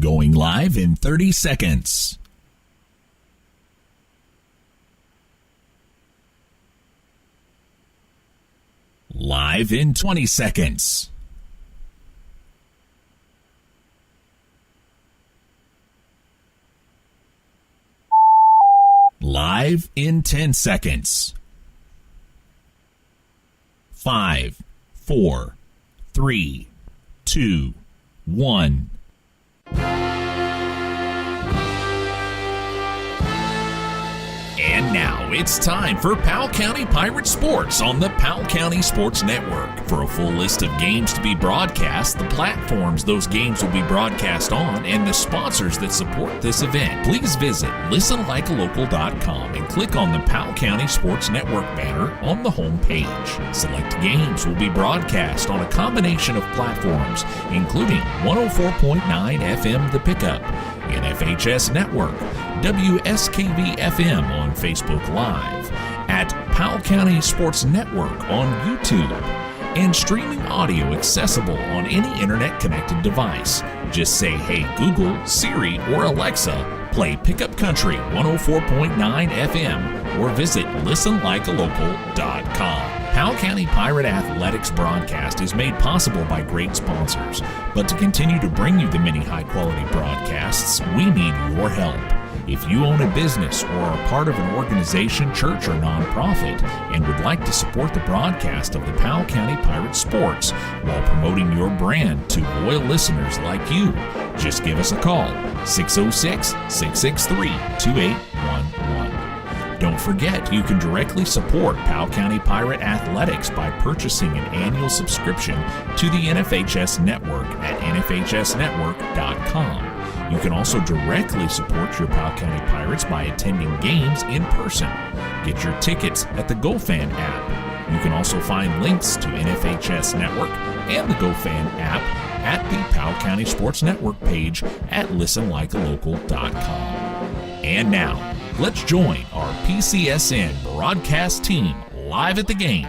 Going live in 30 seconds. Live in 20 seconds. Live in 10 seconds. 5, 4, 3, 2, 1. And now it's time for Powell County Pirate Sports on the Powell County Sports Network. For a full list of games to be broadcast, the platforms those games will be broadcast on, and the sponsors that support this event, please visit listenlikealocal.com and click on the Powell County Sports Network banner on the home page. Select games will be broadcast on a combination of platforms, including 104.9 FM The Pickup, NFHS Network, WSKV-FM on Facebook Live, at Powell County Sports Network on YouTube, and streaming audio accessible on any internet-connected device. Just say, "Hey Google, Siri, or Alexa, play Pickup Country 104.9 FM," or visit listenlikealocal.com. Powell County Pirate Athletics broadcast is made possible by great sponsors, but to continue to bring you the many high-quality broadcasts, we need your help. If you own a business or are part of an organization, church, or nonprofit and would like to support the broadcast of the Powell County Pirate Sports while promoting your brand to loyal listeners like you, just give us a call, 606-663-2811. Don't forget, you can directly support Powell County Pirate Athletics by purchasing an annual subscription to the NFHS Network at nfhsnetwork.com. You can also directly support your Powell County Pirates by attending games in person. Get your tickets at the GoFan app. You can also find links to NFHS Network and the GoFan app at the Powell County Sports Network page at listenlikealocal.com. And now, let's join our PCSN broadcast team live at the game.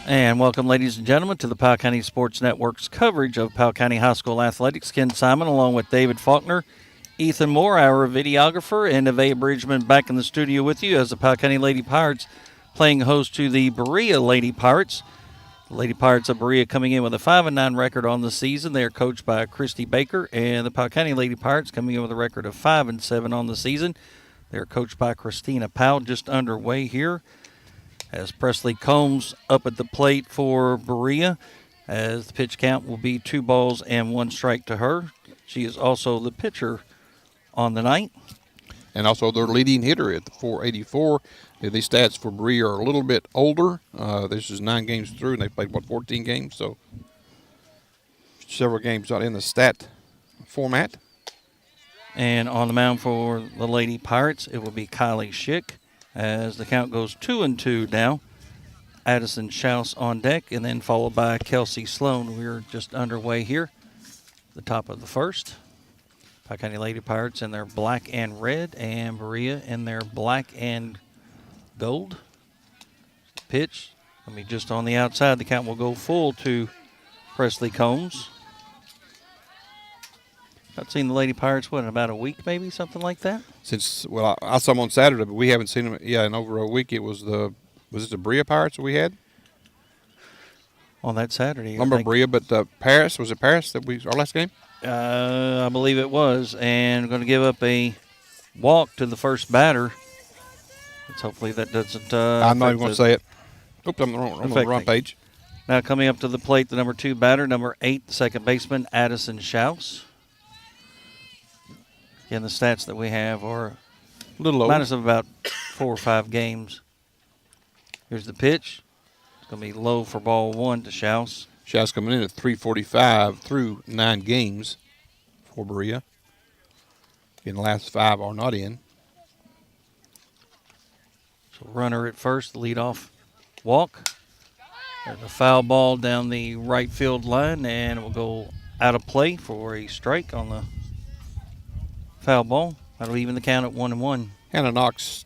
And welcome, ladies and gentlemen, to the Powell County Sports Network's coverage of Powell County High School athletics. Ken Simon, along with David Faulkner, Ethan Moore, our videographer, and Nevaeh Bridgeman back in the studio with you as the Powell County Lady Pirates playing host to the Berea Lady Pirates. The Lady Pirates of Berea coming in with a 5-9 record on the season. They are coached by Christy Baker, and the Powell County Lady Pirates coming in with a record of 5-7 on the season. They are coached by Christina Powell. Just underway here as Presley Combs up at the plate for Berea, as the pitch count will be 2 balls and 1 strike to her. She is also the pitcher on the night. And also their leading hitter at the .484. These stats for Berea are a little bit older. This is 9 games through, and they played, 14 games? So several games not in the stat format. And on the mound for the Lady Pirates, it will be Kylie Schick, as the count goes 2-2 now. Addison Schaus on deck, and then followed by Kelsey Sloan. We're just underway here, the top of the first. Powell County Lady Pirates in their black and red, and Berea in their black and gold. Pitch, just on the outside. The count will go full to Presley Combs. I've seen the Lady Pirates, in about a week maybe, something like that? I saw them on Saturday, but we haven't seen them, in over a week. Was it the Berea Pirates that we had? On that Saturday. I remember Berea, but Paris, was it Paris that our last game? I believe it was, and going to give up a walk to the first batter. Let's hopefully that doesn't. I'm not even going to say it. Oops, I'm on the wrong page. Now coming up to the plate, the number 2 batter, number 8, the second baseman, Addison Schaus. Again, the stats that we have are a little low. Minus of about 4 or 5 games. Here's the pitch. It's going to be low for ball 1 to Schaus. Schaus coming in at .345 through 9 games for Berea. Again, the last 5 are not in. So runner at first, the leadoff walk. There's a foul ball down the right field line, and it will go out of play for a strike on the foul ball. That'll even the count at 1-1. Hannah Knox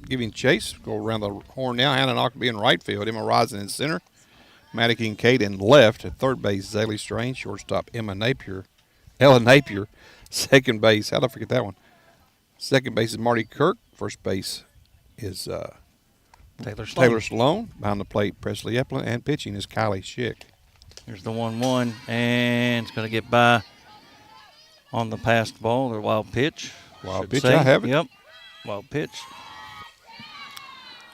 giving chase. Go around the horn now. Hannah Knox will be in right field. Emma Rising in center. Maddie Kincaid, and left. At third base, Zaylee Strange. Shortstop, Ella Napier. Second base, how did I forget that one? Second base is Marty Kirk. First base is Taylor Sloan. Behind the plate, Presley Eplin. And pitching is Kylie Schick. Here's the 1-1, and it's going to get by on the passed ball, or wild pitch. Wild pitch, I have it. Yep, wild pitch.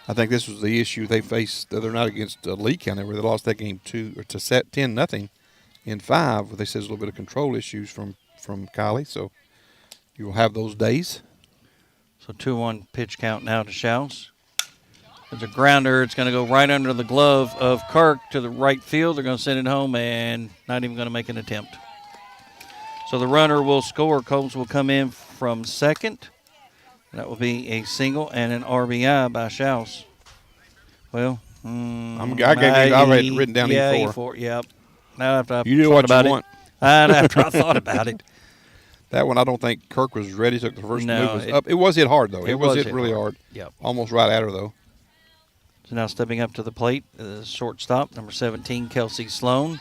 I think this was the issue they faced the other night against Lee County, where they lost that game 10-0 in 5. They said there's a little bit of control issues from Kylie, so you will have those days. So 2-1 pitch count now to Shouse. There's a grounder. It's going to go right under the glove of Kirk to the right field. They're going to send it home and not even going to make an attempt. So the runner will score. Combs will come in from second. That will be a single and an RBI by Shouse. Well, I had it written down E4. E4. Yep. Now after you knew what you want. After I thought about it. That one, I don't think Kirk was ready. Took the first No, move. Up. It was hit hard, though. It was hit hit really hard. Yep. Almost right at her, though. So now stepping up to the plate, shortstop, number 17, Kelsey Sloan.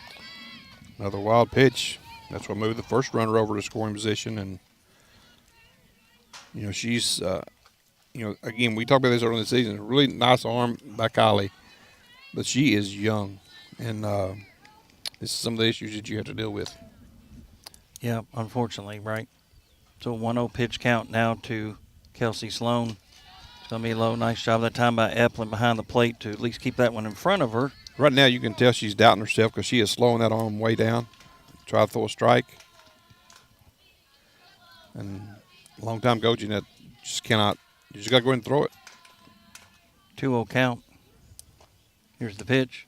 Another wild pitch. That's what moved the first runner over to scoring position. And, she's, again, we talked about this early in the season. A really nice arm by Kylie. But she is young. And this is some of the issues that you have to deal with. Yeah, unfortunately, right. So 1-0 pitch count now to Kelsey Sloan. It's going to be low. Nice job that time by Eplin behind the plate to at least keep that one in front of her. Right now you can tell she's doubting herself because she is slowing that arm way down. Try to throw a strike. And a long time ago, you just cannot. You just got to go ahead and throw it. 2-0 count. Here's the pitch.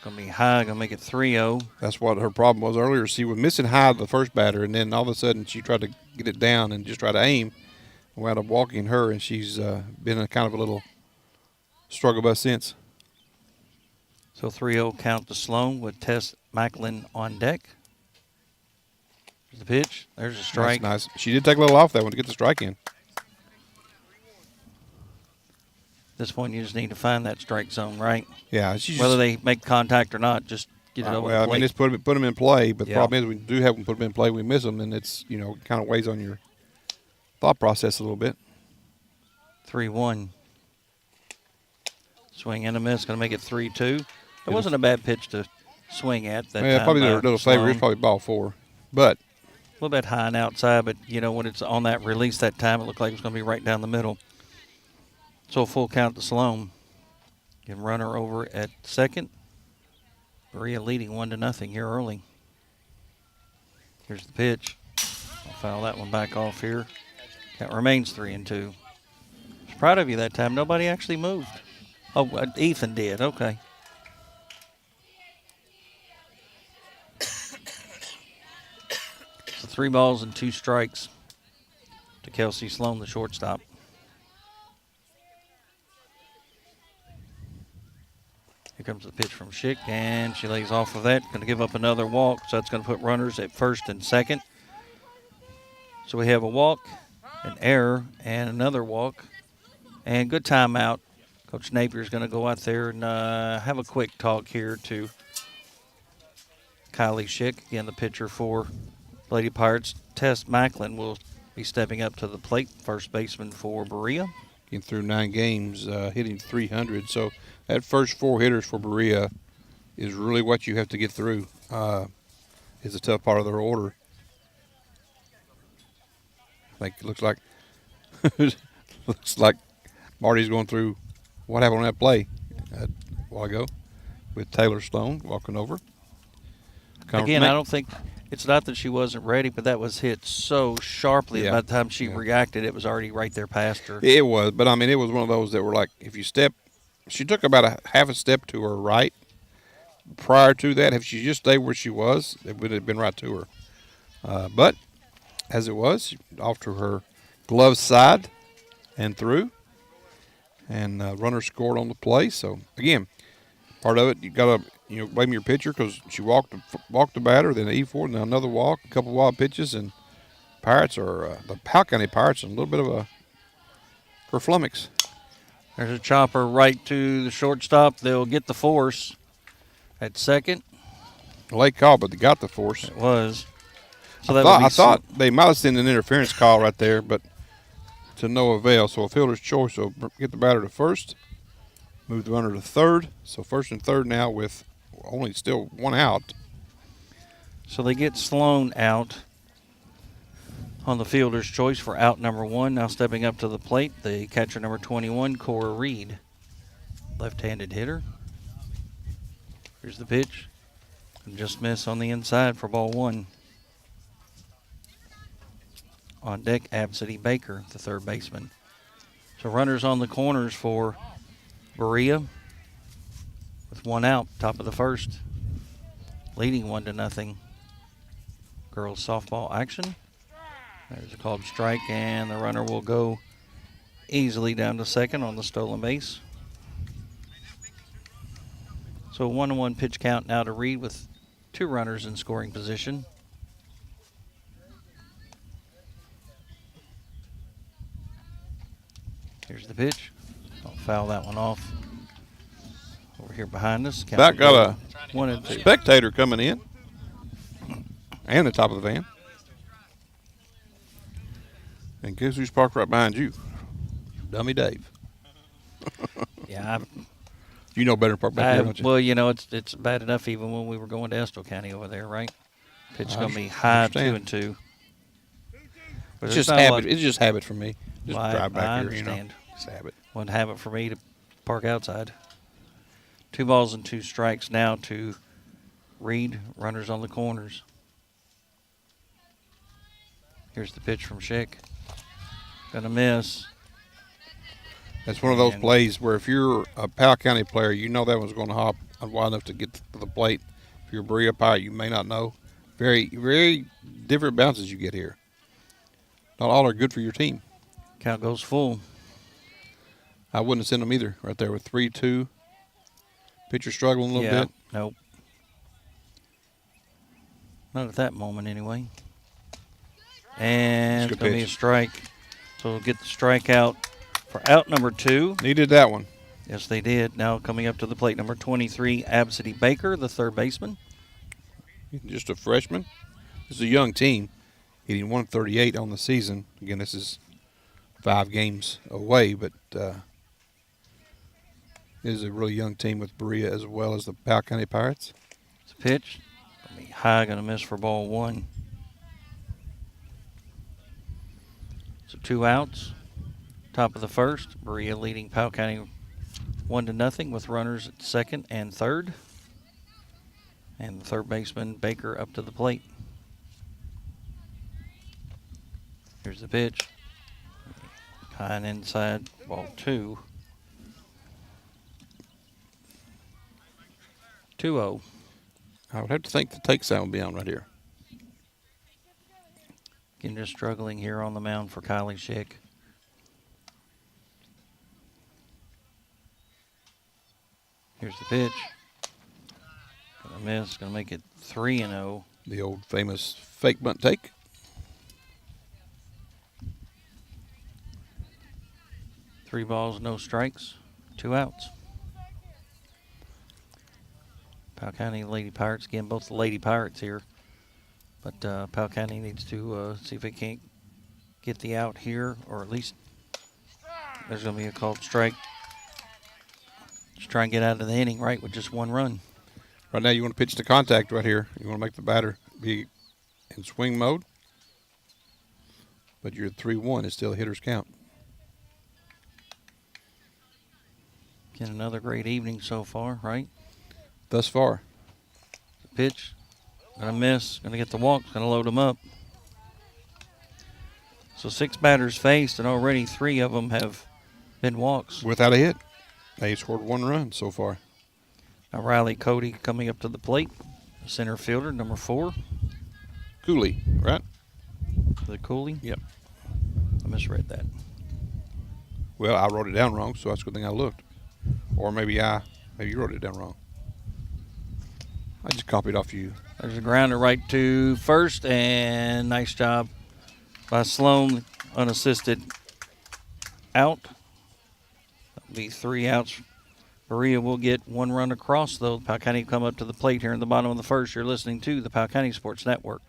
Going to be high, going to make it 3-0. That's what her problem was earlier. She was missing high the first batter, and then all of a sudden she tried to get it down and just try to aim. We wound up walking her, and she's been in kind of a little struggle bus since. So 3-0 count to Sloan with Tess Macklin on deck. There's the pitch. There's a strike. That's nice. She did take a little off that one to get the strike in. At this point, you just need to find that strike zone, right? Yeah. Whether they make contact or not, just get it over the plate. Just put them in play, but the problem is we do have them put them in play, we miss them, and it's, kind of weighs on your thought process a little bit. 3-1. Swing and a miss, going to make it 3-2. It wasn't a bad pitch to swing at that time. Probably their little favorite is probably ball 4, but a little bit high and outside, but, when it's on that release that time, it looked like it was going to be right down the middle. So a full count to Sloan. Can run her over at second. Berea leading 1-0 here early. Here's the pitch. I'll foul that one back off here. Count remains 3-2. I was proud of you that time. Nobody actually moved. Oh, Ethan did. Okay. So 3 balls and 2 strikes to Kelsey Sloan, the shortstop. Here comes the pitch from Schick, and she lays off of that. Going to give up another walk, so that's going to put runners at first and second. So we have a walk, an error, and another walk. And good timeout. Coach Napier's going to go out there and have a quick talk here to Kylie Schick. Again, the pitcher for Lady Pirates. Tess Macklin will be stepping up to the plate, first baseman for Berea. Getting through 9 games, hitting 300. So that first 4 hitters for Berea is really what you have to get through. Is a tough part of their order. I think it looks like Marty's going through what happened on that play a while ago with Taylor Sloan walking over. Again, I don't think it's not that she wasn't ready, but that was hit so sharply. By the time she reacted, it was already right there past her. It was, but I mean, it was one of those that were like, if you step, she took about a half a step to her right. Prior to that, if she just stayed where she was, it would have been right to her. But as it was, off to her glove side and through. And runner scored on the play. So, again, part of it, you got to blame your pitcher because she walked the batter, then an E4, then another walk, a couple wild pitches, and Pirates are the Powell County Pirates, and a little bit of a kerflummix. There's a chopper right to the shortstop. They'll get the force at second. Late call, but they got the force. It was. So I thought they might have seen an interference call right there, but to no avail. So a fielder's choice will get the batter to first, move the runner to third. So first and third now with only still one out. So they get Sloan out on the fielder's choice for out number 1. Now stepping up to the plate, the catcher number 21, Cora Reed. Left-handed hitter. Here's the pitch. Just miss on the inside for ball 1. On deck, Absidy Baker, the third baseman. So runners on the corners for Berea with one out, top of the first, leading 1-0. Girls softball action. There's a called strike, and the runner will go easily down to second on the stolen base. So 1-1 pitch count now to Reed with 2 runners in scoring position. Here's the pitch. Don't foul that one off. Over here behind us. That got a 1-2. spectator coming in. And the top of the van. And guess who's parked right behind you? Dummy Dave. Yeah, You know better than park back there, don't you? well, you know, it's bad enough even when we were going to Estill County over there, right? Pitch is going to be high, understand. 2-2. But It's there's just not a habit. lot- It's just habit for me. Just Well, drive back I here, you know. understand. It's habit. Wouldn't have it for me to park outside. 2 balls and 2 strikes now to Reed. Runners on the corners. Here's the pitch from Schick. Gonna miss. That's one of those And- plays where if you're a Powell County player, you know that one's going to hop wide enough to get to the plate. If you're a Berea Pirate, you may not know. Very, very different bounces you get here. Not all are good for your team. Count goes full. I wouldn't have sent them either right there with 3-2. Pitcher struggling a little bit. Nope. Not at that moment, anyway. And That's a it's good going to be a pitch. strike. So we'll get the strikeout for out number 2. Needed that one. Yes, they did. Now coming up to the plate, number 23, Absidy Baker, the third baseman. Just a freshman. This is a young team, hitting 138 on the season. Again, this is 5 games away, but it is a really young team with Berea as well as the Powell County Pirates. It's a pitch. Gonna be high, going to miss for ball 1. So 2 outs. Top of the first. Berea leading Powell County 1-0 with runners at second and third. And the third baseman, Baker, up to the plate. Here's the pitch. High and inside, ball 2. 2-0. I would have to think the take sound would be on right here. Again, just struggling here on the mound for Kylie Schick. Here's the pitch. Gonna miss. Gonna make it 3-0. The old famous fake bunt take. Three balls, no strikes, 2 outs. Powell County Lady Pirates, again, both the Lady Pirates here. But Powell County needs to see if they can't get the out here, or at least there's going to be a called strike. Just try and get out of the inning, right, with just 1 run. Right now, you want to pitch to contact right here. You want to make the batter be in swing mode. But your 3-1 is still a hitter's count. Again, another great evening so far, right? Thus far. The pitch, gonna miss, gonna get the walk, gonna load them up. So 6 batters faced, and already 3 of them have been walks. Without a hit. They scored 1 run so far. Now Riley Cody coming up to the plate, center fielder, number 4, Cooley, right? the Cooley. Yep. I misread that. Well, I wrote it down wrong, so that's a good thing I looked. Or maybe you wrote it down wrong. I just copied off you. There's a grounder right to first, and nice job by Sloan, unassisted out. That'll be 3 outs Berea will get one run across, though. Powell County come up to the plate here in the bottom of the first. You're listening to the Powell County Sports Network.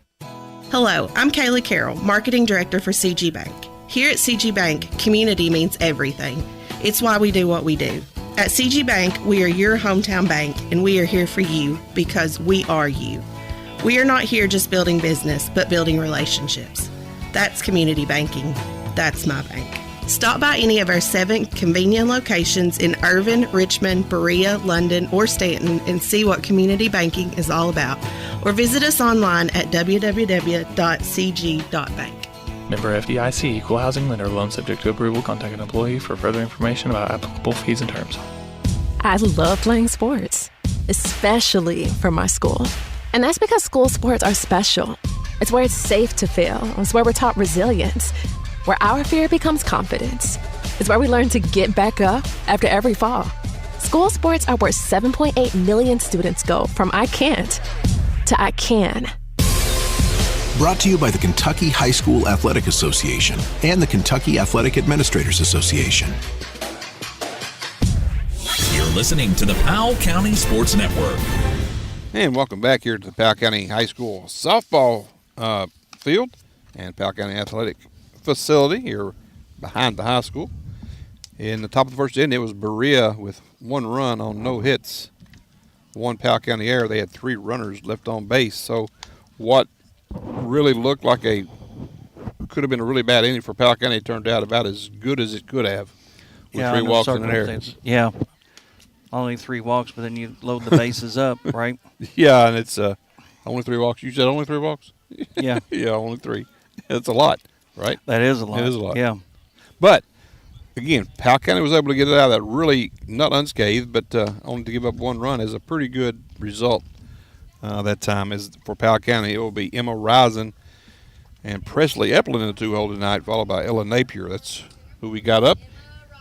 Hello, I'm Kaylee Carroll, Marketing Director for CG Bank. Here at CG Bank, community means everything. It's why we do what we do. At CG Bank, we are your hometown bank, and we are here for you because we are you. We are not here just building business, but building relationships. That's community banking. That's my bank. Stop by any of our 7 convenient locations in Irvin, Richmond, Berea, London, or Stanton and see what community banking is all about. Or visit us online at www.cg.bank. Member FDIC, Equal Housing Lender. Loan subject to approval. Contact an employee for further information about applicable fees and terms. I love playing sports, especially for my school. And that's because school sports are special. It's where it's safe to fail. It's where we're taught resilience, where our fear becomes confidence. It's where we learn to get back up after every fall. School sports are where 7.8 million students go from I can't to I can. Brought to you by the Kentucky High School Athletic Association and the Kentucky Athletic Administrators Association. You're listening to the Powell County Sports Network. And welcome back here to the Powell County High School softball field and Powell County Athletic Facility here behind the high school. In the top of the first inning, it was Berea with 1 run on no hits. 1 Powell County error. They had 3 runners left on base. So what really looked like could have been a really bad inning for Powell County turned out about as good as it could have with 3 walks and an error. Yeah. Only 3 walks, but then you load the bases up, right? Yeah, and it's only 3 walks. You said only 3 walks? Yeah. Yeah, only 3. That's a lot, right? That is a lot. It is a lot. Yeah. But, again, Powell County was able to get it out of that really, not unscathed, but only to give up 1 run is a pretty good result that time. Is for Powell County, it will be Emma Risen and Presley Epplin in the 2-hole tonight, followed by Ella Napier. That's who we got up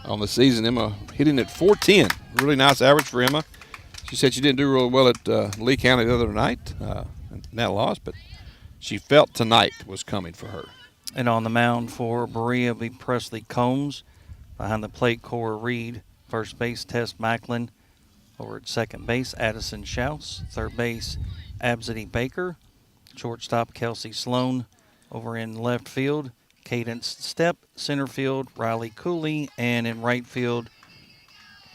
on the season. Emma hitting at .410. Really nice average for Emma. She said she didn't do really well at Lee County the other night in that loss, but she felt tonight was coming for her. And on the mound for Berea will be Presley Combs. Behind the plate, Cora Reed. First base, Tess Macklin. Over at second base, Addison Schaus. Third base, Absidy Baker. Shortstop, Kelsey Sloan. Over in left field, Cadence Stepp. Center field, Riley Cooley. And in right field,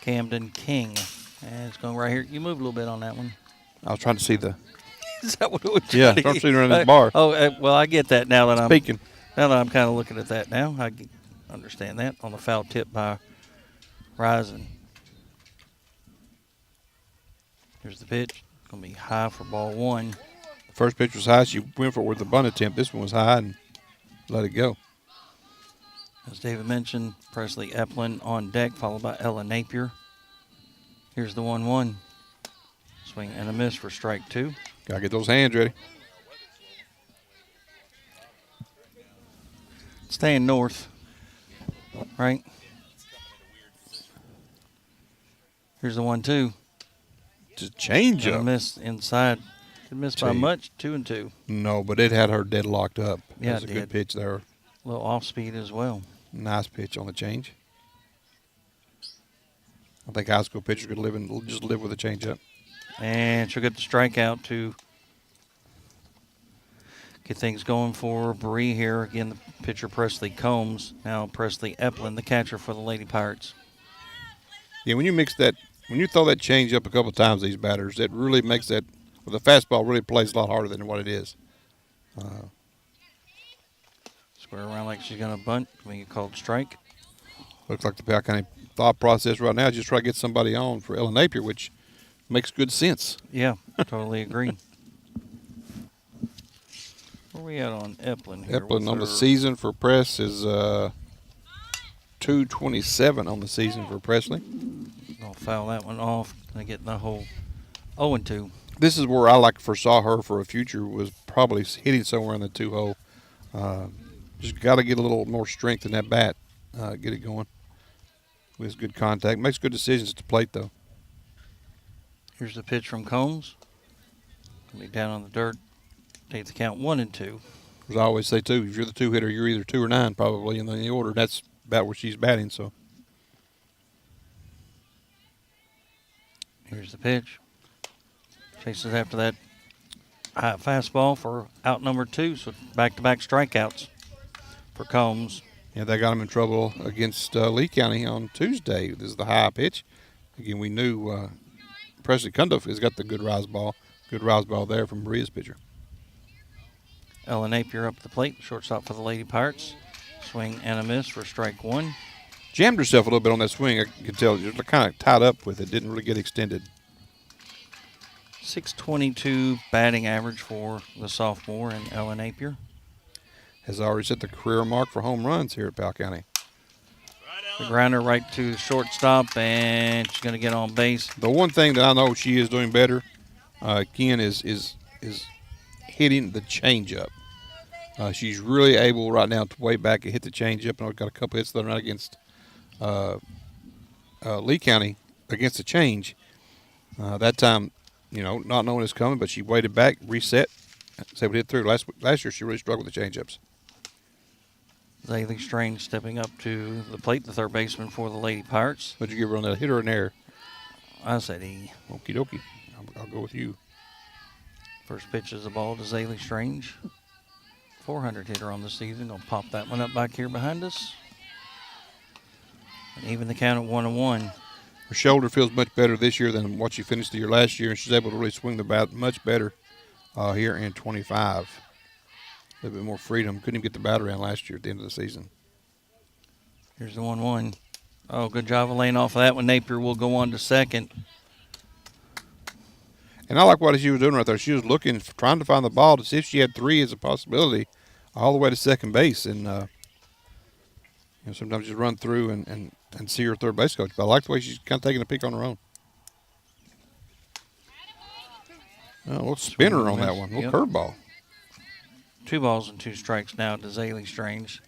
Camden King. And it's going right here. You move a little bit on that one. I was trying to see the. Is that what it was? Yeah, I'm seeing around this bar. Well, I get that now that Speaking. Now that I'm kind of looking at that now. I understand that. On the foul tip by Risen. Here's the pitch. It's going to be high for ball 1. The first pitch was high. She went for it with a bunt attempt. This one was high and let it go. As David mentioned, Presley Epplin on deck, followed by Ella Napier. Here's the 1-1. Swing and a miss for strike 2. Got to get those hands ready. Staying north, right? Here's the 1-2. Just change And a up. miss inside. Didn't miss by much, 2-2. No, but it had her dead locked up. Yeah, That was a good pitch there. A little off speed as well. Nice pitch on the change. I think high school pitchers could just live with a changeup. And she'll get the strikeout to get things going for Berea here. Again, the pitcher Presley Combs. Now Presley Epplin, the catcher for the Lady Pirates. Yeah, when you throw that change up a couple of times, these batters, it really makes that, with the fastball, really plays a lot harder than what it is. Square around like she's going to bunt. Can we get called strike? Looks like the Powell County thought process right now is just try to get somebody on for Ella Napier, which makes good sense. Yeah, totally agree. Where are we at on Epplin here? Epplin on the season for Press is 227 on the season for Presley. I'll foul that one off. I get the whole 0-2. This is where I foresaw her for a future, was probably hitting somewhere in the 2-hole. Just got to get a little more strength in that bat, get it going with good contact. Makes good decisions at the plate, though. Here's the pitch from Combs. Be down on the dirt. Take the count 1-2. As I always say, too, if you're the 2-hitter, you're either 2 or 9 probably in the order. That's about where she's batting, so. Here's the pitch. Chases after that high fastball for out number 2, so back-to-back strikeouts for Combs. Yeah, they got him in trouble against Lee County on Tuesday. This is the high pitch. Again, we knew Presley Cundiff has got the good rise ball. Good rise ball there from Berea's pitcher. Ella Napier up at the plate, shortstop for the Lady Pirates. Swing and a miss for strike 1. Jammed herself a little bit on that swing. I could tell she was kind of tied up with it. Didn't really get extended. .622 batting average for the sophomore and Ella Napier. Has already set the career mark for home runs here at Powell County. The grounder right to shortstop, and she's going to get on base. The one thing that I know she is doing better, Ken, is hitting the changeup. She's really able right now to way back and hit the changeup. And I've got a couple hits the other night against Lee County against the change. That time, not knowing it's coming, but she waited back, reset, was able to hit through. Last year, she really struggled with the changeups. Zaylee Strange stepping up to the plate, the third baseman for the Lady Pirates. What'd you give her on that? Hit her in there? I said E. Okie dokie. I'll go with you. First pitch is the ball to Zaylee Strange. 400 hitter on the season. Gonna pop that one up back here behind us. And even the count at 1-1. Her shoulder feels much better this year than what she finished the year last year, and she's able to really swing the bat much better here in 25. A little bit more freedom. Couldn't even get the bat around last year at the end of the season. Here's the 1-1. Oh, good job of laying off of that one. Napier will go on to second. And I like what she was doing right there. She was looking, trying to find the ball to see if she had 3 as a possibility all the way to second base. And sometimes just run through and see her third base coach. But I like the way she's kind of taking a pick on her own. A little spinner on that one. A little curveball. 2 balls and 2 strikes now to Zaylee Strange.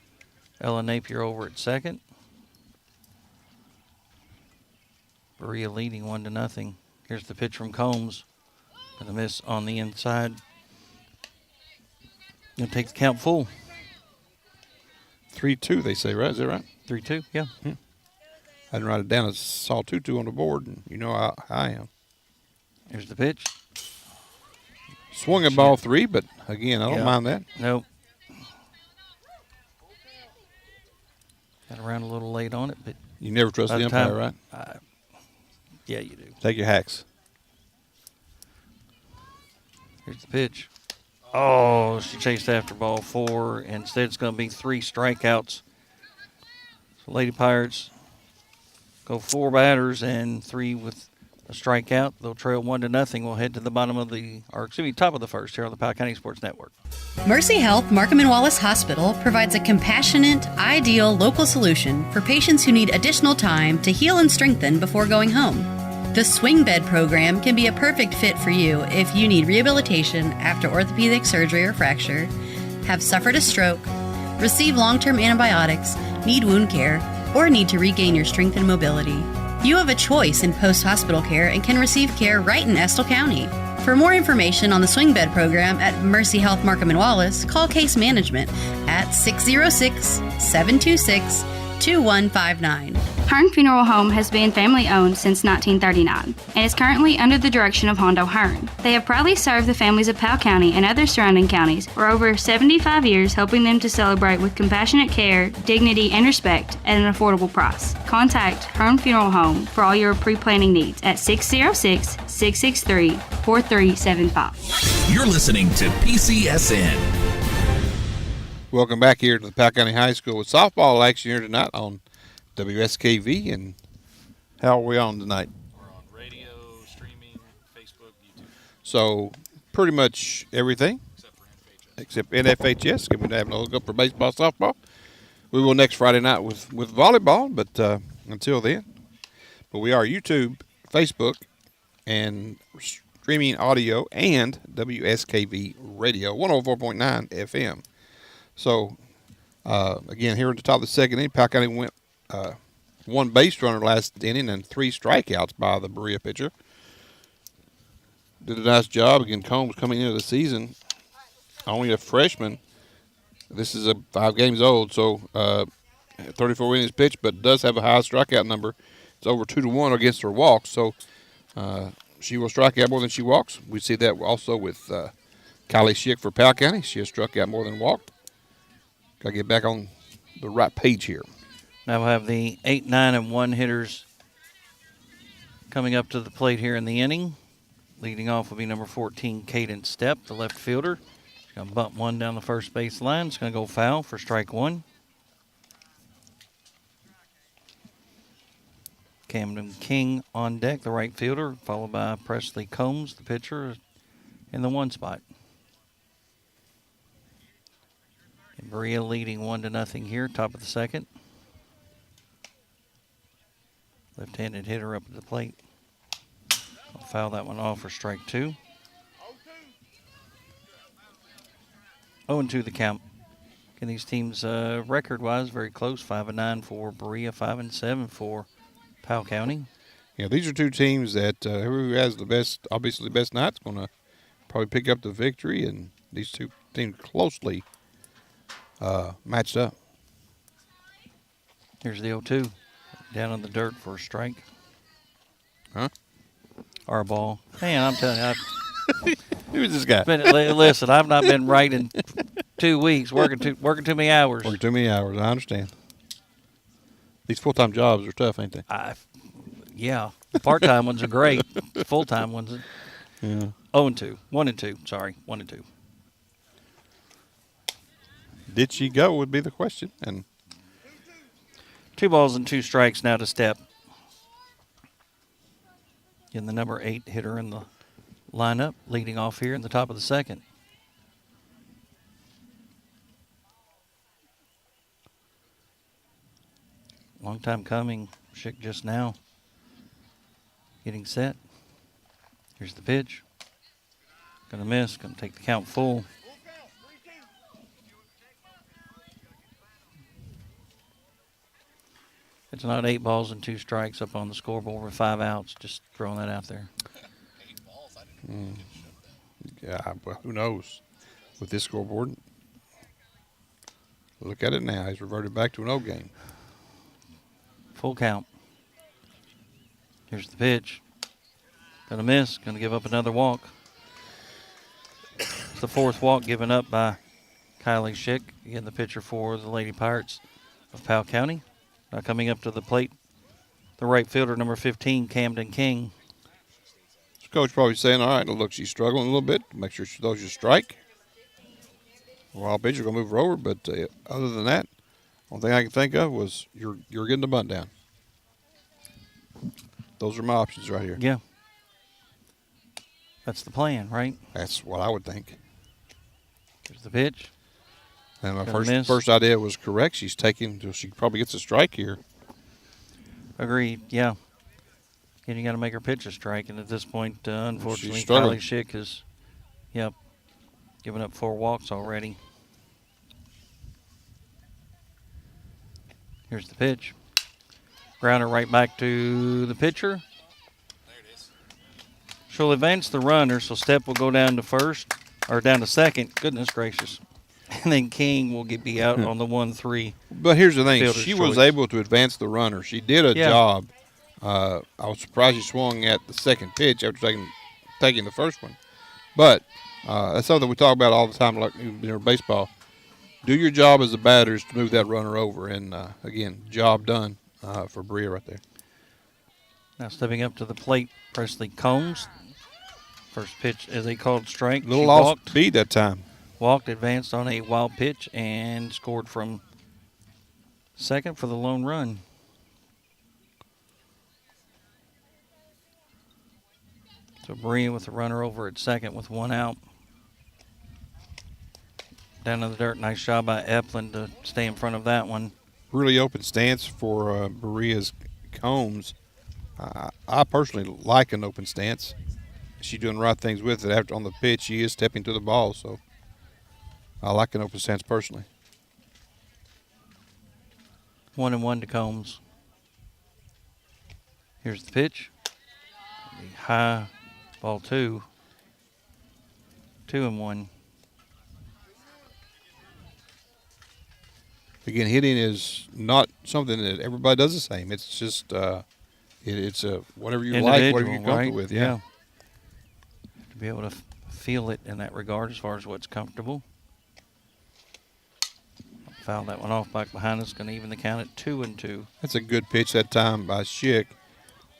Ella Napier over at second. Berea leading 1-0. Here's the pitch from Combs. And a miss on the inside. Gonna take the count full. 3-2, they say, right? Is that right? 3-2, yeah. I didn't write it down. I saw 2-2 on the board, and you know how I am. Here's the pitch. Swung at ball 3, but again, I don't mind that. Nope. Got around a little late on it, but you never trust the umpire, right? Yeah, you do. Take your hacks. Here's the pitch. Oh, she chased after ball 4. Instead, it's going to be 3 strikeouts. So Lady Pirates go 4 batters and 3 with a strikeout. They'll trail 1-0. We'll head to the top of the first here on the Powell County Sports Network. Mercy Health Markham and Wallace Hospital provides a compassionate, ideal local solution for patients who need additional time to heal and strengthen before going home. The Swing Bed program can be a perfect fit for you if you need rehabilitation after orthopedic surgery or fracture, have suffered a stroke, receive long-term antibiotics, need wound care, or need to regain your strength and mobility. You have a choice in post-hospital care and can receive care right in Estill County. For more information on the Swing Bed program at Mercy Health Markham and Wallace, call Case Management at 606-726-2159. Hearn Funeral Home has been family-owned since 1939 and is currently under the direction of Hondo Hearn. They have proudly served the families of Powell County and other surrounding counties for over 75 years, helping them to celebrate with compassionate care, dignity, and respect at an affordable price. Contact Hearn Funeral Home for all your pre-planning needs at 606-663-4375. You're listening to PCSN. Welcome back here to the Powell County High School with softball action here tonight on WSKV. And how are we on tonight? We're on radio, streaming, Facebook, YouTube. So pretty much everything except NFHS. We're having a look up for baseball, softball. We will next Friday night with volleyball, but until then. But we are YouTube, Facebook, and streaming audio, and WSKV radio, 104.9 FM. So, again, here at the top of the second inning, Powell County went 1 base runner last inning and 3 strikeouts by the Berea pitcher. Did a nice job. Again, Combs coming into the season, only a freshman. This is 5 games old, so 34 innings pitched, but does have a high strikeout number. It's over 2-1 against her walks. So She will strike out more than she walks. We see that also with Kylie Schick for Powell County. She has struck out more than walked. Got to get back on the right page here. Now we'll have the 8, 9, and 1 hitters coming up to the plate here in the inning. Leading off will be number 14, Caden Stepp, the left fielder. She's going to bump one down the first base line. It's going to go foul for strike one. Camden King on deck, the right fielder, followed by Presley Combs, the pitcher, in the one spot. And Berea leading 1-0 here, top of the second. Left-handed hitter up at the plate. I'll foul that one off for strike two. 0-2 the count. And these teams, record-wise, very close. 5-9 for Berea, 5-7 for Powell County. Yeah, these are two teams that whoever has the best, obviously the best night's going to probably pick up the victory, and these two teams closely matched up. Here's the 0-2. Down in the dirt for a strike. Huh? Our ball. Man, I'm telling you. Who's this guy? Listen, I've not been right in 2 weeks, working too many hours. Working too many hours, I understand. These full-time jobs are tough, ain't they? Yeah. Part-time ones are great. Full-time ones are. Yeah. 0-2. 1-2. Sorry, 1-2. Did she go would be the question. And 2 balls and 2 strikes now to Stepp. Getting the number 8 hitter in the lineup, leading off here in the top of the second. Long time coming. Schick just now getting set. Here's the pitch. Gonna miss. Gonna take the count full. It's not 8 balls and 2 strikes up on the scoreboard with 5 outs. Just throwing that out there. yeah, well, who knows with this scoreboard? Look at it now. He's reverted back to an old game. Full count. Here's the pitch. Gonna miss. Gonna give up another walk. It's the 4th walk given up by Kylie Schick. Again, the pitcher for the Lady Pirates of Powell County. Now coming up to the plate, the right fielder, number 15, Camden King. So coach probably saying, all right, look, she's struggling a little bit. Make sure she throws you a strike. Wild pitcher going to move her over, but other than that, one thing I can think of was you're getting the bunt down. Those are my options right here. Yeah. That's the plan, right? That's what I would think. Here's the pitch. And my first idea was correct. She's taking until she probably gets a strike here. Agreed, yeah. And you got to make her pitch a strike. And at this point, unfortunately, struggling. Kylie Schick has, given up 4 walks already. Here's the pitch. Grounder right back to the pitcher. There it is. She'll advance the runner, so Stepp will go down to first, or down to second. Goodness gracious. And then King will be out on the 1-3. But here's the thing. Fielder's She choice. was able to advance the runner. She did a job. I was surprised she swung at the second pitch after taking the first one. But that's something we talk about all the time, like baseball. Do your job as a batter is to move that runner over. And, again, job done for Berea right there. Now stepping up to the plate, Presley Combs. First pitch is a called strike. Little She off walked. speed that time. Walked, advanced on a wild pitch, and scored from second for the lone run. So Berea with the runner over at second with 1 out. Down in the dirt, nice job by Epplin to stay in front of that one. Really open stance for Berea's Combs. I personally like an open stance. She's doing the right things with it. After on the pitch, she is stepping to the ball, so I like an open stance personally. 1-1 to Combs. Here's the pitch. The high ball 2. 2-1. Again, hitting is not something that everybody does the same. It's just It's whatever you like, whatever you're comfortable right? with. Yeah. To be able to feel it in that regard as far as what's comfortable. Foul that one off back behind us. Going to even the count at 2-2. That's a good pitch that time by Schick.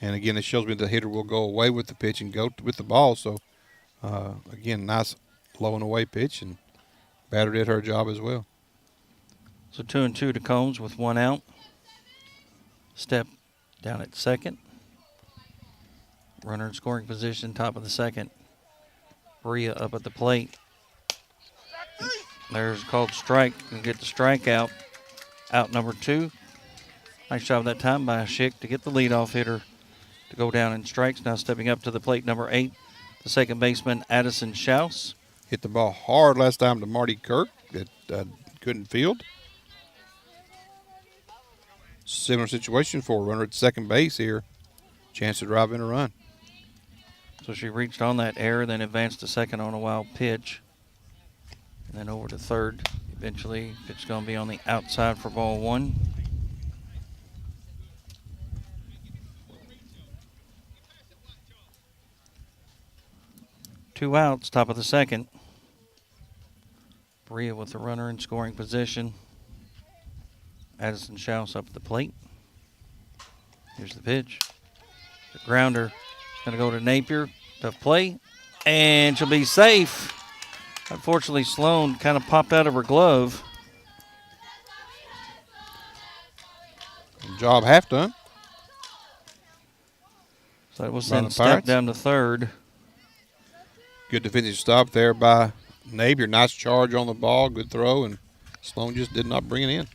And again, it shows me the hitter will go away with the pitch and go with the ball. So, again, nice low and away pitch, and batter did her job as well. So 2-2 to Combs with 1 out. Step down at second. Runner in scoring position, top of the second. Berea up at the plate. There's a called strike. Can get the strikeout. Out number 2. Nice job that time by Schick to get the leadoff hitter to go down in strikes. Now stepping up to the plate, number 8, the second baseman, Addison Schaus. Hit the ball hard last time to Marty Kirk that couldn't field. Similar situation for a runner at second base here. Chance to drive in a run. So she reached on that error, then advanced to second on a wild pitch. And then over to third. Eventually, it's going to be on the outside for ball 1. Two outs, top of the second. Berea with the runner in scoring position. Addison Schaus up at the plate. Here's the pitch. The grounder is going to go to Napier. Tough play. And she'll be safe. Unfortunately, Sloan kind of popped out of her glove. Job half done. So it was sent step down to third. Good defensive stop there by Napier. Nice charge on the ball. Good throw, and Sloan just did not bring it in.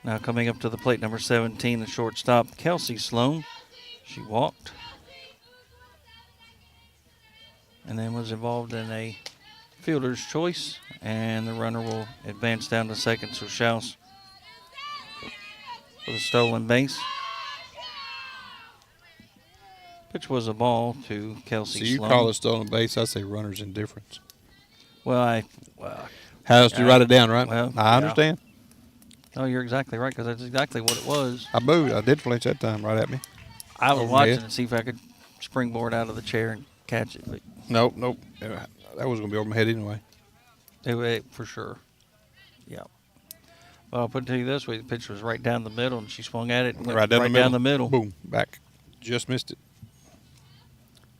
Now coming up to the plate, number 17, the shortstop, Kelsey Sloan. She walked. And then was involved in a fielder's choice. And the runner will advance down to second. So Schaus for the stolen base. Pitch was a ball to Kelsey Sloan. So you call it stolen base, I say runner's indifference. Well, how else do you write it down, right? Well, I understand. No, you're exactly right, because that's exactly what it was. I moved. I did flinch that time right at me. I was watching to see if I could springboard out of the chair and catch it. But Nope. That was going to be over my head anyway. For sure. Yeah. Well, I'll put it to you this way. The pitch was right down the middle, and she swung at it and went right down the middle. Boom. Back. Just missed it.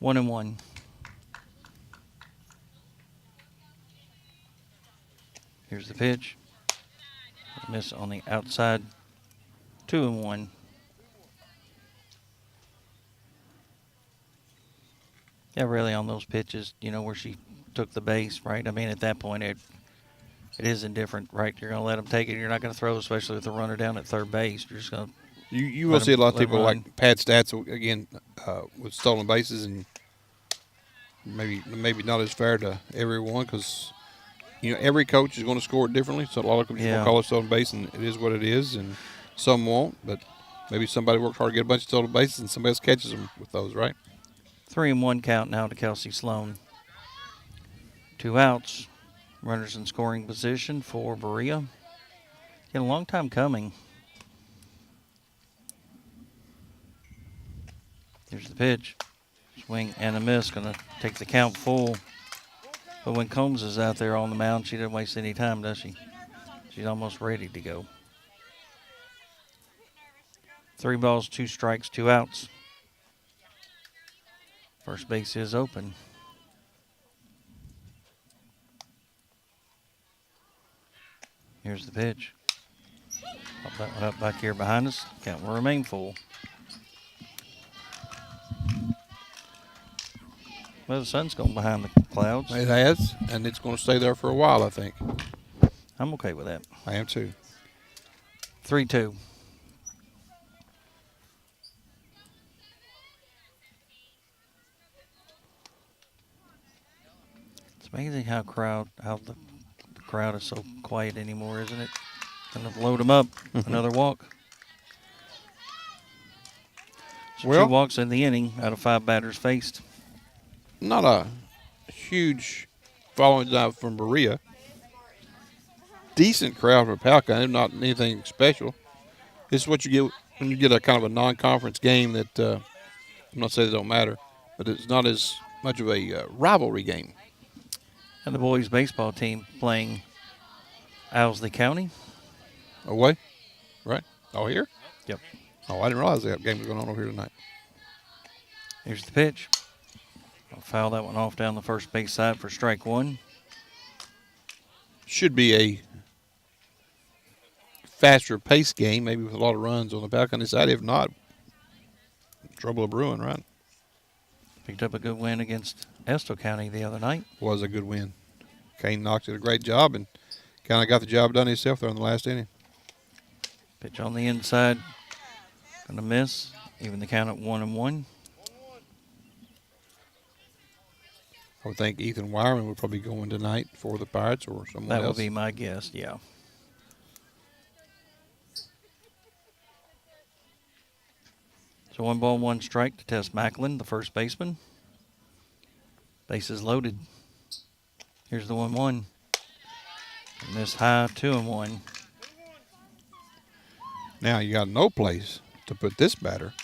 1-1. Here's the pitch. Miss on the outside. 2-1. Yeah, really on those pitches, where she took the base, right? I mean, at that point, it is indifferent, right? You're going to let them take it. You're not going to throw, especially with the runner down at third base. You're just going to. You will see a lot of people like pad stats again with stolen bases, and maybe not as fair to everyone because every coach is going to score it differently. So a lot of coaches will call it stolen base, and it is what it is, and some won't. But maybe somebody worked hard to get a bunch of stolen bases, and somebody else catches them with those, right? 3-1 count now to Kelsey Sloan. 2 outs. Runners in scoring position for Berea. A long time coming. Here's the pitch. Swing and a miss. Going to take the count full. But when Combs is out there on the mound, she doesn't waste any time, does she? She's almost ready to go. 3 balls, 2 strikes, 2 outs. First base is open. Here's the pitch. Pop that one up back here behind us. Count will remain full. Well, the sun's going behind the clouds. It has, and it's going to stay there for a while, I think. I'm okay with that. I am too. 3-2. It's amazing how the crowd is so quiet anymore, isn't it? Gonna load them up. Another walk. So 2 walks in the inning out of 5 batters faced. Not a huge following down from Berea. Decent crowd for Powell County, not anything special. This is what you get when you get a kind of a non-conference game that I'm not saying they don't matter, but it's not as much of a rivalry game. And the boys baseball team playing Owsley County. Away? Right? Oh, here? Yep. Oh, I didn't realize that game was going on over here tonight. Here's the pitch. I'll foul that one off down the first base side for strike one. Should be a faster pace game, maybe with a lot of runs on the Powell County side. If not, trouble of brewing, right? Picked up a good win against Estill County the other night. Was a good win. Kane Knox did a great job and kind of got the job done himself there in the last inning. Pitch on the inside. Going to miss. Even the count at 1-1. I would think Ethan Wireman would probably go in tonight for the Pirates or someone That else. would be my guess, yeah. So 1 ball, 1 strike to Tess Macklin, the first baseman. Bases loaded. Here's the 1-1. Miss high, 2-1. Now you got no place to put this batter.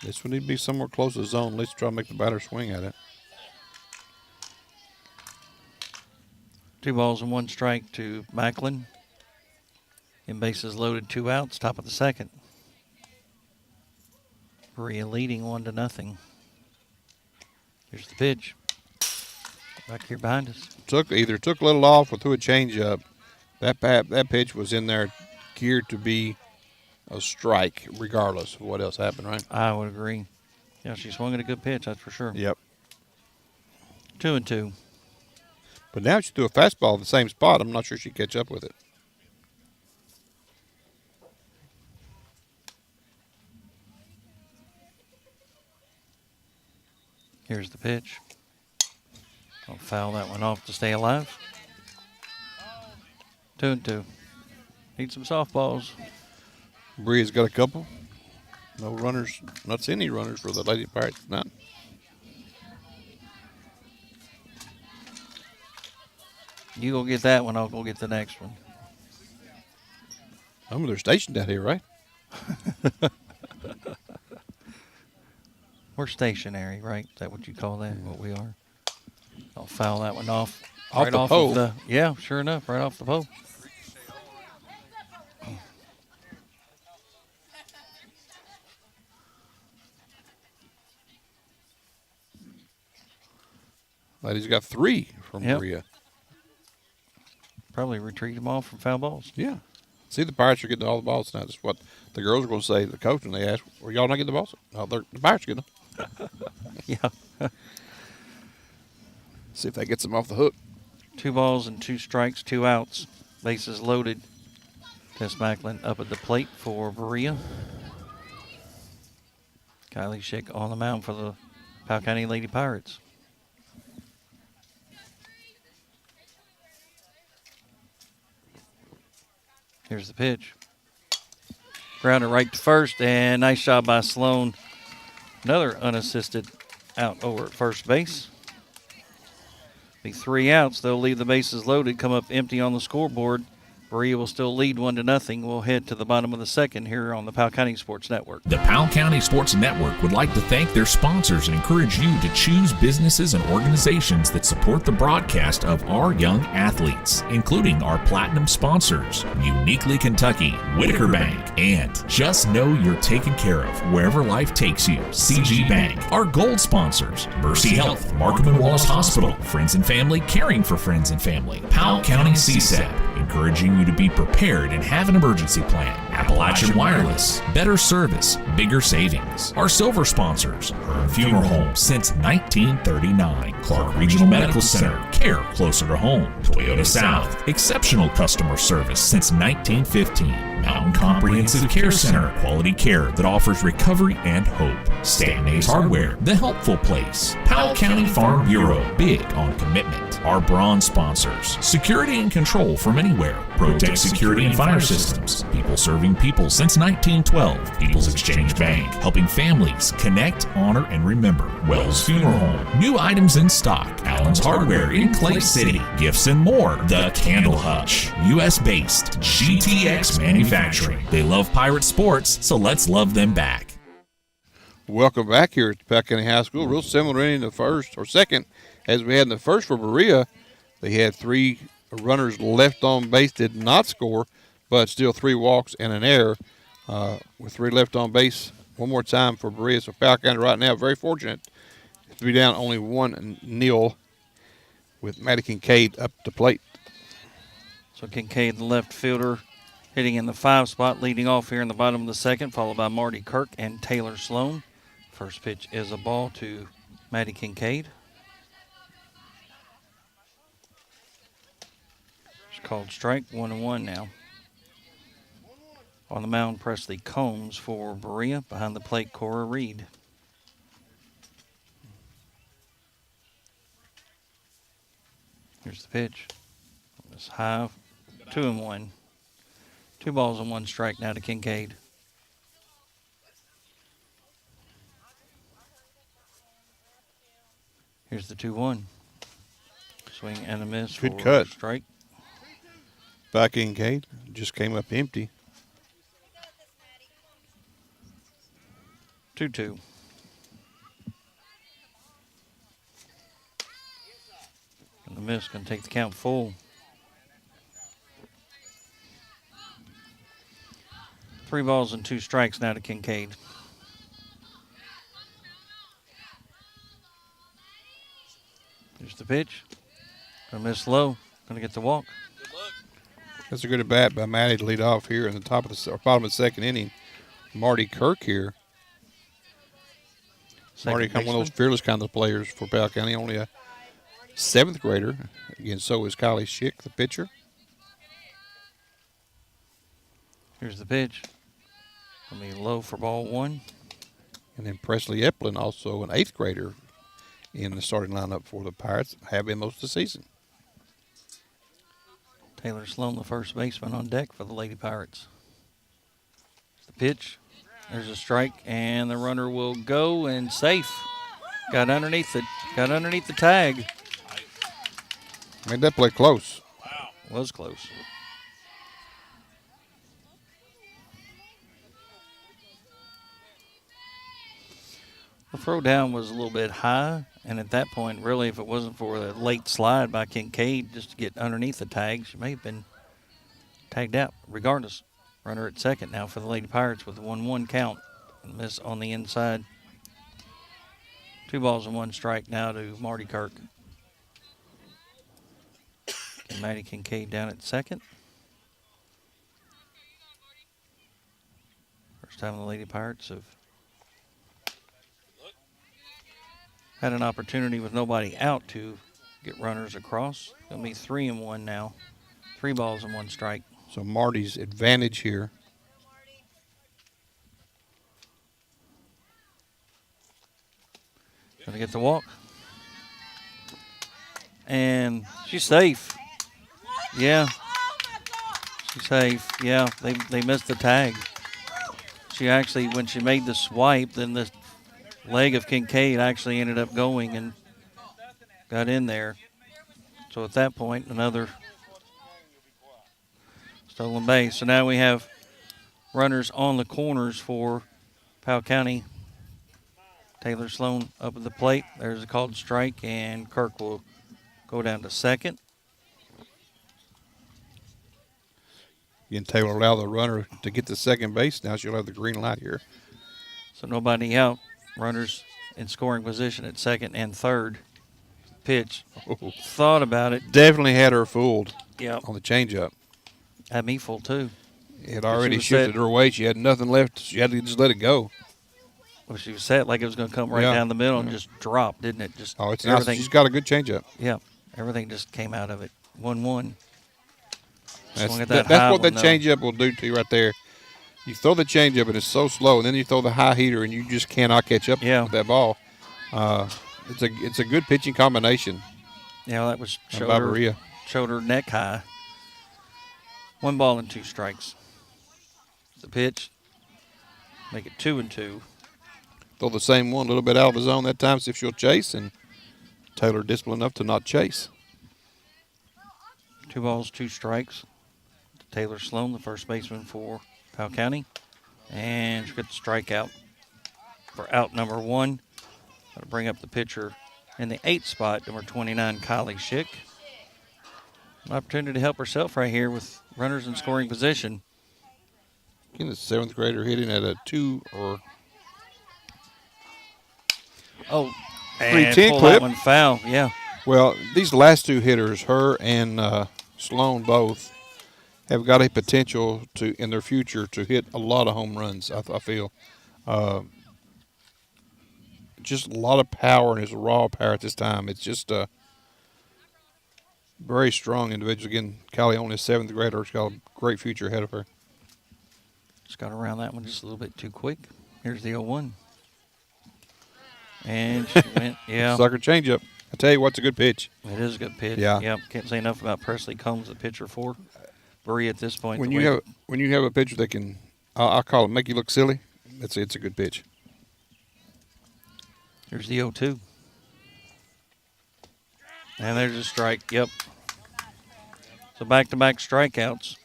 This would need to be somewhere close to the zone. At least try to make the batter swing at it. 2 balls and 1 strike to Macklin. In bases loaded, 2 outs, top of the second. Berea leading 1-0. Here's the pitch. Back here behind us. Either took a little off or threw a changeup. That pitch was in there geared to be a strike, regardless of what else happened, right? I would agree. Yeah, she swung at a good pitch, that's for sure. Yep. 2-2. But now she threw a fastball in the same spot. I'm not sure she'd catch up with it. Here's the pitch. I'll foul that one off to stay alive. 2-2. Need some softballs. Brea's got a couple. No runners. Not seeing any runners for the Lady Pirates. None. You go get that one, I'll go get the next one. They're stationed out here, right? We're stationary, right? Is that what you call that? What we are? I'll foul that one off. Off right the off pole? Of the, yeah, sure enough, right off the pole. Ladies got 3 from Yep. Berea. Probably retrieve them all from foul balls. Yeah. See, the Pirates are getting all the balls now. That's what the girls are going to say to the coach when they ask, well, y'all not getting the balls? No, the Pirates are getting them. Yeah. See if that gets them off the hook. 2 balls and 2 strikes, 2 outs. Bases loaded. Tess Macklin up at the plate for Berea. Kylie Schick on the mound for the Powell County Lady Pirates. Here's the pitch. Grounder right to first, and nice job by Sloan. Another unassisted out over at first base. Be 3 outs. They'll leave the bases loaded, come up empty on the scoreboard. Berea will still lead 1-0. We'll head to the bottom of the second here on the Powell County Sports Network. The Powell County Sports Network would like to thank their sponsors and encourage you to choose businesses and organizations that support the broadcast of our young athletes, including our platinum sponsors, Uniquely Kentucky, Whitaker Bank, and Just Know You're Taken Care of Wherever Life Takes You, CG Bank. Our gold sponsors, Mercy Health, Markham and Wallace Hospital, Friends and Family Caring for Friends and Family, Powell County CSEP, encouraging you to be prepared and have an emergency plan. Appalachian Wireless, better service, bigger savings. Our silver sponsors, Hearn Funeral Home since 1939. Clark Regional Medical Center, care closer to home. Toyota South, exceptional customer service since 1915. Mountain Comprehensive Care Center, quality care that offers recovery and hope. Stanton A's Hardware, the helpful place. Powell County Farm Bureau, big on commitment. Our bronze sponsors, security and control from anywhere. Protect Security and Fire Systems, people serving Serving people since 1912. People's Exchange Bank, helping families connect, honor, and remember. Wells Funeral Home. New items in stock. Allen's Hardware in Clay City. Gifts and more. The Candle Hutch. U.S.-based GTX Manufacturing. They love pirate sports, so let's love them back. Welcome back here at Powell County High School. Real similar in the first or second as we had in the first for Berea. They had 3 runners left on base, did not score, but still 3 walks and an error with 3 left on base. One more time for Berea. So Powell County right now very fortunate to be down only 1-0 with Maddie Kincaid up the plate. So Kincaid, the left fielder, hitting in the 5 spot, leading off here in the bottom of the second, followed by Marty Kirk and Taylor Sloan. First pitch is a ball to Maddie Kincaid. It's called strike, 1-1 now. On the mound, Presley Combs for Berea. Behind the plate, Cora Reed. Here's the pitch. It's high, 2-1. 2 balls and 1 strike now to Kincaid. Here's the 2-1. Swing and a miss. Good for cut. Strike. Back Kincaid just came up empty. 2-2. And the miss going to take the count full. 3 balls and 2 strikes now to Kincaid. Here's the pitch. Gonna miss low. Gonna get the walk. That's a good at bat by Maddie to lead off here in the top of the or bottom of the second inning. Marty Kirk here. Marty, kind of one of those fearless kind of players for Powell County. Only a 7th grader. Again, so is Kylie Schick, the pitcher. Here's the pitch. Gonna be low for ball 1. And then Presley Eplin, also an 8th grader in the starting lineup for the Pirates, have been most of the season. Taylor Sloan, the first baseman, on deck for the Lady Pirates. The pitch. There's a strike, and the runner will go and safe. Got underneath the tag. Made that play close. Wow. Was close. The throw down was a little bit high, and at that point, really, if it wasn't for the late slide by Kincaid just to get underneath the tag, she may have been tagged out. Regardless, runner at second now for the Lady Pirates with a 1-1 count. And miss on the inside. 2 balls and 1 strike now to Marty Kirk. And Maddie Kincaid down at second. First time the Lady Pirates have had an opportunity with nobody out to get runners across. It'll be 3-1 now. 3 balls and 1 strike. So Marty's advantage here. Gonna get the walk. And she's safe. Yeah. She's safe. Yeah, they missed the tag. She actually, when she made the swipe, then the leg of Kincaid actually ended up going and got in there. So at that point, another stolen base. So now we have runners on the corners for Powell County. Taylor Sloan up at the plate. There's a called strike, and Kirk will go down to second. Again, Taylor allow the runner to get to second base. Now she'll have the green light here. So nobody out. Runners in scoring position at second and third. Pitch. Oh. Thought about it. Definitely had her fooled. Yep. On the changeup. Had me full too. It had already shifted her way. She had nothing left. She had to just let it go. Well, she was set like it was going to come right down the middle and just drop, didn't it? Just it's nice. She's got a good changeup. Yeah, everything just came out of it. 1-1. That's what that changeup will do to you right there. You throw the changeup and it's so slow, and then you throw the high heater and you just cannot catch up with that ball. It's a good pitching combination. Yeah, that was shoulder neck high. 1 ball and 2 strikes. The pitch. Make it 2-2. Throw the same one a little bit out of the zone that time, see if she'll chase, and Taylor disciplined enough to not chase. 2 balls, 2 strikes. Taylor Sloan, the first baseman for Powell County. And she'll get the strikeout for out number 1. That'll bring up the pitcher in the 8th spot, number 29, Kylie Schick. An opportunity to help herself right here with runners in scoring position. Again, the 7th grader hitting at a 2 or Oh, 310 and pull clip. that one foul, yeah. Well, these last 2 hitters, her and Sloan both, have got a potential to in their future to hit a lot of home runs. I feel just a lot of power, and it's raw power at this time. It's just a very strong individual. Again, Callie only a 7th grader. She's got a great future ahead of her. Just got around that one just a little bit too quick. Here's the 0-1. And she went, yeah. Sucker changeup. I tell you what's a good pitch. It is a good pitch. Yeah. Yep. Can't say enough about Presley Combs, the pitcher for Berea at this point. When you have a pitcher that can, I'll call it, make you look silly, it's a good pitch. Here's the 0-2. And there's a strike. Yep. So back-to-back strikeouts.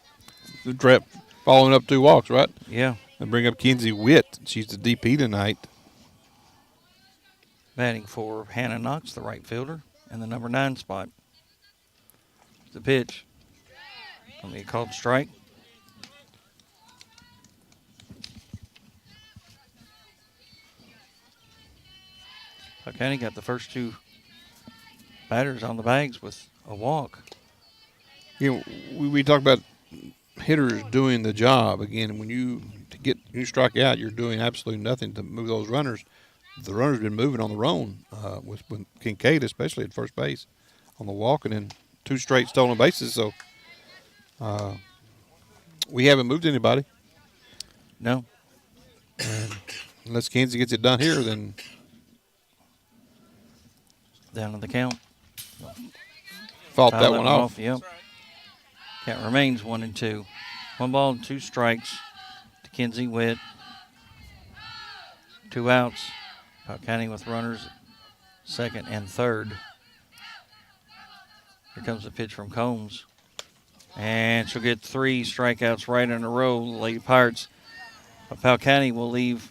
The trap following up 2 walks, right? Yeah. And bring up Kenzie Witt. She's the DP tonight. Batting for Hannah Knox, the right fielder, in the number 9 spot. The pitch. Only a called strike. Powell County got the first 2 batters on the bags with a walk. You know, we talk about hitters doing the job. Again, when you strike out, you're doing absolutely nothing to move those runners. The runner's been moving on their own with Kincaid, especially at first base, on the walk, and then 2 straight stolen bases. So we haven't moved anybody. No. And unless Kenzie gets it done here, then Down to the count. fought that one off. Yep. Count remains 1-2. 1 ball and 2 strikes to Kenzie Witt. 2 outs. Powell County with runners at 2nd and 3rd. Here comes the pitch from Combs. And she'll get 3 strikeouts right in a row. The Lady Pirates of Powell County will leave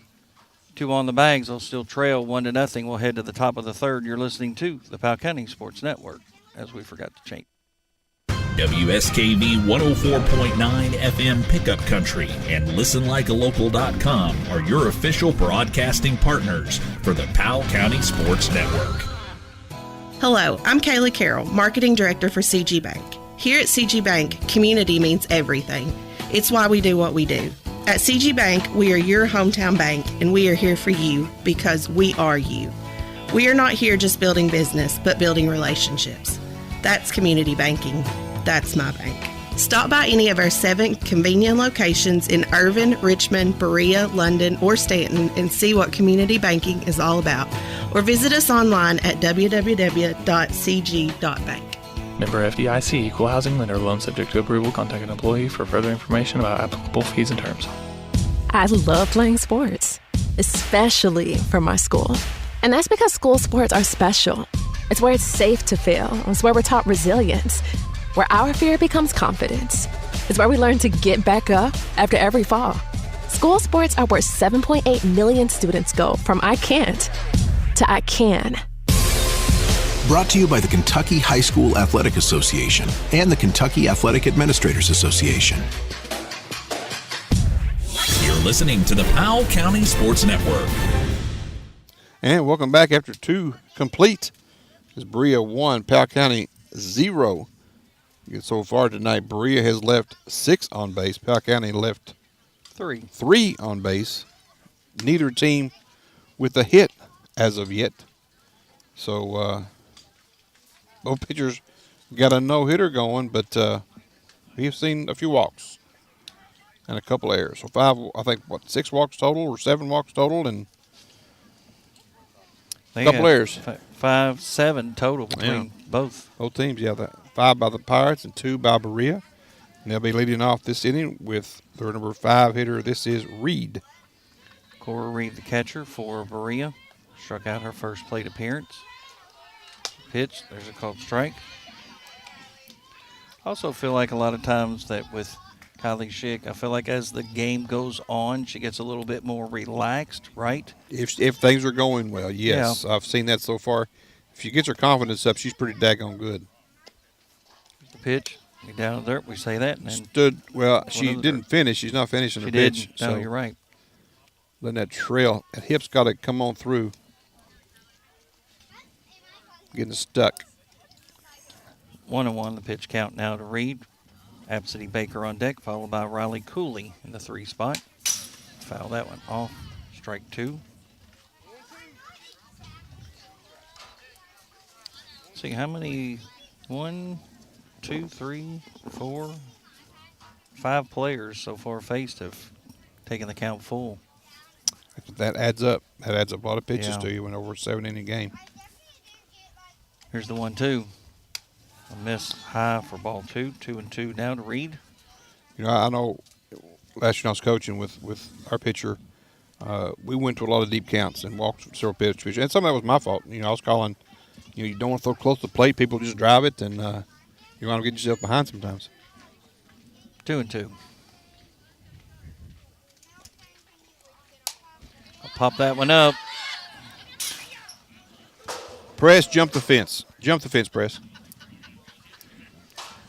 2 on the bags. They'll still trail 1-0. We'll head to the top of the 3rd. You're listening to the Powell County Sports Network, as we forgot to change. WSKV 104.9 FM Pickup Country and ListenLikeALocal.com are your official broadcasting partners for the Powell County Sports Network. Hello, I'm Kaylee Carroll, Marketing Director for CG Bank. Here at CG Bank, community means everything. It's why we do what we do. At CG Bank, we are your hometown bank, and we are here for you because we are you. We are not here just building business, but building relationships. That's community banking. That's my bank. Stop by any of our 7 convenient locations in Irvin, Richmond, Berea, London, or Stanton and see what community banking is all about. Or visit us online at www.cg.bank. Member FDIC, equal housing lender, loan subject to approval. Contact an employee for further information about applicable fees and terms. I love playing sports, especially for my school. And that's because school sports are special. It's where it's safe to fail. It's where we're taught resilience, where our fear becomes confidence. It's where we learn to get back up after every fall. School sports are where 7.8 million students go from I can't to I can. Brought to you by the Kentucky High School Athletic Association and the Kentucky Athletic Administrators Association. You're listening to the Powell County Sports Network. And welcome back after 2 complete. It's Berea 1, Powell County 0. So far tonight, Berea has left 6 on base. Powell County left 3 on base. Neither team with a hit as of yet. So both pitchers got a no-hitter going, but we've seen a few walks and a couple errors. So 6 walks total or 7 walks total and a couple errors. 5-7 total between both teams. Yeah, 5 by the Pirates and 2 by Berea. And they'll be leading off this inning with their number 5 hitter. This is Reed. Cora Reed, the catcher for Berea, struck out her first plate appearance. Pitch, there's a called strike. I also feel like a lot of times that with Kylie Schick, I feel like as the game goes on, she gets a little bit more relaxed, right? If things are going well, yes. Yeah. I've seen that so far. If she gets her confidence up, she's pretty daggone good. The pitch, you down in the dirt, we say that. And stood, well, she didn't finish. She's not finishing her pitch. No, so you're right. Letting that trail, that hip's got to come on through. Getting stuck. 1-1, the pitch count now to Reed. Absidy Baker on deck, followed by Riley Cooley in the 3 spot. Foul that one off. Strike 2. Let's see how many. 1, 2, 3, 4, 5 players so far faced have taken the count full. That adds up. That adds up a lot of pitches to you when over a 7-inning game. Here's the 1-2. A miss high for ball 2. 2-2 now to Reed. You know, I know last year I was coaching with our pitcher. We went to a lot of deep counts and walked several pitches. And some of that was my fault. You know, I was calling, you don't want to throw close to the plate. People just drive it, and you want to get yourself behind sometimes. 2-2. I'll pop that one up. Press, jump the fence. Jump the fence, Press.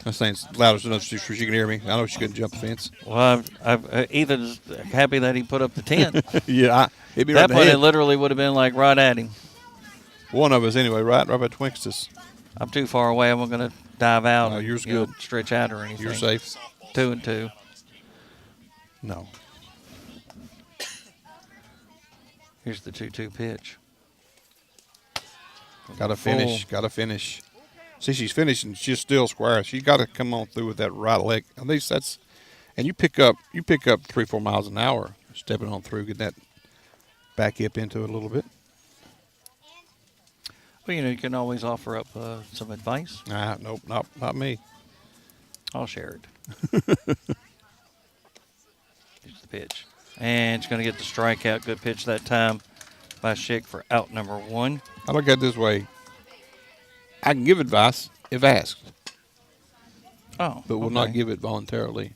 I'm saying it's loud enough so she can hear me. I know she couldn't jump the fence. Well, Ethan's happy that he put up the 10. Yeah. It'd be that right one, it literally would have been like right at him. One of us anyway, right by Twinkston. I'm too far away. I'm going to dive out. No, yours good. Stretch out or anything. You're safe. 2-2. No. Here's the 2-2 pitch. Got to finish. Got to finish. See, she's finishing. She's still square. She's got to come on through with that right leg. At least that's, and you pick up 3-4 miles an hour stepping on through, get that back hip into it a little bit. Well, you can always offer up some advice. Nope, not me. I'll share it. Here's the pitch. And she's going to get the strikeout. Good pitch that time by Schick for out number 1. I look at it this way. I can give advice if asked. Oh, but will not give it voluntarily.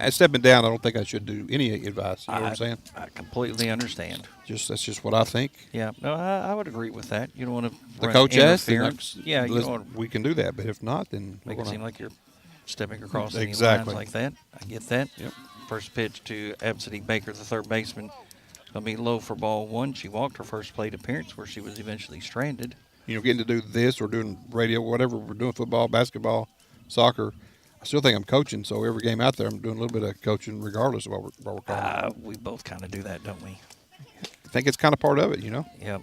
Stepping down, I don't think I should do any advice. You know what I'm saying? I completely understand. That's just what I think. Yeah, no, I would agree with that. You don't want to the coach asked. Yeah, we can do that. But if not, then make it seem like you're stepping across exactly any lines like that. I get that. Yep. First pitch to Absidy Baker, the third baseman. Going to be low for ball 1. She walked her first plate appearance where she was eventually stranded. Getting to do this or doing radio, whatever we're doing, football, basketball, soccer. I still think I'm coaching, so every game out there I'm doing a little bit of coaching regardless of what we're calling. We both kind of do that, don't we? I think it's kind of part of it, Yep. Going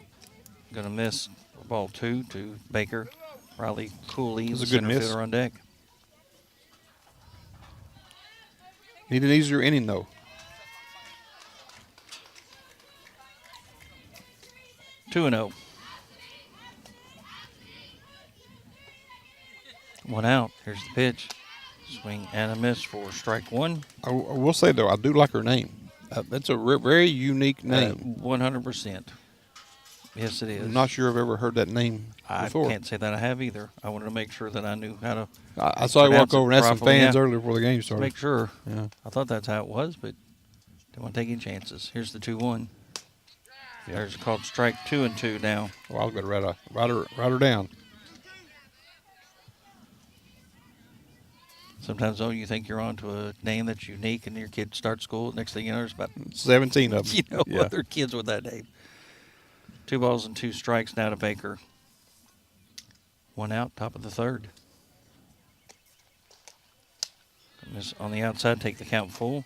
to miss for ball 2 to Baker. Riley Cooley, the center fielder on deck. Need an easier inning, though. 2-0. 1 out. Here's the pitch. Swing and a miss for strike 1. I will say, though, I do like her name. That's a very unique name. 100%. Yes, it is. I'm not sure I've ever heard that name before. I can't say that I have either. I wanted to make sure that I knew how to. I saw you walk over and ask some fans earlier before the game started. Make sure. Yeah. I thought that's how it was, but didn't want to take any chances. Here's the 2-1. Yeah. There's a called strike 2-2 now. Well, I'll go to write her down. Sometimes, though, you think you're on to a name that's unique, and your kid starts school. Next thing you know, there's about 17 of them. Other kids with that name. 2 balls and 2 strikes now to Baker. 1 out, top of the third. Miss on the outside, take the count full.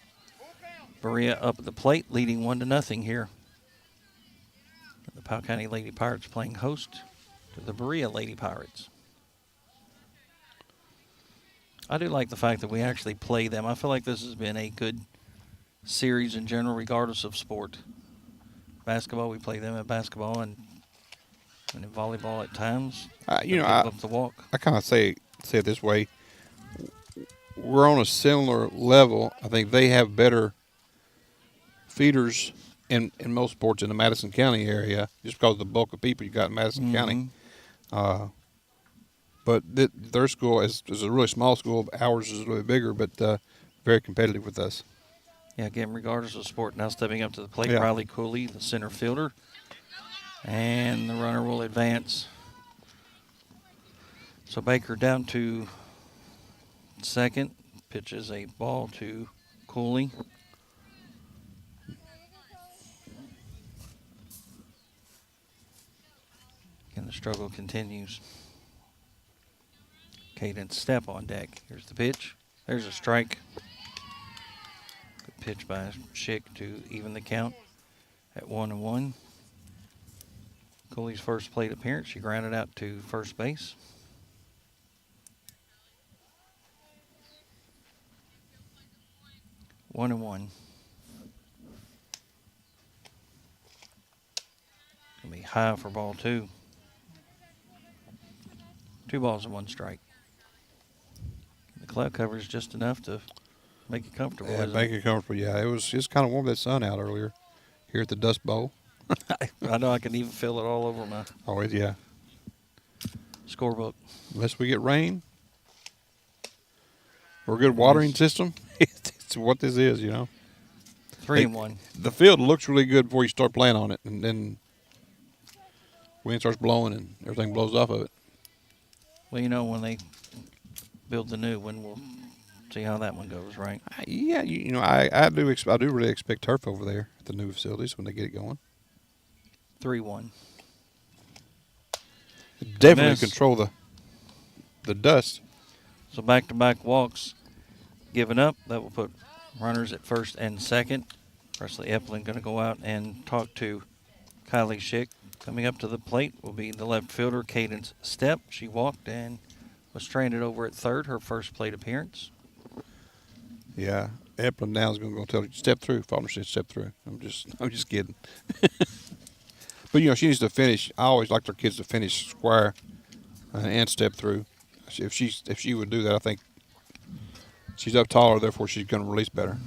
Berea up at the plate, leading 1-0 here. The Powell County Lady Pirates playing host to the Berea Lady Pirates. I do like the fact that we actually play them. I feel like this has been a good series in general, regardless of sport. Basketball, we play them at basketball, and in volleyball at times. Up the walk. I kind of say it this way: we're on a similar level. I think they have better feeders in most sports in the Madison County area, just because of the bulk of people you got in Madison County. But their school is a really small school. Ours is really bigger, but very competitive with us. Yeah, again, regardless of sport, now stepping up to the plate, Yeah. Riley Cooley, the center fielder. And the runner will advance. So Baker down to second. Pitches a ball to Cooley. And the struggle continues. Cadence step on deck. Here's the pitch. There's a strike. Good pitch by Schick to even the count at 1-1. Cooley's first plate appearance. She grounded out to first base. One and one. Gonna be high for ball two. 2 balls and 1 strike. The cloud cover is just enough to make it comfortable. Yeah, make it comfortable. Yeah, it's kind of warm that sun out earlier here at the Dust Bowl. I know I can even feel it all over my Yeah. scorebook. Unless we get rain or a good watering system, it's what this is, 3-1. The field looks really good before you start playing on it, and then wind starts blowing and everything blows off of it. Well, when they build the new one, we'll see how that one goes, right? Yeah, I do really expect turf over there at the new facilities when they get it going. 3-1. Definitely Miss. control the dust. So back-to-back walks given up. That will put runners at first and second. Presley Epplin going to go out and talk to Kylie Schick. Coming up to the plate will be the left fielder, Cadence Step. She walked and was stranded over at third, her first plate appearance. Yeah, Epplin now is going to go tell you, step through. Faulkner said step through. I'm just kidding. But, she needs to finish. I always like their kids to finish square and step through. If she would do that, I think she's up taller, therefore she's going to release better.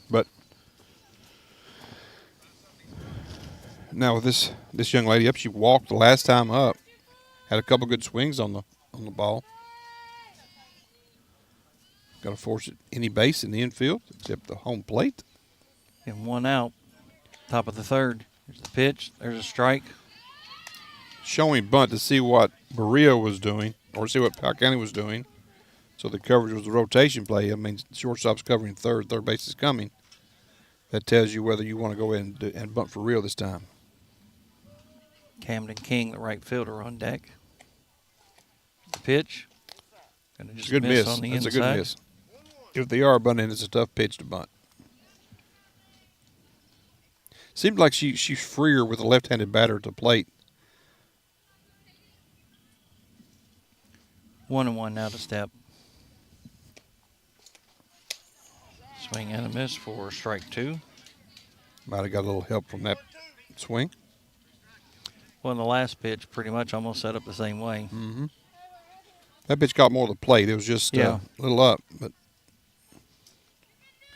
But now with this young lady up, she walked the last time up, had a couple good swings on the ball. Got to force it any base in the infield except the home plate. And 1 out, top of the third. Here's the pitch. There's a strike. Showing bunt to see what Berea was doing or see what Powell County was doing. So the coverage was the rotation play. I mean, shortstop's covering third base is coming. That tells you whether you want to go ahead and bunt for real this time. Camden King, the right fielder, on deck. The pitch. Gonna just Good miss miss. on the That's inside. a good miss. If they are bunting, it's a tough pitch to bunt. Seems like she's freer with a left-handed batter at the plate. 1-1 now to Step. Swing and a miss for strike 2. Might have got a little help from that swing. Well, the last pitch pretty much almost set up the same way. Mm-hmm. That pitch got more of the plate. It was just a little up. But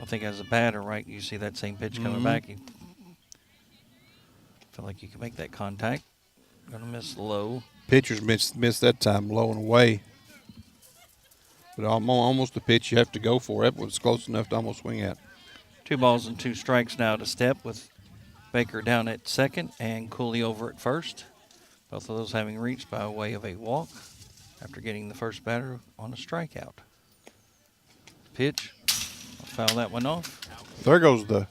I think as a batter, right, you see that same pitch coming back. You feel like you can make that contact. Going to miss low. Pitchers missed that time, low and away. But almost the pitch you have to go for. It was close enough to almost swing at. 2 balls and 2 strikes now to Step with Baker down at second and Cooley over at first. Both of those having reached by way of a walk after getting the first batter on a strikeout. Pitch. I'll foul that one off. There goes the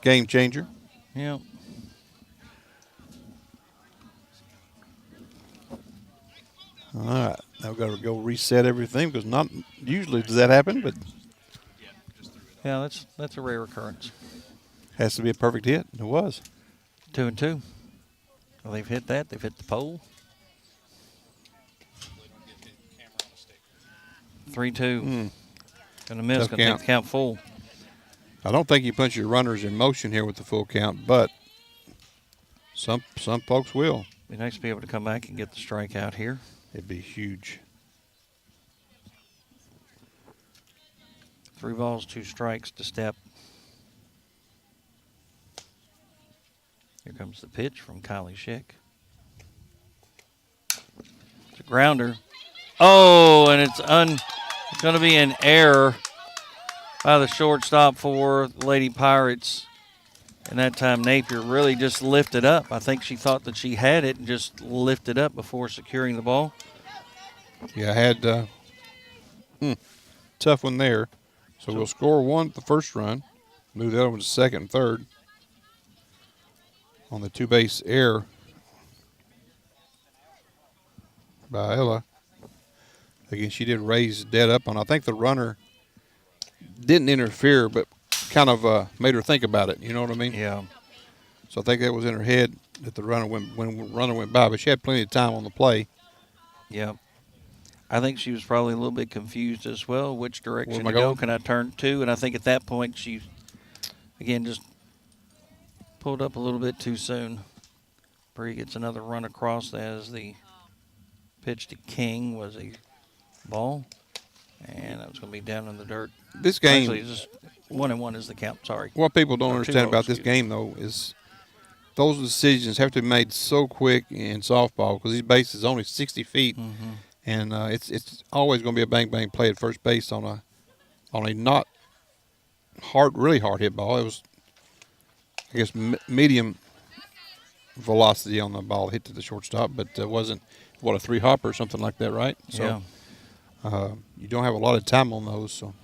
game changer. Yep. All right. Now we've got to go reset everything because not usually does that happen, but Yeah, that's a rare occurrence. has to be a perfect hit. It was. 2-2. Well, they've hit that. They've hit the pole. 3-2. Gonna miss. Tough Gonna take count. the count full. I don't think you punch your runners in motion here with the full count, but some folks will. Be nice to be able to come back and get the strikeout here. It'd be huge. 3 balls, 2 strikes to Step. Here comes the pitch from Kylie Schick. It's a grounder. Oh, and it's going to be an error by the shortstop for the Lady Pirates. And that time Napier really just lifted up. I think she thought that she had it and just lifted up before securing the ball. Yeah, I had tough one there. So we'll score one at the first run, move the other one to second and third on the 2-base error by Ella. Again, she did raise dead up on. I think the runner didn't interfere, but kind of made her think about it. You know what I mean? Yeah. So I think that was in her head that the runner when the runner went by, but she had plenty of time on the play. Yeah. I think she was probably a little bit confused as well. Which direction am I to go? going? Can I turn to? And I think at that point she, again, just pulled up a little bit too soon. Bree gets another run across as the pitch to King was a ball. And that was going to be down in the dirt. This game. Actually, just 1-1 is the count. Sorry. What people don't Or understand 2-0, about this game, though, is those decisions have to be made so quick in softball because these bases only 60 feet. Mm-hmm. And it's always going to be a bang play at first base on a not really hard hit ball. It was, I guess, medium velocity on the ball hit to the shortstop, but it wasn't a 3-hopper or something like that, right? So, yeah. You don't have a lot of time on those, so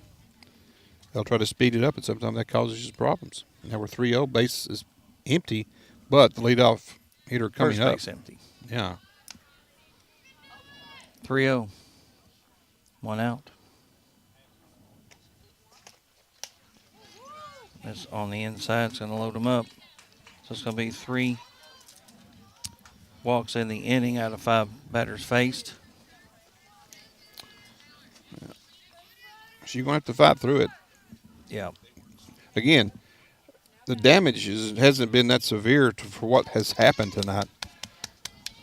they'll try to speed it up, and sometimes that causes just problems. Now we're 3-0, base is empty, but the leadoff hitter coming up. First base empty. Yeah. 3-0. 1 out. That's on the inside. It's going to load them up. So it's going to be 3 walks in the inning out of 5 batters faced. So you're going to have to fight through it. Yeah. Again, the damage hasn't been that severe for what has happened tonight.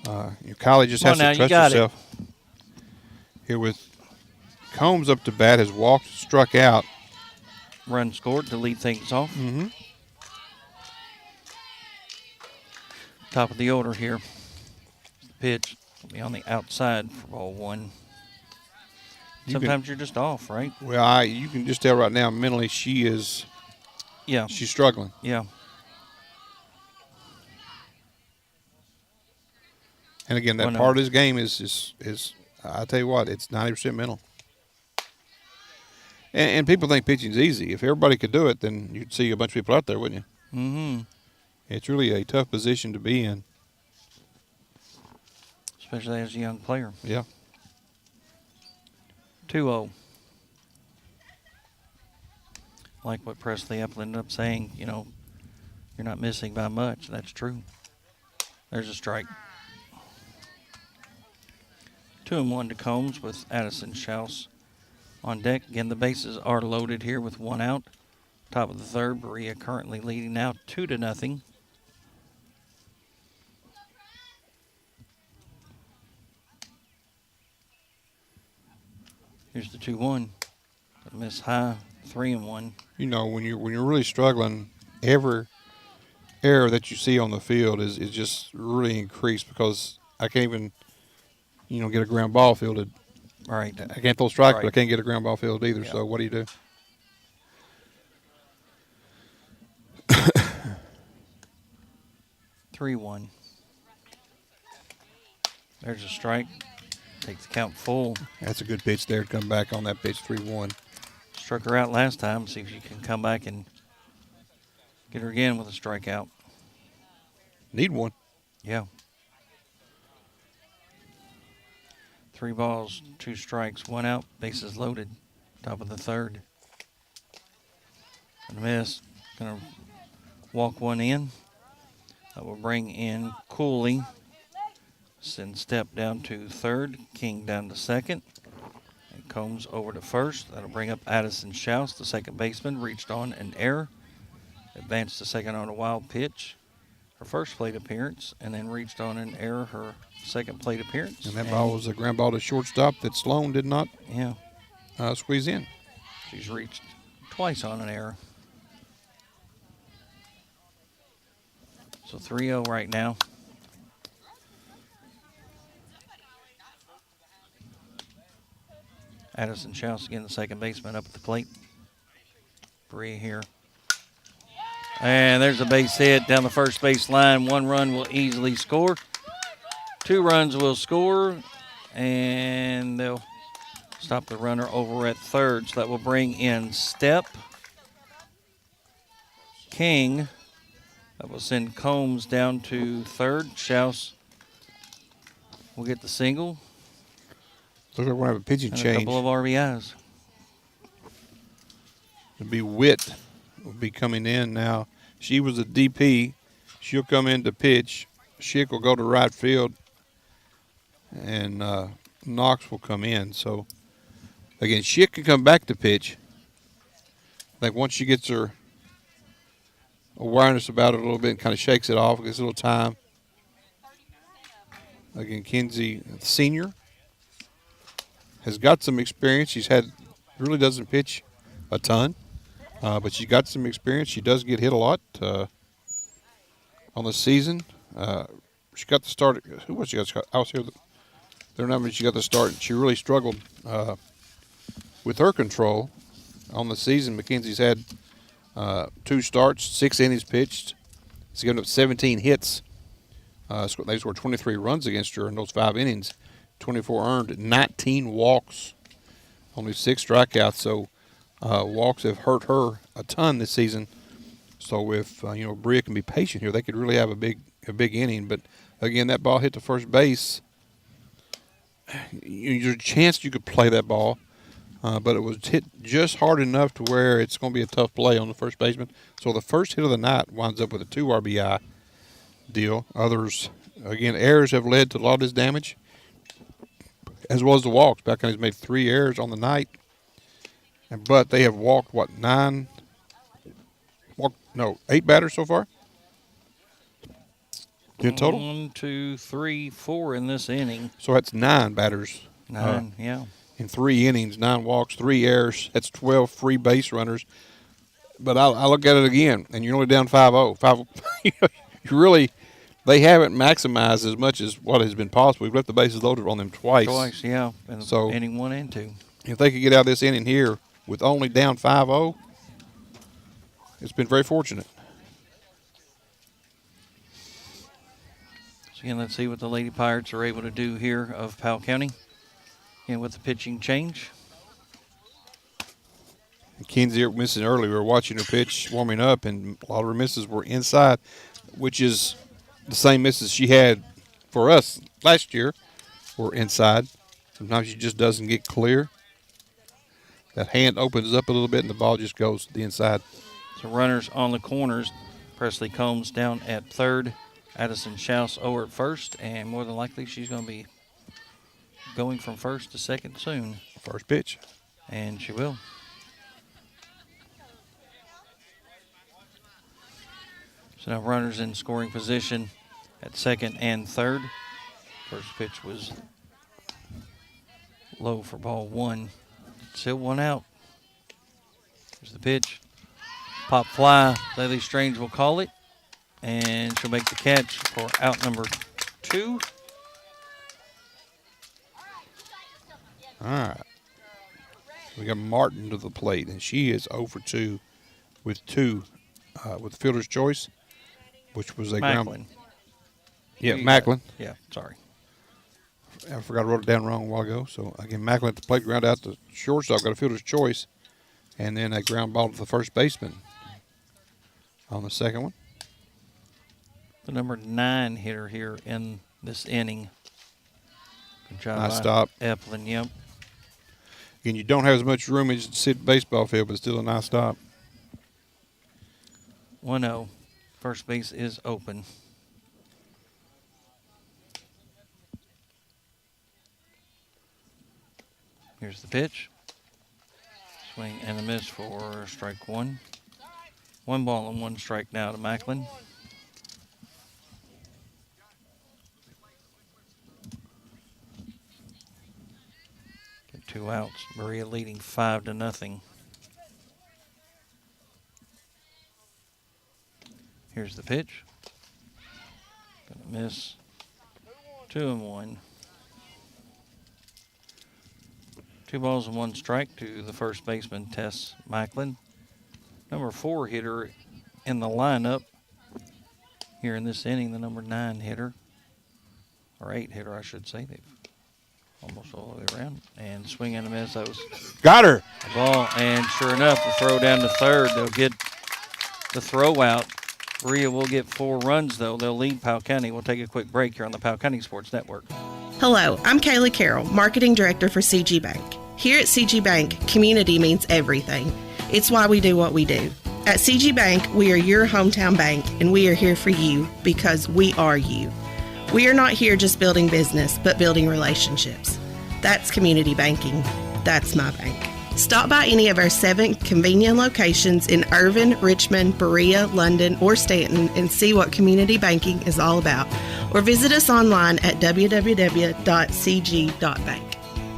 Kylie just has to trust herself. Here with Combs up to bat, has walked, struck out. Run scored to lead things off. Mm-hmm. Top of the order here. Pitch will be on the outside for ball 1. Sometimes you're just off, right? Well, you can just tell right now mentally she's struggling. Yeah. And again, that part of this game is I tell you what, it's 90% mental. And people think pitching's easy. If everybody could do it, then you'd see a bunch of people out there, wouldn't you? Mm-hmm. It's really a tough position to be in. Especially as a young player. Yeah. 2-0. Like what Presley Apple ended up saying, you're not missing by much. That's true. There's a strike. 2-1 to Combs with Addison Schaus on deck. Again, the bases are loaded here with 1 out. Top of the third, Berea currently leading now 2-0. Here's the 2-1. Miss high, 3-1. When you're really struggling, every error that you see on the field is just really increased because I can't even get a ground ball fielded. Right. I can't throw strikes, Right. but I can't get a ground ball fielded either. Yeah. So what do you do? (3-1). There's a strike. Takes the count full. That's a good pitch there to come back on that pitch, 3-1. Struck her out last time. See if you can come back and get her again with a strikeout. Need one. Yeah. 3 balls, 2 strikes, 1 out. Bases loaded. Top of the third. Gonna miss. Gonna walk 1 in. That will bring in Cooley. Send Step down to third. King down to second. And Combs over to first. That'll bring up Addison Schaus, the second baseman. Reached on an error. Advanced to second on a wild pitch. Her first plate appearance. And then reached on an error her second plate appearance. And that ball was a ground ball to shortstop that Sloan did not Yeah. squeeze in. She's reached twice on an error. So 3-0 right now. Addison Schaus again, the second baseman up at the plate. Berea here. And there's a base hit down the first base line. 1 run will easily score. 2 runs will score. And they'll stop the runner over at third. So that will bring in Stepp, King. That will send Combs down to third. Schaus will get the single. Looks like we're going to have a pitching And change. a couple of RBIs. It'll be Witt will be coming in now. She was a DP. She'll come in to pitch. Schick will go to right field. And Knox will come in. So, again, Schick can come back to pitch. I think once she gets her awareness about it a little bit and kind of shakes it off, gets a little time. Again, Kinsey, the senior, has got some experience. She's really doesn't pitch a ton, but she's got some experience. She does get hit a lot on the season. She got the start. Who was she? I was here. There number she got the start. She really struggled with her control on the season. McKenzie's had 2 starts, 6 innings pitched. She's given up 17 hits. They scored 23 runs against her in those 5 innings. 24 earned, 19 walks, only 6 strikeouts. So walks have hurt her a ton this season. So if Berea can be patient here, they could really have a big inning. But again, that ball hit the first base. There's a chance you could play that ball, but it was hit just hard enough to where it's going to be a tough play on the first baseman. So the first hit of the night winds up with a 2 RBI deal. Others, again, errors have led to a lot of this damage, as well as the walks. Balcones made 3 errors on the night, but they have walked, 8 batters so far? In total? 1, 2, 3, 4 in this inning. So that's 9 batters. 9, yeah. In 3 innings, 9 walks, 3 errors. That's 12 free base runners. But I look at it again, and you're only down 5-0. They haven't maximized as much as what has been possible. We've left the bases loaded on them twice. Twice, yeah. In So inning 1 and 2. if they could get out of this inning here with only down 5-0, it's been very fortunate. So again, let's see what the Lady Pirates are able to do here of Powell County. And with the pitching change. Kinsey missing early. We were watching her pitch, warming up, and a lot of her misses were inside, which is the same misses she had for us last year were inside. Sometimes she just doesn't get clear. That hand opens up a little bit, and the ball just goes to the inside. So runners on the corners. Presley Combs down at third. Addison Schaus over at first, and more than likely she's going to be going from first to second soon. First pitch. And she will. So now runners in scoring position at second and third. First pitch was low for ball 1. Still 1 out. Here's the pitch. Pop fly. Lately Strange will call it. And she'll make the catch for out number 2. All right. We got Martin to the plate, and she is 0 for 2 with fielder's choice, which was a Macklin. Yeah, Macklin. Yeah, sorry. I forgot I wrote it down wrong a while ago. So, again, Macklin at the plate, ground out to shortstop, got a fielder's choice, and then a ground ball to the first baseman on the second one. The number 9 hitter here in this inning. Good job Nice by stop. Eplin, yep. Again, you don't have as much room as you sit baseball field, but still a nice stop. 1-0. First base is open. Here's the pitch. Swing and a miss for strike 1. 1 ball and 1 strike now to Macklin. Get 2 outs. Berea leading 5-0. Here's the pitch. Gonna miss. 2-1. 2 balls and 1 strike to the first baseman, Tess Macklin. Number 4 hitter in the lineup here in this inning, the number 9 hitter, or 8 hitter, I should say. They've almost all the way around. And swing and a miss. That was Got her. the ball. And sure enough, the throw down to third. They'll get the throw out. Berea will get 4 runs, though. They'll lead Powell County. We'll take a quick break here on the Powell County Sports Network. Hello, I'm Kaylee Carroll, Marketing Director for CG Bank. Here at CG Bank, community means everything. It's why we do what we do. At CG Bank, we are your hometown bank, and we are here for you because we are you. We are not here just building business, but building relationships. That's community banking. That's my bank. Stop by any of our 7 convenient locations in Irvin, Richmond, Berea, London, or Stanton and see what community banking is all about. Or visit us online at www.cg.bank.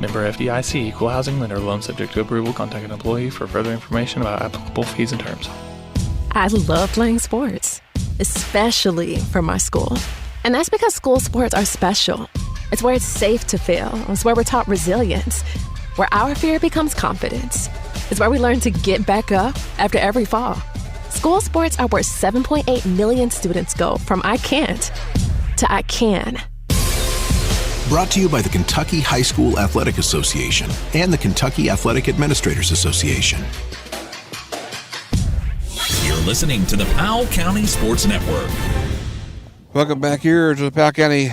Member FDIC, equal housing lender, loan subject to approval. Contact an employee for further information about applicable fees and terms. I love playing sports, especially for my school. And that's because school sports are special. It's where it's safe to fail. It's where we're taught resilience, where our fear becomes confidence. It's where we learn to get back up after every fall. School sports are where 7.8 million students go from I can't to I can. Brought to you by the Kentucky High School Athletic Association and the Kentucky Athletic Administrators Association. You're listening to the Powell County Sports Network. Welcome back here to the Powell County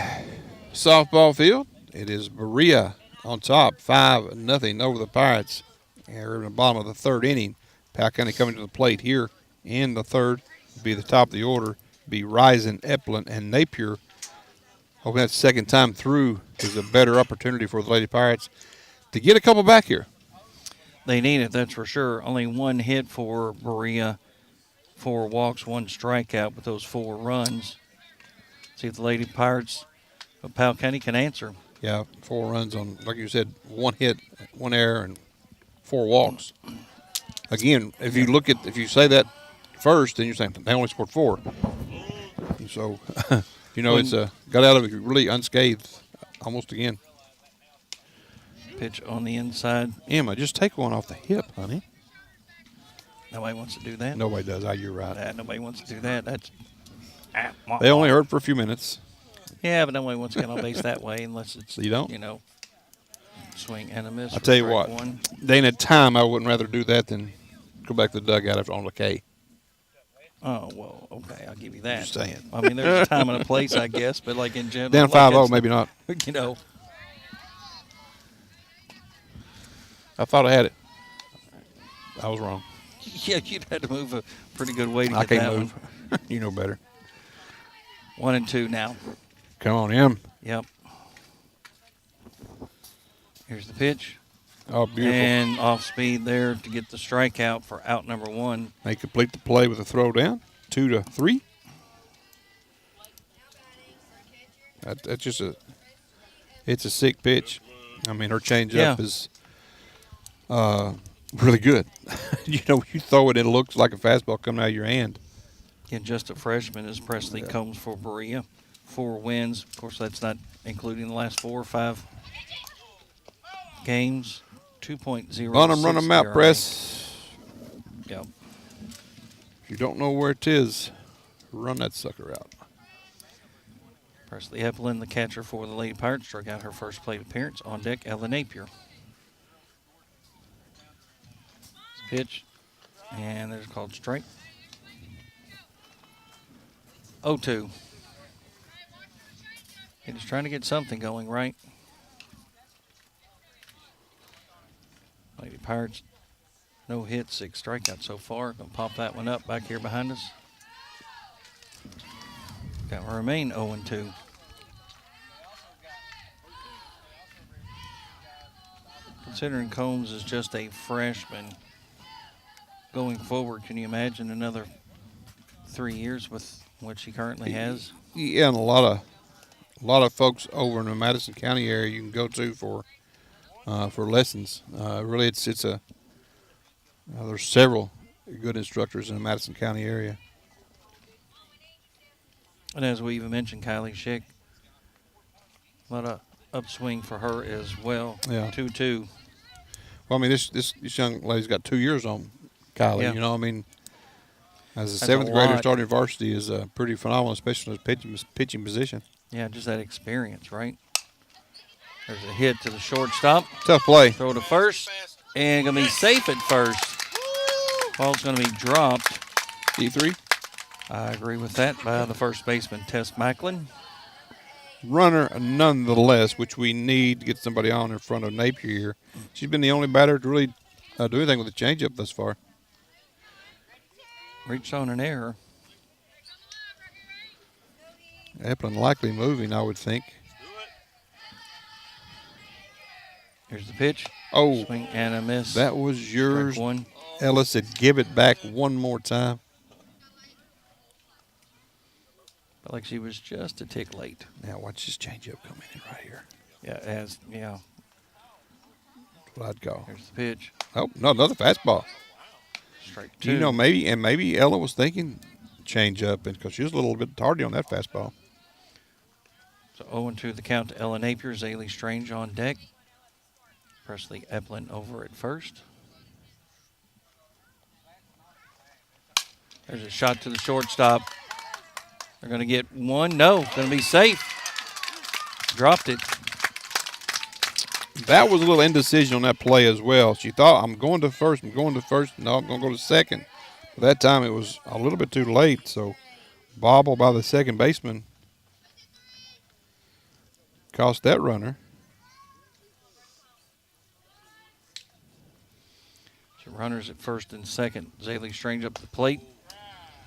softball field. It is Berea on top, 5-0 over the Pirates. And we're in the bottom of the 3rd inning. Powell County coming to the plate here in the 3rd. Be the top of the order. Be Risen, Epplin, and Napier. Hoping that second time through is a better opportunity for the Lady Pirates to get a couple back here. They need it, that's for sure. Only 1 hit for Berea, 4 walks, 1 strikeout with those 4 runs. See if the Lady Pirates of Powell County can answer. Yeah, 4 runs on, like you said, 1 hit, 1 error, and 4 walks. Again, if you say that first, then you're saying they only scored 4. And so, it's got out of it really unscathed almost again. Pitch on the inside. Emma, just take one off the hip, honey. Nobody wants to do that. Nobody does. You're right. Nobody wants to do that. That's They only hurt for a few minutes. Yeah, but nobody wants to get on base that way unless it's, you don't? Swing and a miss. I'll tell you what, 1. They ain't had time. I wouldn't rather do that than go back to the dugout after on the K. Oh, well, okay, I'll give you that. Just saying. I mean, there's a time and a place, I guess, but like in general. Down 5-0, maybe not. I thought I had it. I was wrong. Yeah, you'd have to move a pretty good way to I get can't that move. one. You know better. 1-2 now. Come on, Em. Yep. Here's the pitch. Oh, beautiful. And off speed there to get the strikeout for out number 1. They complete the play with a throw down, 2-3. That's just it's a sick pitch. I mean, her changeup is really good. You throw it, and it looks like a fastball coming out of your hand. Again, just a freshman is Presley Combs for Berea. 4 wins. Of course, that's not including the last 4 or 5 games. 2.0. Run them out, Press. Yep. If you don't know where it is, run that sucker out. Presley Epplin, the catcher for the Lady Pirates, struck out her first plate appearance. On deck, Ella Napier. Pitch. And there's a called strike. 0-2. He's trying to get something going, right? Lady Pirates, no hits, 6 strikeouts so far. Gonna pop that one up back here behind us. Got to remain 0-2. Considering Combs is just a freshman going forward, can you imagine another 3 years with what she currently has? Yeah, and a lot of folks over in the Madison County area you can go to for lessons. Really, it's a there's several good instructors in the Madison County area. And as we even mentioned, Kylie Schick, a lot of upswing for her as well. Yeah. 2-2. Well, I mean, this young lady's got 2 years on Kylie. Yeah. You know, I mean, as a That's seventh a grader lot. starting varsity is pretty phenomenal, especially in his pitching position. Yeah, just that experience, right? There's a hit to the shortstop. Tough play. Throw to first. And going to be safe at first. Ball's going to be dropped. E3. I agree with that by the first baseman, Tess Macklin. Runner nonetheless, which we need to get somebody on in front of Napier here. She's been the only batter to really do anything with the changeup thus far. Reached on an error. Epplin likely moving, I would think. Here's the pitch. Oh, Swing and a miss. that was yours. Strike one. Ellis said, give it back one more time. Felt like she was just a tick late. Now watch this changeup coming in right here. Yeah, yeah. That's what I'd call. Here's the pitch. Oh, no, another fastball. Strike two. You know, maybe Ella was thinking changeup because she was a little bit tardy on that fastball. So 0-2 the count to Ella Napier. Zaylee Strange on deck. Presley Epplin over at first. There's a shot to the shortstop. They're going to get one. No, going to be safe. Dropped it. That was a little indecision on that play as well. She thought, I'm going to first. No, I'm going to go to second. But that time it was a little bit too late, so bobble by the second baseman cost that runner. So runners at first and second. Zaylee Strange up the plate.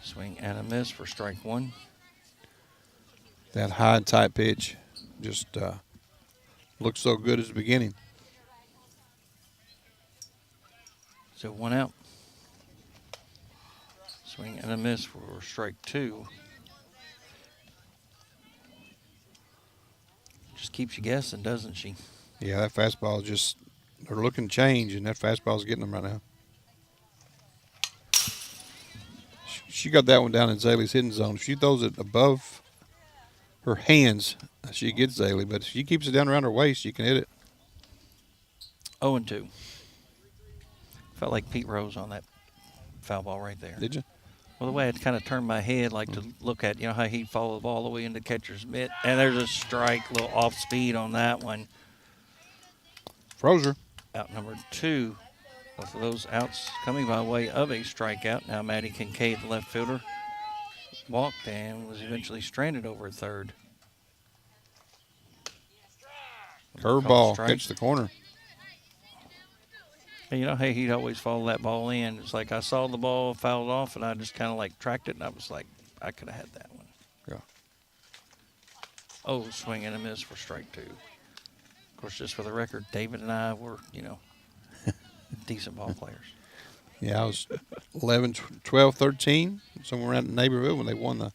Swing and a miss for strike one. That high and tight pitch just looked so good at the beginning. So one out. Swing and a miss for strike two. Just keeps you guessing, doesn't she? Yeah, that fastball just, they're looking to change, and that fastball's getting them right now. She got that one down in Zaylee's hitting zone. If she throws it above her hands, she gets Zaylee. But if she keeps it down around her waist, she can hit it. 0-2. Felt like Pete Rose on that foul ball right there. Did you? Well, the way I kind of turned my head, like to look at, you know, how he'd follow the ball all the way into catcher's mitt. And there's a strike, a little off speed on that one. Froze her. Out number two. Both of those outs coming by way of a strikeout. Now Maddie Kincaid, the left fielder, walked and was eventually stranded over at third. Curveball, catch the corner. And you know, hey, he'd always follow that ball in. It's like I saw the ball fouled off, and I just kind of like tracked it, and I was like, I could have had that one. Yeah. Oh, swing and a miss for strike two. Of course, just for the record, David and I were, you know, decent ball players. Yeah, I was 11, 12, 13, somewhere around the neighborhood when they won the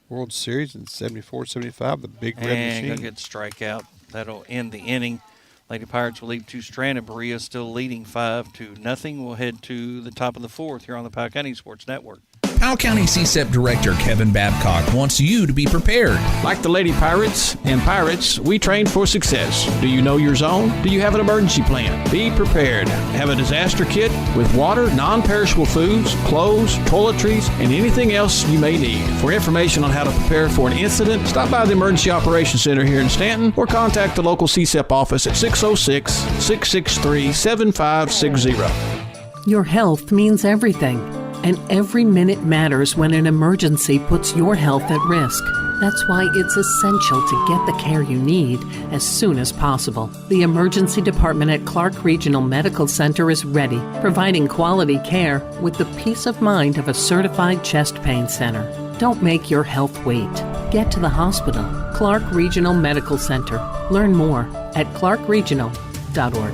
World Series in 74, 75, the big red And machine. gonna get strikeout. That'll end the inning. Lady Pirates will leave two stranded. Berea still leading 5-0. We'll head to the top of the fourth here on the Powell County Sports Network. Powell County CSEP Director Kevin Babcock wants you to be prepared. Like the Lady Pirates and Pirates, we train for success. Do you know your zone? Do you have an emergency plan? Be prepared. Have a disaster kit with water, non-perishable foods, clothes, toiletries, and anything else you may need. For information on how to prepare for an incident, stop by the Emergency Operations Center here in Stanton or contact the local CSEP office at 606-663-7560. Your health means everything. And every minute matters when an emergency puts your health at risk. That's why it's essential to get the care you need as soon as possible. The emergency department at Clark Regional Medical Center is ready, providing quality care with the peace of mind of a certified chest pain center. Don't make your health wait. Get to the hospital. Clark Regional Medical Center. Learn more at clarkregional.org.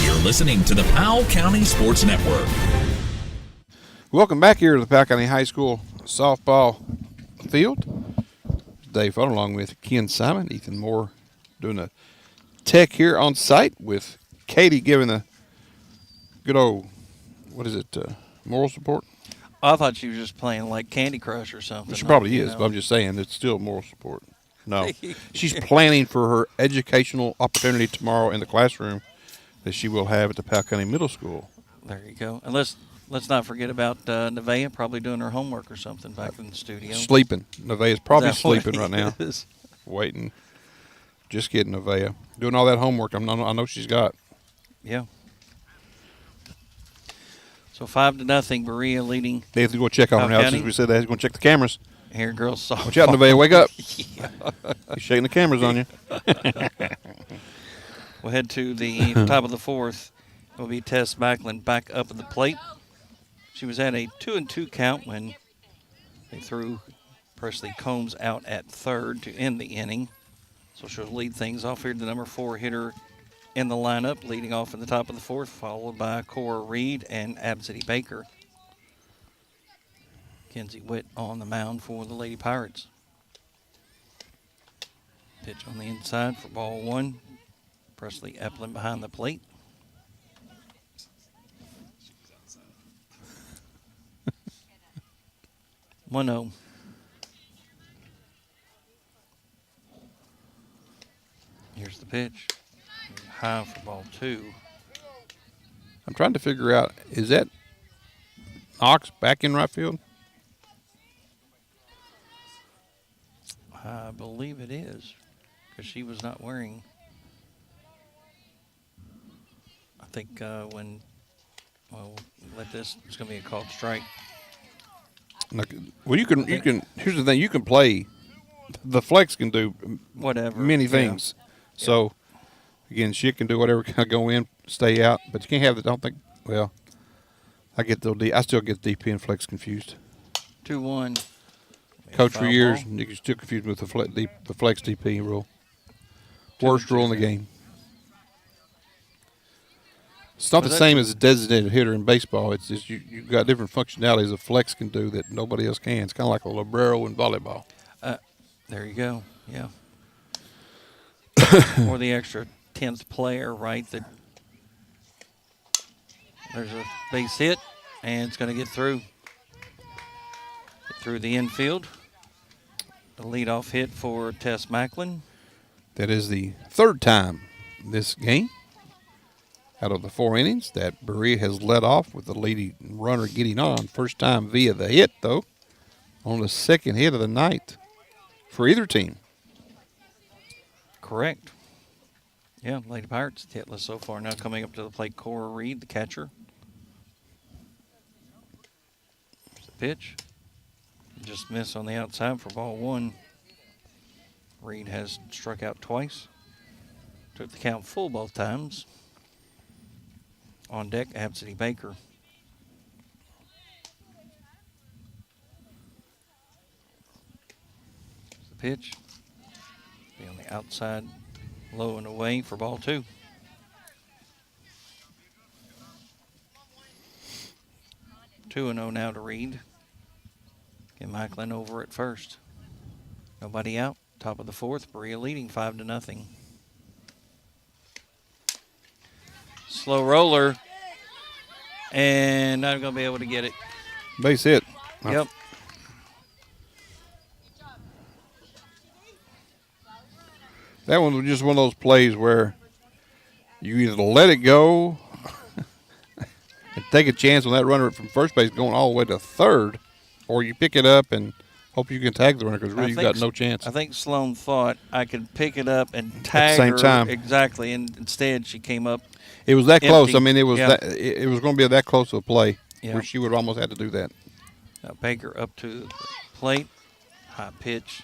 You're listening to the Powell County Sports Network. Welcome back here to the Powell County High School softball field. Dave Fuller along with Ken Simon, Ethan Moore doing a tech here on site with Katie giving a good old, moral support? I thought she was just playing like Candy Crush or something. She probably is, but I'm just saying it's still moral support. No, she's planning for her educational opportunity tomorrow in the classroom that she will have at the Powell County Middle School. There you go. And let's not forget about Nevaeh probably doing her homework or something back in the studio. Sleeping. Nevaeh is probably sleeping right now. Is? Waiting. Just getting Nevaeh. Doing all that homework I know she's got. Yeah. So 5-0, Berea leading. Nathan's going to check on her now. County. Since we said that, he's going to check the cameras. Here, girls softball. Watch out, Nevaeh. Wake up. Yeah. He's shaking the cameras on you. We'll head to the top of the fourth. It'll be Tess Backlund back up at the plate. She was at a 2-2 count when they threw Presley Combs out at third to end the inning. So she'll lead things off here. The number 4 hitter in the lineup, leading off in the top of the fourth, followed by Cora Reed and Absidy Baker. Kenzie Witt on the mound for the Lady Pirates. Pitch on the inside for ball 1. Presley Eplin behind the plate. One 0. Here's the pitch. High for ball 2. I'm trying to figure out, is that Knox back in right field? I believe it is, because she was not wearing. I think when, well, let this, it's going to be a called strike. Well, you can. Here's the thing: you can play. The flex can do whatever, many things. Yeah. So, again, she can do whatever. Kind of go in, stay out, but you can't have the. Don't think. Well, I still get DP and flex confused. 2-1. Coach for years, and you still confused with the flex DP rule. Worst rule in the game. It's not the same as a designated hitter in baseball. It's just you've got different functionalities a flex can do that nobody else can. It's kind of like a libero in volleyball. There you go. Yeah. Or the extra 10th player, right? That there's a base hit, and it's going to get through the infield. The leadoff hit for Tess Macklin. That is the third time this game out of the 4 innings that Berea has led off with the leading runner getting on. First time via the hit, though, on the second hit of the night for either team. Correct. Yeah, Lady Pirates hitless so far. Now coming up to the plate, Cora Reed, the catcher. There's the pitch. Just missed on the outside for ball 1. Reed has struck out twice. Took the count full both times. On deck, Absidy Baker. There's the pitch. Be on the outside, low and away for ball 2. Two and 0 now to Reed. Get Macklin over at first. Nobody out. Top of the fourth. Berea leading 5-0. Slow roller. And not going to be able to get it. Base hit. Yep. That one was just one of those plays where you either let it go and take a chance on that runner from first base going all the way to third, or you pick it up and hope you can tag the runner because really you've got no chance. I think Sloan thought I could pick it up and tag at the same her time. Exactly, and instead she came up. It was that empty. close. I mean, it was Yeah. it was going to be that close of a play Yeah. where she would almost had to do that. Now Baker up to the plate, high pitch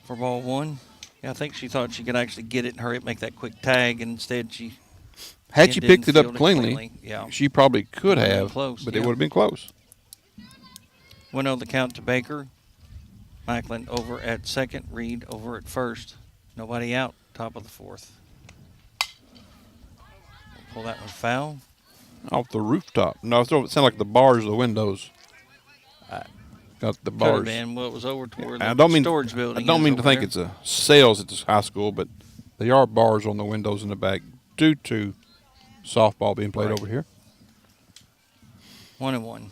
for ball 1. Yeah, I think she thought she could actually get it and hurry up, make that quick tag, and instead she. Had she didn't picked it up field cleanly, yeah. she probably could Would've been have, close, but yeah. it would have been close. 1-0 the count to Baker. Macklin over at second. Reed over at first. Nobody out. Top of the fourth. Pull that one foul. Off the rooftop. No, it sounded like the bars of the windows. Got the Could have bars. been. Well, it was over toward I the don't mean storage building. I don't is mean to over think there. it's a sales at this high school, but there are bars on the windows in the back due to softball being played Right. over here. 1-1.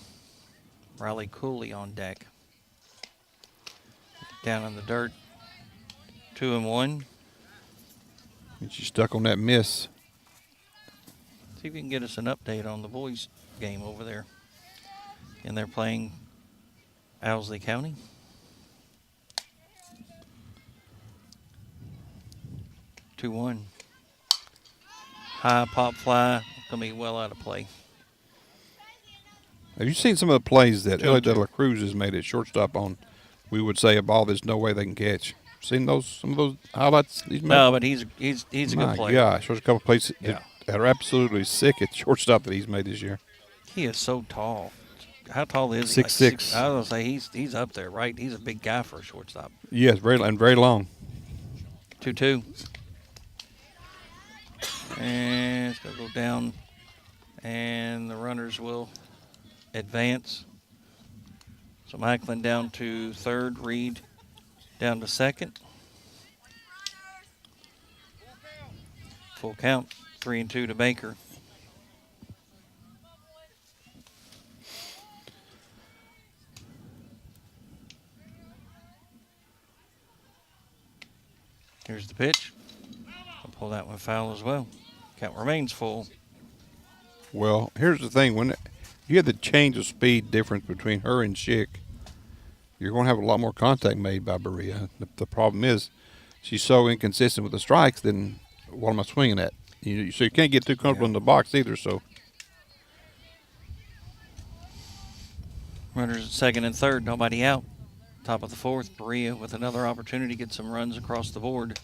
Riley Cooley on deck. Down in the dirt. 2-1. And she's stuck on that miss. See if you can get us an update on the boys' game over there. And they're playing Owsley County. Two one. High pop fly. Gonna be well out of play. Have you seen some of the plays that Ellie De La Cruz has made at shortstop on, we would say, a ball there's no way they can catch? Seen some of those highlights he's made? No, but he's a good player. Yeah, there's a couple of plays that are absolutely sick at shortstop that he's made this year. He is so tall. How tall is he? 6'6". I was gonna say he's up there, right? He's a big guy for a shortstop. Yes, very long. 2-2. And it's gonna go down, and the runners will advance. So Macklin down to third, Reed down to second. Full count, 3-2 to Baker. Here's the pitch. I'll pull that one foul as well. Count remains full. Well, here's the thing. When you have the change of speed difference between her and Schick, you're going to have a lot more contact made by Berea. The problem is she's so inconsistent with the strikes, then what am I swinging at? So you can't get too comfortable in the box either. So Runners at second and third, nobody out. Top of the fourth, Berea with another opportunity to get some runs across the board.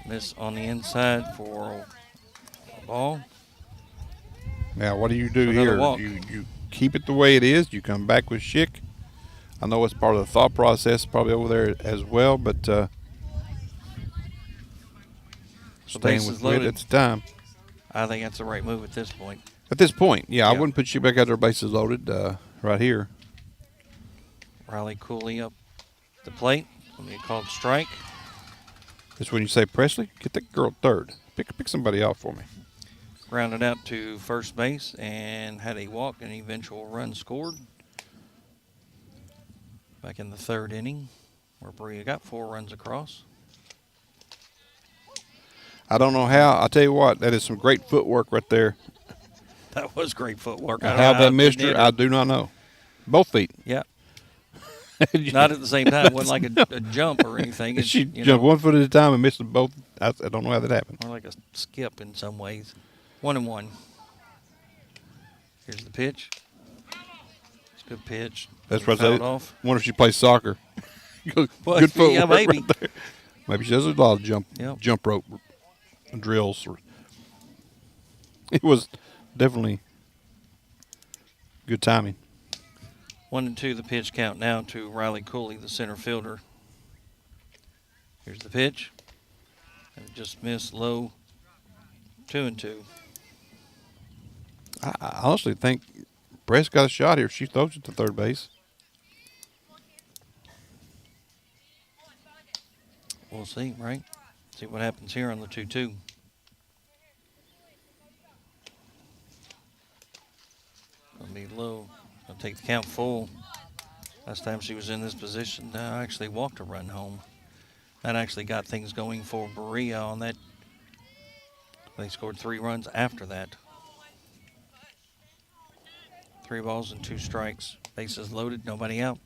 Miss on the inside for a ball. now what do you do Another here? walk. You keep it the way it is. You come back with Schick. I know it's part of the thought process probably over there as well, but staying with it at the time. I think that's the right move at this point. At this point, yeah. I wouldn't put you back out there bases loaded right here. Riley Cooley up the plate. When they called strike. That's when you say, Presley, get that girl third. Pick somebody out for me. Grounded out to first base and had a walk and eventual run scored. Back in the third inning where Berea got 4 runs across. I don't know how. I'll tell you what, that is some great footwork right there. That was great footwork. How that missed her, I do not know. Both feet. Yeah. Not at the same time. It wasn't like a jump or anything. She jumped 1 foot at a time and missed them both. I don't know how that happened. Or like a skip in some ways. 1-1. Here's the pitch. It's a good pitch. That's what I said. Off. Wonder if she plays soccer. Good Well, footwork yeah, maybe. right there. Maybe she does a lot of jump rope drills. It was definitely good timing. 1-2 the pitch count now to Riley Cooley, the center fielder. Here's the pitch. And just missed low. 2-2. I honestly think Bress got a shot here. She throws it to third base. We'll see, right? See what happens here on the 2-2. Gonna be low. Gonna take the count full. Last time she was in this position, I actually walked a run home. That actually got things going for Berea on that. They scored 3 runs after that. 3 balls and 2 strikes. Bases loaded, nobody out.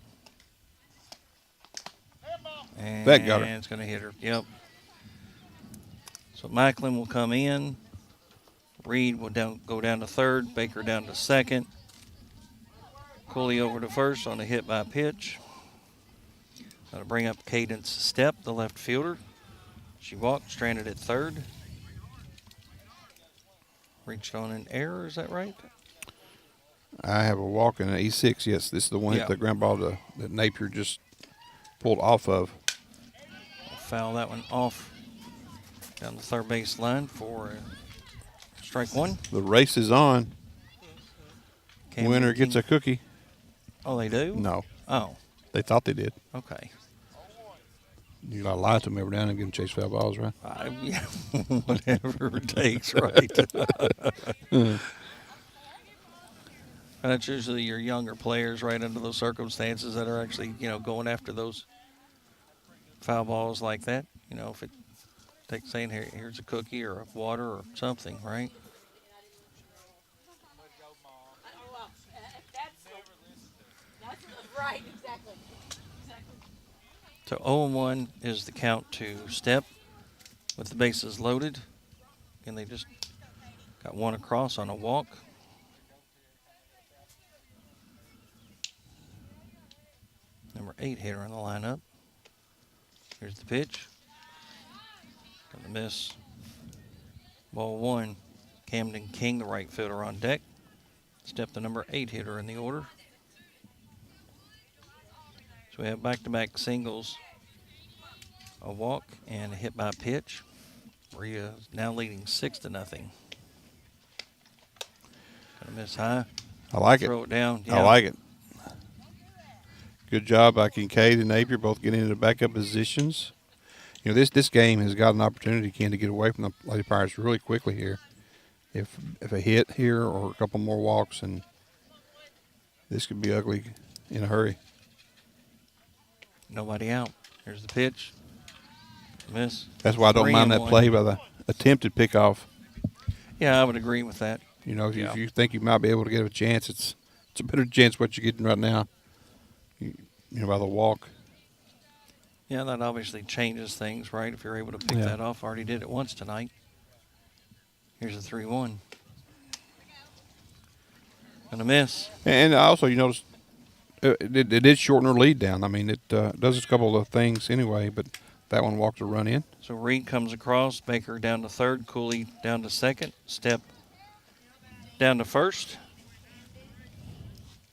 And that got her. It's going to hit her. Yep. So Macklin will come in. Reed will go down to third. Baker down to second. Cooley over to first on a hit by pitch. Going to bring up Cadence Step, the left fielder. She walked, stranded at third. Reached on an error, is that right? I have a walk and an E6. Yes, this is the one hit the ground ball that Napier just pulled off of. I'll foul that one off down the third base line for strike 1. The race is on. Winner gets a cookie. Oh, they do? No. Oh. They thought they did. Okay. You gotta lie to them every now and then and give them chase foul balls, right? Yeah, whatever it takes, right? And that's usually your younger players right under those circumstances that are actually, going after those foul balls like that. If it takes saying here's a cookie or a water or something, right? Right, exactly. So 0-1 is the count to Step with the bases loaded. And they just got one across on a walk. Number 8 hitter in the lineup. Here's the pitch. Gonna miss. Ball 1. Camden King, the right fielder, on deck. Step, the number 8 hitter in the order. So we have back-to-back singles, a walk, and a hit by pitch. Berea is now leading 6-0. Gonna miss high. I like it. Throw it down. I like it. Good job by Kincaid and Napier, both getting into backup positions. This game has got an opportunity, Ken, to get away from the Lady Pirates really quickly here. If a hit here or a couple more walks, and this could be ugly in a hurry. Nobody out. Here's the pitch. Miss. That's why I don't mind that play by the attempted pickoff. Yeah, I would agree with that. If you think you might be able to get a chance, it's a better chance what you're getting right now. By the walk. Yeah, that obviously changes things, right? If you're able to pick that off. Already did it once tonight. Here's a 3-1. And a miss. And also, you notice it did shorten her lead down. I mean, it does a couple of things anyway, but that one walked a run in. So Reed comes across. Baker down to third. Cooley down to second. Step down to first.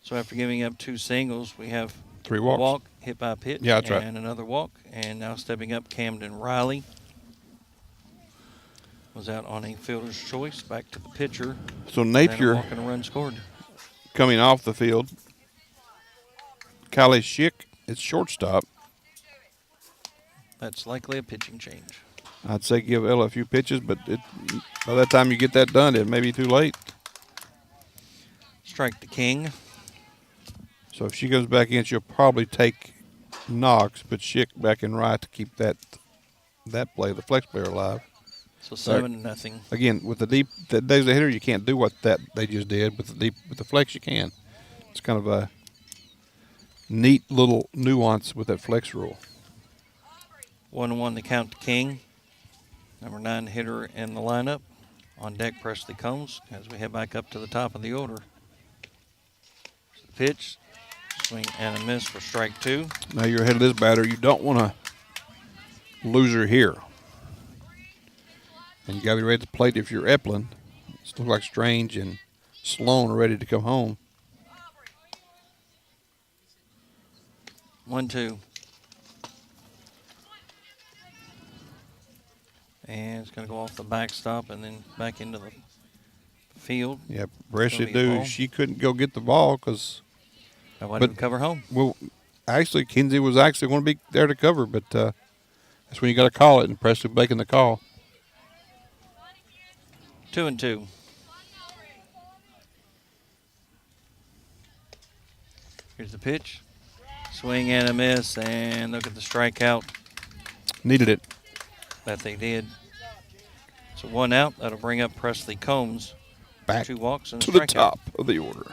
So after giving up 2 singles, we have 3 walks. A walk, hit by pitch, yeah, that's right. And another walk. And now stepping up, Camden Riley was out on a fielder's choice. Back to the pitcher. So Napier walk and a run scored. Coming off the field. Kylie Schick is shortstop. That's likely a pitching change. I'd say give Ella a few pitches, but by that time you get that done, it may be too late. Strike the King. So if she goes back in, she'll probably take Knox, but Schick back in right to keep that play, the flex player, alive. So 7-0. Again, with the deep, there's the hitter, you can't do what they just did. With the flex, you can. It's kind of a neat little nuance with that flex rule. 1-1 the count to King. Number 9 hitter in the lineup. On deck, Presley Combs as we head back up to the top of the order. Pitch, swing and a miss for strike 2. Now you're ahead of this batter. You don't want to lose her here. And you got to be ready to plate if you're Eplin. It looks like Strange and Sloan are ready to come home. 1-2. And it's going to go off the backstop and then back into the field. Yeah, Brescia do. She couldn't go get the ball because nobody would cover home. Well, actually, Kinsey was actually going to be there to cover, but that's when you got to call it, and Presley making the call. 2-2. Here's the pitch. Swing and a miss, and look at the strikeout. Needed it. That they did. So 1 out. That'll bring up Presley Combs. Back 2 walks and to the the top of the order.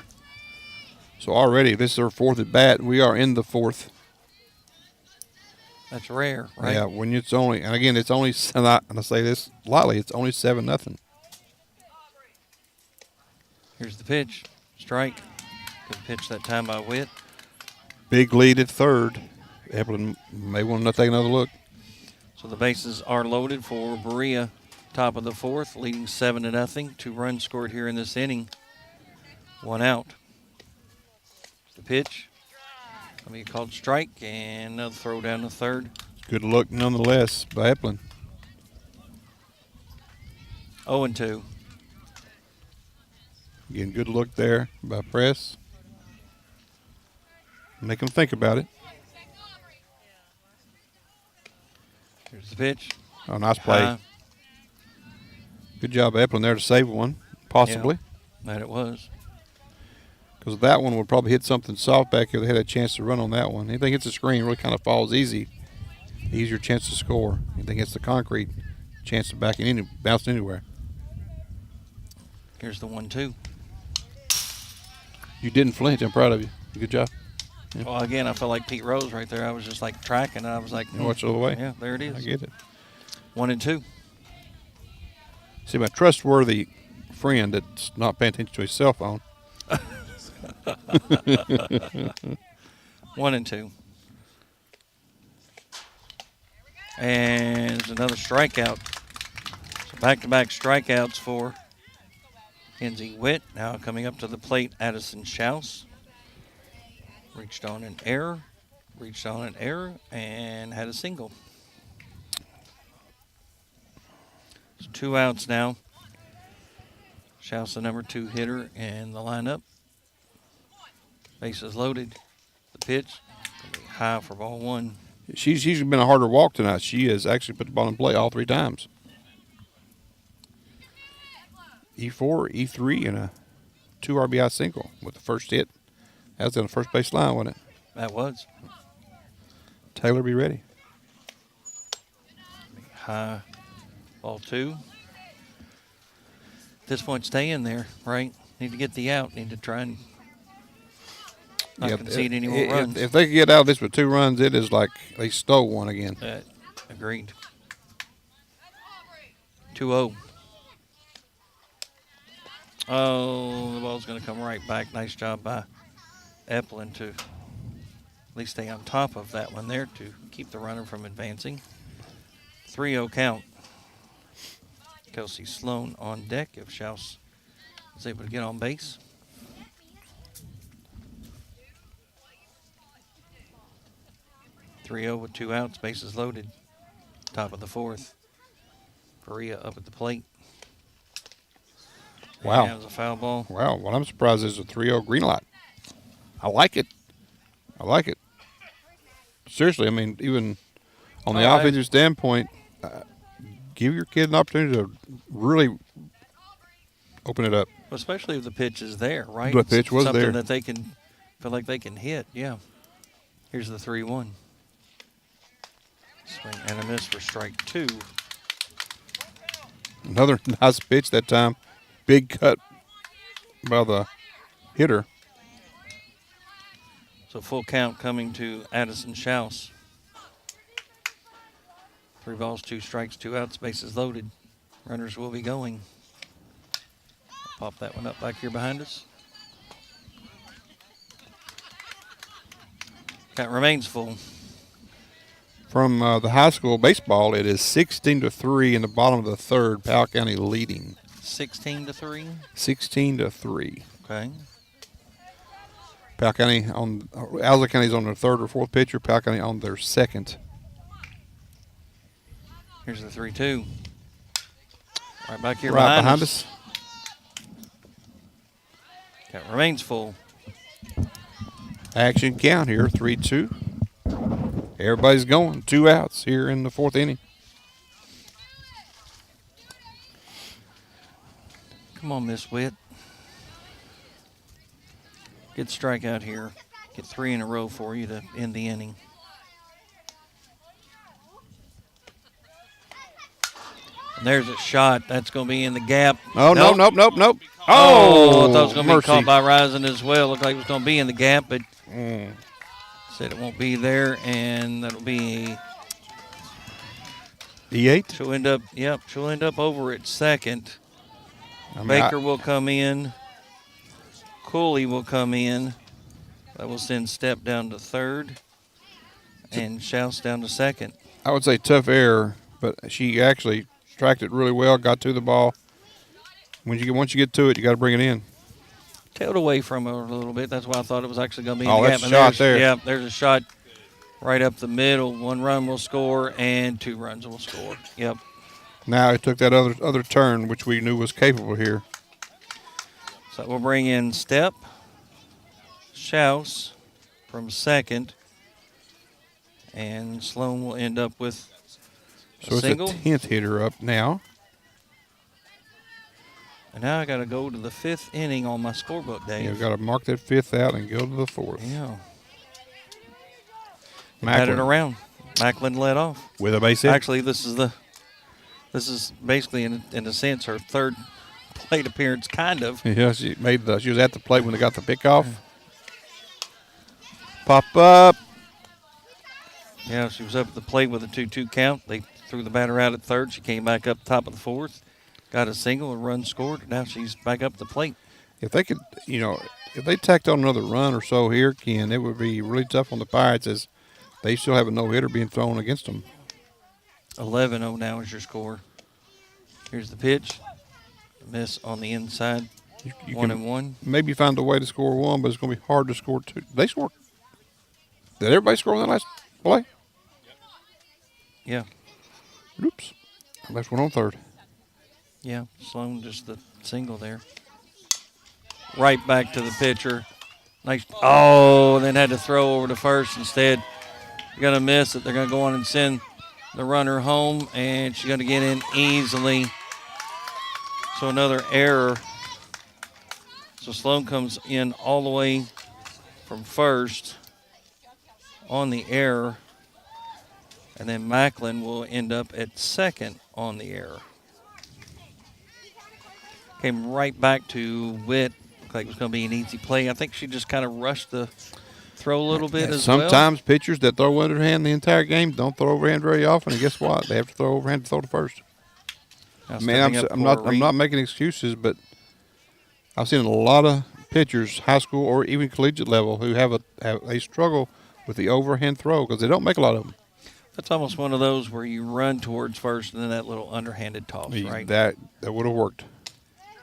So already, this is our 4th at bat. We are in the 4th. That's rare, right? Yeah, when it's only, and again, it's only, and I say this lightly, it's only 7-0. Here's the pitch. Strike. Good pitch that time by Witt. Big lead at third. Eplin may want to take another look. So the bases are loaded for Berea. Top of the 4th, leading 7-0. 2 runs scored here in this inning. 1 out. The pitch. Going to be called strike, and another throw down to third. Good look nonetheless by Eplin. 0-2. Again, good look there by Press. Make them think about it. Here's the pitch. Oh, nice play. Good job, Eplin, there to save one, possibly. Yeah, that it was. because that one would probably hit something soft back here. They had a chance to run on that one. Anything hits the screen really kind of falls easy. Easier chance to score. Anything hits the concrete, chance to bounce anywhere. Here's the 1-2. You didn't flinch. I'm proud of you. Good job. Yeah. Well, again, I felt like Pete Rose right there. I was just like tracking. I was like, watch the other way. Yeah, there it is. I get it. 1-2. See, my trustworthy friend that's not paying attention to his cell phone. 1-2. And there's another strikeout. So back-to-back strikeouts for Kenzie Witt. Now coming up to the plate, Addison Schaus. Reached on an error, and had a single. So 2 outs now. Schaus, the number 2 hitter in the lineup. Bases loaded. The pitch gonna be high for ball 1. She's been a harder walk tonight. She has actually put the ball in play all 3 times. E4, E3, and a 2 RBI single with the first hit. That was on the first base line, wasn't it? That was. Taylor, be ready. High, ball 2. At this point, stay in there, right? Need to get the out. Need to try and not concede any more runs. If they could get out of this with 2 runs, it is like they stole one again. Agreed. 2-0. Oh, the ball's going to come right back. Nice job by Epplin to at least stay on top of that one there to keep the runner from advancing. 3-0 count. Kelsey Sloan on deck if Schaus is able to get on base. .3-0 with 2 outs, bases loaded. Top of the 4th. Berea up at the plate. Wow. That was a foul ball. Wow. What I'm surprised is a 3-0 green light. I like it. Seriously, I mean, even on the offensive standpoint, give your kid an opportunity to really open it up. Especially if the pitch is there, right? The pitch was something there. That they can feel like they can hit, yeah. Here's the 3-1. Swing and a miss for strike 2. Another nice pitch that time. Big cut by the hitter. So full count coming to Addison Schaus. 3 balls, 2 strikes, 2 outs, bases loaded. Runners will be going. Pop that one up back here behind us. Count remains full. From the high school baseball, it is 16-3 in the bottom of the 3rd. Powell County leading. 16-3? 16-3. Okay. Powell County on Alza County's on their 3rd or 4th pitcher. Powell County on their 2nd. Here's the 3-2. Right back here right behind us. Count remains full. Action count here, 3-2. Everybody's going. 2 outs here in the 4th inning. Come on, Miss Witt. Good strikeout here. Get 3 in a row for you to end the inning. And there's a shot. That's going to be in the gap. Oh, nope. Nope. Oh, I thought it was going to be mercy. caught by Rising as well. Looked like it was going to be in the gap, but said it won't be there, and that'll be E8. She'll end up over at second. I mean, Baker will come in. Cooley will come in. That will send Step down to 3rd, and Schaus down to 2nd. I would say tough error, but she actually tracked it really well, got to the ball. Once you get to it, you got to bring it in. Tailed away from her a little bit. That's why I thought it was actually going to be in Oh, the that's gap. a shot there. Yeah, there's a shot right up the middle. 1 run will score, and 2 runs will score. Yep. Now it took that other turn, which we knew was capable here. So we'll bring in Step, Schaus from 2nd, and Sloan will end up with a So single. it's a 10th hitter up now. And now I got to go to the 5th inning on my scorebook, Dave. You've got to mark that 5th out and go to the 4th. Yeah. Macklin. Had it around. Macklin led off. With a base hit. Actually, this is basically, in a sense, her 3rd plate appearance, kind of. Yeah, she was at the plate when they got the pickoff. Pop up. Yeah, she was up at the plate with a 2-2 count. They threw the batter out at 3rd. She came back up top of the 4th, got a single, a run scored. Now she's back up the plate. If they could, if they tacked on another run or so here, Ken, it would be really tough on the Pirates as they still have a no-hitter being thrown against them. 11-0 now is your score. Here's the pitch. Miss on the inside. You 1-1. Maybe find a way to score 1, but it's going to be hard to score 2. They scored. Did everybody score on that last play? Yeah. Oops. I left one on 3rd. Yeah, Sloan just the single there. Right back to the pitcher. Nice. Oh, then had to throw over to 1st instead. Going to miss it. They're going to go on and send the runner home, and she's going to get in easily. So another error. So Sloan comes in all the way from 1st on the error, and then Macklin will end up at 2nd on the error. Came right back to Witt. Looked like it was going to be an easy play. I think she just kind of rushed the throw a little bit as well. Sometimes pitchers that throw underhand the entire game don't throw overhand very often, and guess what? They have to throw overhand to throw to 1st. I'm not making excuses, but I've seen a lot of pitchers, high school or even collegiate level, who they struggle with the overhand throw because they don't make a lot of them. That's almost one of those where you run towards 1st and then that little underhanded toss, right? That would have worked.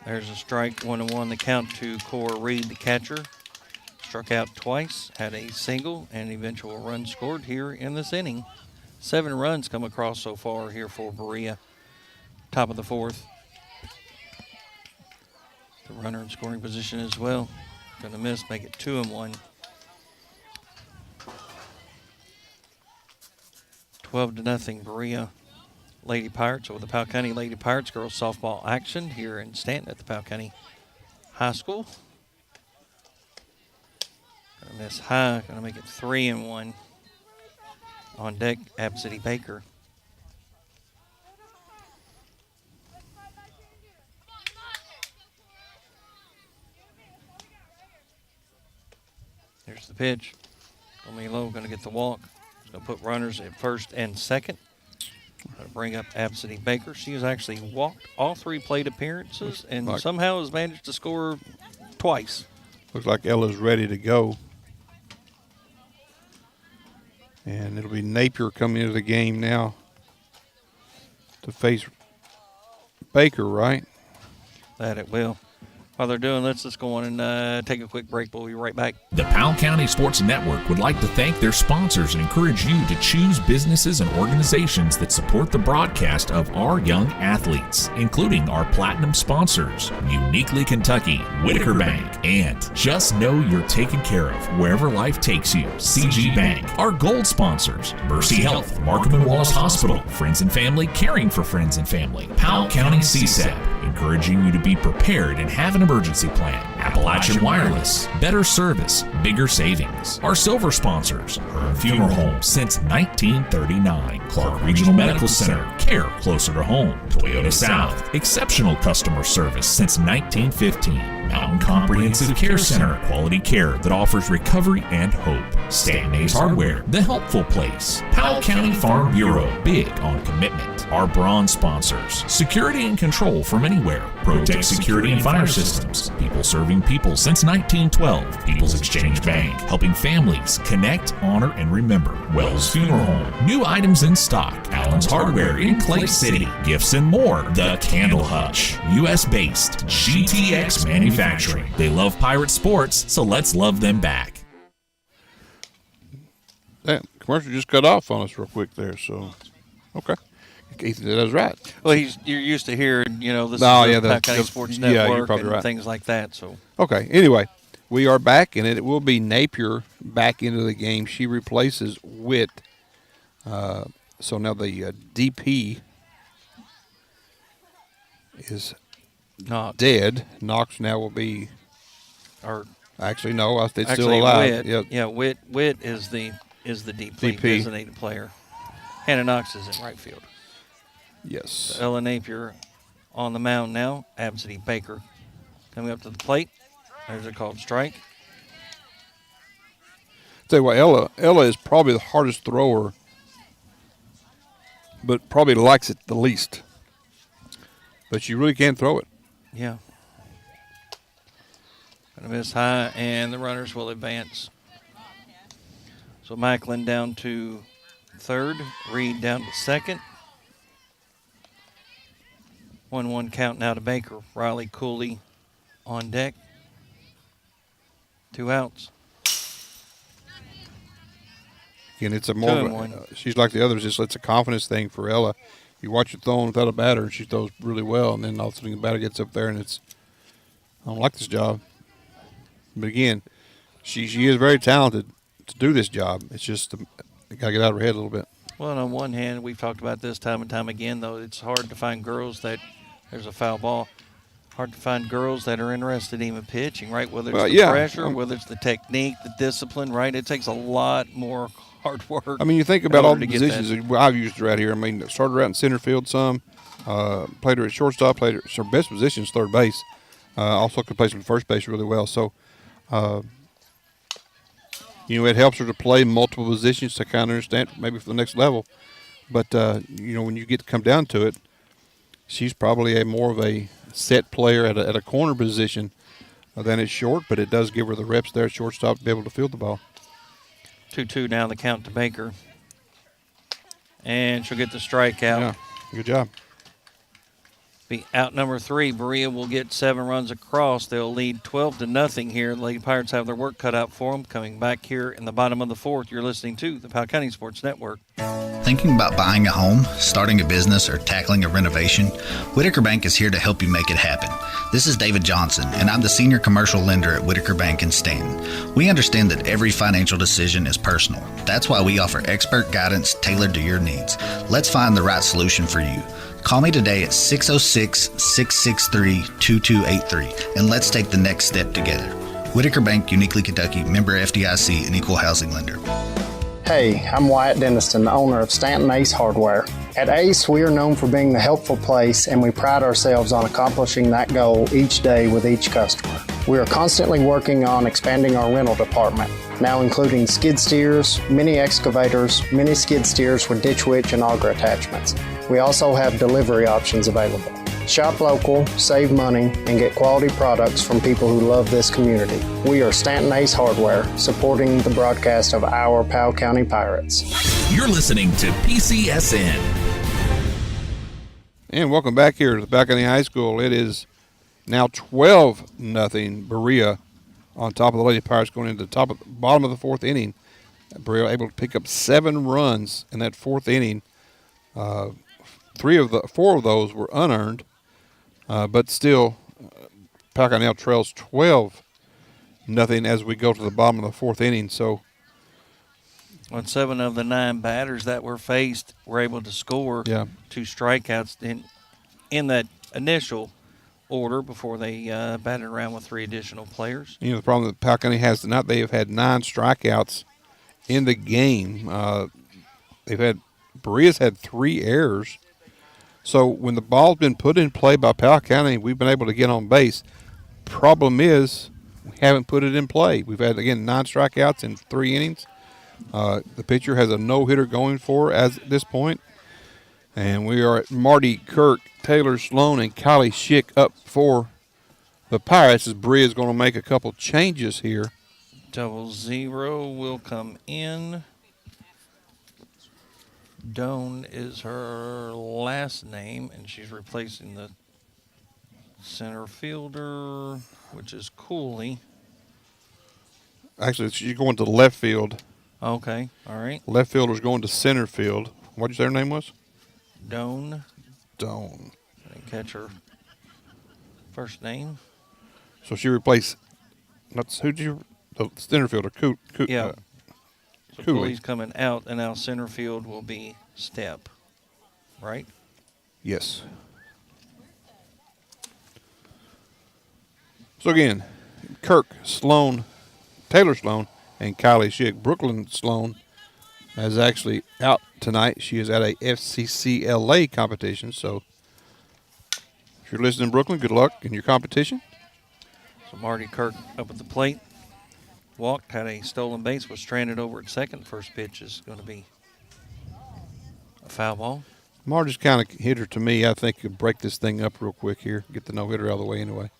There's a strike, 1-1. The count to Cora Reed, the catcher. Struck out twice, had a single, and an eventual run scored here in this inning. 7 runs come across so far here for Berea. Top of the 4th. The runner in scoring position as well. Going to miss, make it 2-1. 12-0 Berea Lady Pirates over the Powell County Lady Pirates girls softball action here in Stanton at the Powell County High School. Going to miss high, going to make it 3-1. On deck, App City Baker. Here's the pitch. Going to be low, going to get the walk. Going to put runners at 1st and 2nd. Going to bring up Absidy Baker. She has actually walked all 3 plate appearances and somehow has managed to score twice. Looks like Ella's ready to go. And it'll be Napier coming into the game now to face Baker, right? That it will. While they're doing this, let's go on and take a quick break. We'll be right back. The Powell County Sports Network would like to thank their sponsors and encourage you to choose businesses and organizations that support the broadcast of our young athletes, including our platinum sponsors, Uniquely Kentucky, Whitaker Bank, and Just Know You're Taken Care Of Wherever Life Takes You, CG Bank. Our gold sponsors, Mercy Health, Markham and Wallace Hospital, Friends and Family Caring for Friends and Family, Powell County CSAP, encouraging you to be prepared and have an emergency plan. Appalachian Wireless, better service, bigger savings. Our silver sponsors, Hearn Funeral Home since 1939. Clark Regional Medical Center, care closer to home. Toyota South, exceptional customer service since 1915. Mountain Comprehensive Care Center, quality care that offers recovery and hope. Stanton Ace Hardware, the helpful place. Powell County Farm Bureau, big on commitment. Our bronze sponsors, security and control from anywhere. Protect Security and Fire Systems, people serving people since 1912. People's Exchange Bank, helping families connect, honor, and remember. Wells Funeral Home, new items in stock. Allen's Hardware in Clay City, gifts and more. The Candle Hutch, U.S.-based GTX Manufacturing. They love pirate sports, so let's love them back. That commercial just cut off on us real quick there, so okay. Ethan did us right. Well, you're used to hearing, this is the Powell County Sports Network you're probably and right. things like that. So okay. Anyway, we are back, and it will be Napier back into the game. She replaces Witt. So now the DP is dead. Knox now will be. Or actually, no, it's actually, still alive. Whit, Yep. Yeah, Whit is the DP designated player. Hannah Knox is in right field. Yes. So Ella Napier on the mound now. Absidy Baker coming up to the plate. There's a called strike. Tell you what, Ella is probably the hardest thrower, but probably likes it the least. But you really can't throw it. Yeah. Gonna miss high, and the runners will advance. So Macklin down to third, Reed down to second. 1-1 count now to Baker. Riley Cooley on deck. 2 outs. Again, it's a more. She's like the others. It's a confidence thing for Ella. You watch her throwing without a batter, and she throws really well, and then all of a sudden the batter gets up there, and it's. I don't like this job. But again, she is very talented to do this job. It's just you got to get out of her head a little bit. Well, on one hand, we've talked about this time and time again, though it's hard to find girls that there's a foul ball. Hard to find girls that are interested in even pitching, right? Whether it's the pressure, whether it's the technique, the discipline, right? It takes a lot more hard work. I mean, you think about all the positions that I've used her out here. I mean, started her out in center field some, played her at shortstop, played her. Her best position is third base. Also could play some first base really well. So, it helps her to play multiple positions to kind of understand maybe for the next level. But, when you get to come down to it, she's probably more of a set player at a corner position than at short, but it does give her the reps there at shortstop to be able to field the ball. 2-2 now the count to Baker. And she'll get the strikeout. Yeah, good job. Be out number 3. Berea will get 7 runs across. They'll lead 12-0 here. The Lady Pirates have their work cut out for them. Coming back here in the bottom of the 4th, you're listening to the Powell County Sports Network. Thinking about buying a home, starting a business, or tackling a renovation? Whitaker Bank is here to help you make it happen. This is David Johnson, and I'm the senior commercial lender at Whitaker Bank in Stanton. We understand that every financial decision is personal. That's why we offer expert guidance tailored to your needs. Let's find the right solution for you. Call me today at 606-663-2283, and let's take the next step together. Whitaker Bank, Uniquely Kentucky, member FDIC, and equal housing lender. Hey, I'm Wyatt Denniston, owner of Stanton Ace Hardware. At Ace, we are known for being the helpful place, and we pride ourselves on accomplishing that goal each day with each customer. We are constantly working on expanding our rental department, now including skid steers, mini excavators, mini skid steers with ditch witch and auger attachments. We also have delivery options available. Shop local, save money, and get quality products from people who love this community. We are Stanton Ace Hardware, supporting the broadcast of our Powell County Pirates. You're listening to PCSN. And welcome back here to the Powell County High School. It is now 12-0 Berea on top of the Lady Pirates going into the bottom of the 4th inning. Berea able to pick up 7 runs in that 4th inning. 4 of those were unearned, but still, Powell County now trails 12-0 as we go to the bottom of the 4th inning. So, when 7 of the 9 batters that were faced were able to score 2 strikeouts in that initial order before they batted around with 3 additional players. The problem that Powell County has tonight, they have had 9 strikeouts in the game. Berea's had 3 errors. So when the ball's been put in play by Powell County, we've been able to get on base. Problem is, we haven't put it in play. We've had, again, 9 strikeouts in 3 innings. The pitcher has a no-hitter going for at this point. And we are at Marty Kirk, Taylor Sloan, and Kylie Schick up for the Pirates as Berea is going to make a couple changes here. 00 will come in. Doan is her last name, and she's replacing the center fielder, which is Cooley. Actually, she's going to left field. Okay, all right. Left fielder's going to center field. What did you say her name was? Doan. I didn't catch her first name. So she replaced, the center fielder, yeah. So Cooley. Cooley's coming out, and now center field will be Stepp, right? Yes. So again, Kirk Sloan, Taylor Sloan, and Kylie Schick. Brooklyn Sloan is actually out tonight. She is at a FCCLA competition. So if you're listening, Brooklyn, good luck in your competition. So Marty Kirk up at the plate. Walked, had a stolen base, was stranded over at second. First pitch is going to be a foul ball. Marty's kind of hitter to me. I think could break this thing up real quick here. Get the no-hitter out of the way anyway.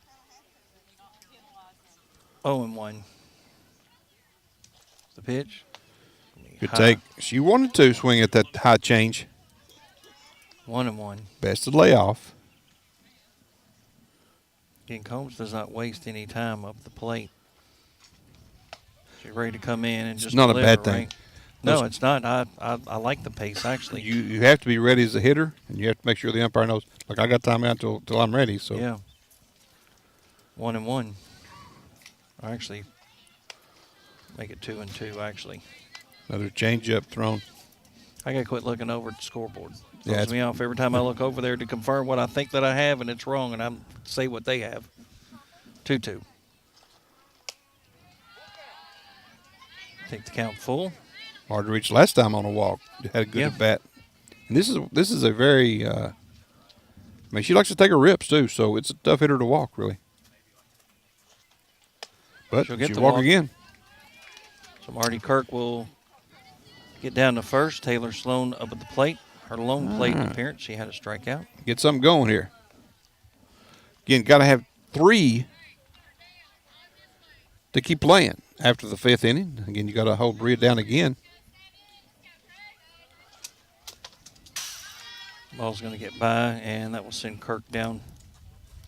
0-1. The pitch. Good take. She wanted to swing at that high change. 1-1. Best to lay off. Again, Combs does not waste any time up the plate. She's ready to come in and just It's not a deliver, bad thing. right? No, it's not. I like the pace, actually. You have to be ready as a hitter, and you have to make sure the umpire knows, like, I got time out till I'm ready. So yeah. 1-1. Or actually, make it 2-2, actually. Another changeup thrown. I got to quit looking over at the scoreboard. Yeah, Throws me off every time I look over there to confirm what I think that I have, and it's wrong, and I say what they have. 2-2. Take the count full. Hard to reach last time on a walk. Had a good at bat. And this is a very, I mean, she likes to take her rips too, so it's a tough hitter to walk, really. But she walk again. So Marty Kirk will get down to first. Taylor Sloan up at the plate. Her lone plate appearance, she had a strikeout. Get something going here. Again, got to have 3 to keep playing after the 5th inning. Again, you got to hold Berea down again. Ball's going to get by, and that will send Kirk down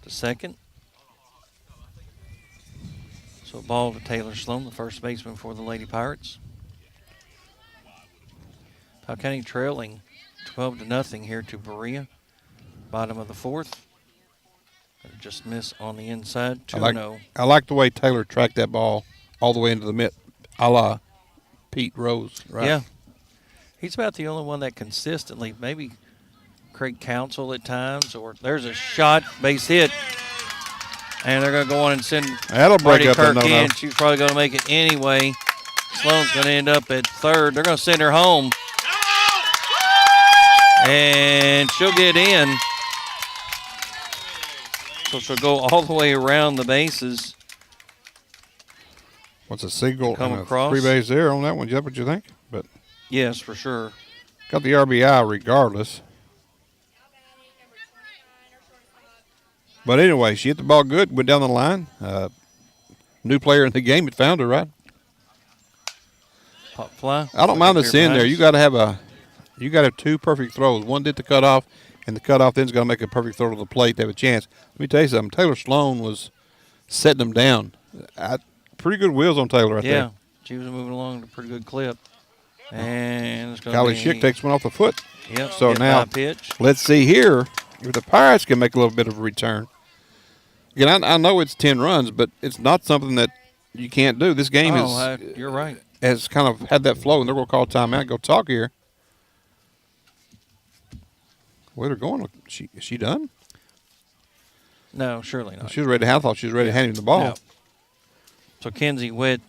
to second. So ball to Taylor Sloan, the first baseman for the Lady Pirates. Powell County trailing 12-0 here to Berea. Bottom of the 4th. Just miss on the inside, 2-0. I like the way Taylor tracked that ball all the way into the mitt, a la Pete Rose, right? Yeah. He's about the only one that consistently, maybe Craig Counsell at times, or there's a shot, base hit, and they're going to go on and send Marty Kirk in. She's probably going to make it anyway. Sloan's going to end up at third. They're going to send her home. And she'll get in. So she'll go all the way around the bases. What's a single come and across. a 3-base there on that one? Is that what you think? But yes, for sure. Got the RBI regardless. But anyway, she hit the ball good, went down the line. New player in the game, it found her, right? Pop fly. I don't mind the sin there. You got to have 2 perfect throws. One did the cutoff, and the cutoff then's got to make a perfect throw to the plate to have a chance. Let me tell you something. Taylor Sloan was setting them down. Pretty good wheels on Taylor right there. Yeah, she was moving along at a pretty good clip. And it's going Kylie Schick takes one off the foot. Yep. So now, pitch. Let's see here if the Pirates can make a little bit of a return. Again, I know it's 10 runs, but it's not something that you can't do. This game you're right. Has kind of had that flow, and they're going to call timeout, go talk here. Where they're going? Is she done? No, surely not. She was ready. I thought she was ready to hand him the ball. No. So Kenzie Witt.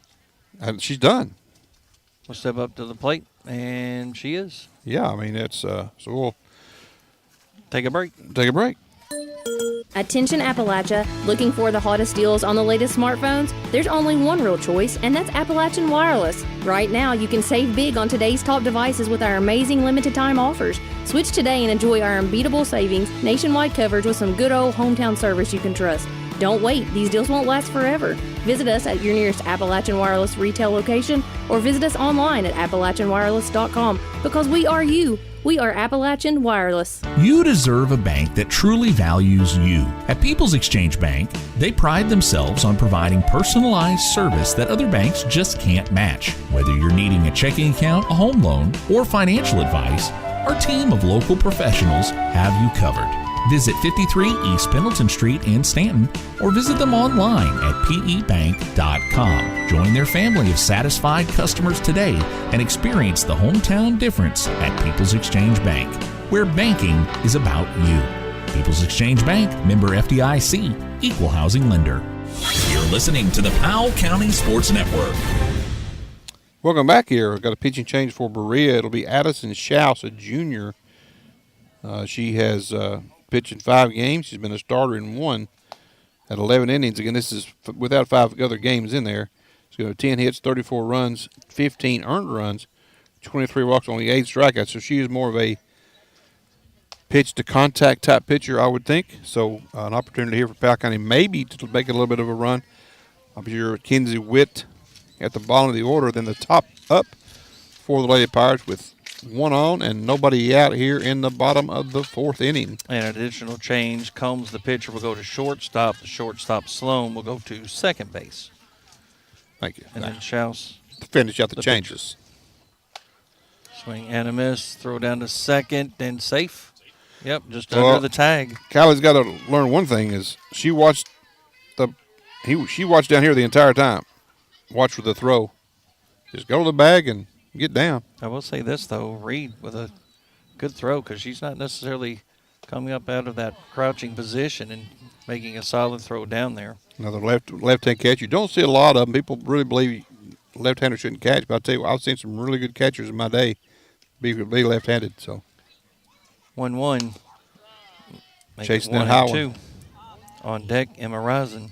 And she's done. Will step up to the plate, and she is. Yeah, I mean, it's so we'll take a break. Take a break. Attention Appalachia, looking for the hottest deals on the latest smartphones? There's only one real choice, and that's Appalachian Wireless. Right now, you can save big on today's top devices with our amazing limited time offers. Switch today and enjoy our unbeatable savings, nationwide coverage with some good old hometown service you can trust. Don't wait, these deals won't last forever. Visit us at your nearest Appalachian Wireless retail location or visit us online at AppalachianWireless.com because we are you. We are Appalachian Wireless. You deserve a bank that truly values you. At People's Exchange Bank, they pride themselves on providing personalized service that other banks just can't match. Whether you're needing a checking account, a home loan, or financial advice, our team of local professionals have you covered. Visit 53 East Pendleton Street in Stanton or visit them online at pebank.com. Join their family of satisfied customers today and experience the hometown difference at People's Exchange Bank, where banking is about you. People's Exchange Bank, member FDIC, equal housing lender. You're listening to the Powell County Sports Network. Welcome back here. We've got a pitching change for Berea. It'll be Addison Schaus, a junior. She has pitched in 5 games. She's been a starter in 1 at 11 innings. Again, this is without 5 other games in there. She's got 10 hits, 34 runs, 15 earned runs, 23 walks, only 8 strikeouts. So she is more of a pitch-to-contact type pitcher, I would think. So an opportunity here for Powell County maybe to make a little bit of a run. I'm sure Kinsey Witt at the bottom of the order, then the top up for the Lady Pirates with 1 on and nobody out here in the bottom of the 4th inning. An additional change. Combs, the pitcher, will go to shortstop. The shortstop, Sloan, will go to second base. Thank you. And then Schaus to finish out the changes. Pitcher. Swing and a miss. Throw down to second and safe. Yep, just under the tag. Kylie's got to learn one thing is she watched she watched down here the entire time. Watch for the throw. Just go to the bag and get down. I will say this, though. Reed with a good throw because she's not necessarily coming up out of that crouching position and making a solid throw down there. Another left-hand catch. You don't see a lot of them. People really believe left-handers shouldn't catch, but I'll tell you what, I've seen some really good catchers in my day be left-handed. So 1-1. Chasing that high one. On deck, Emma Risen.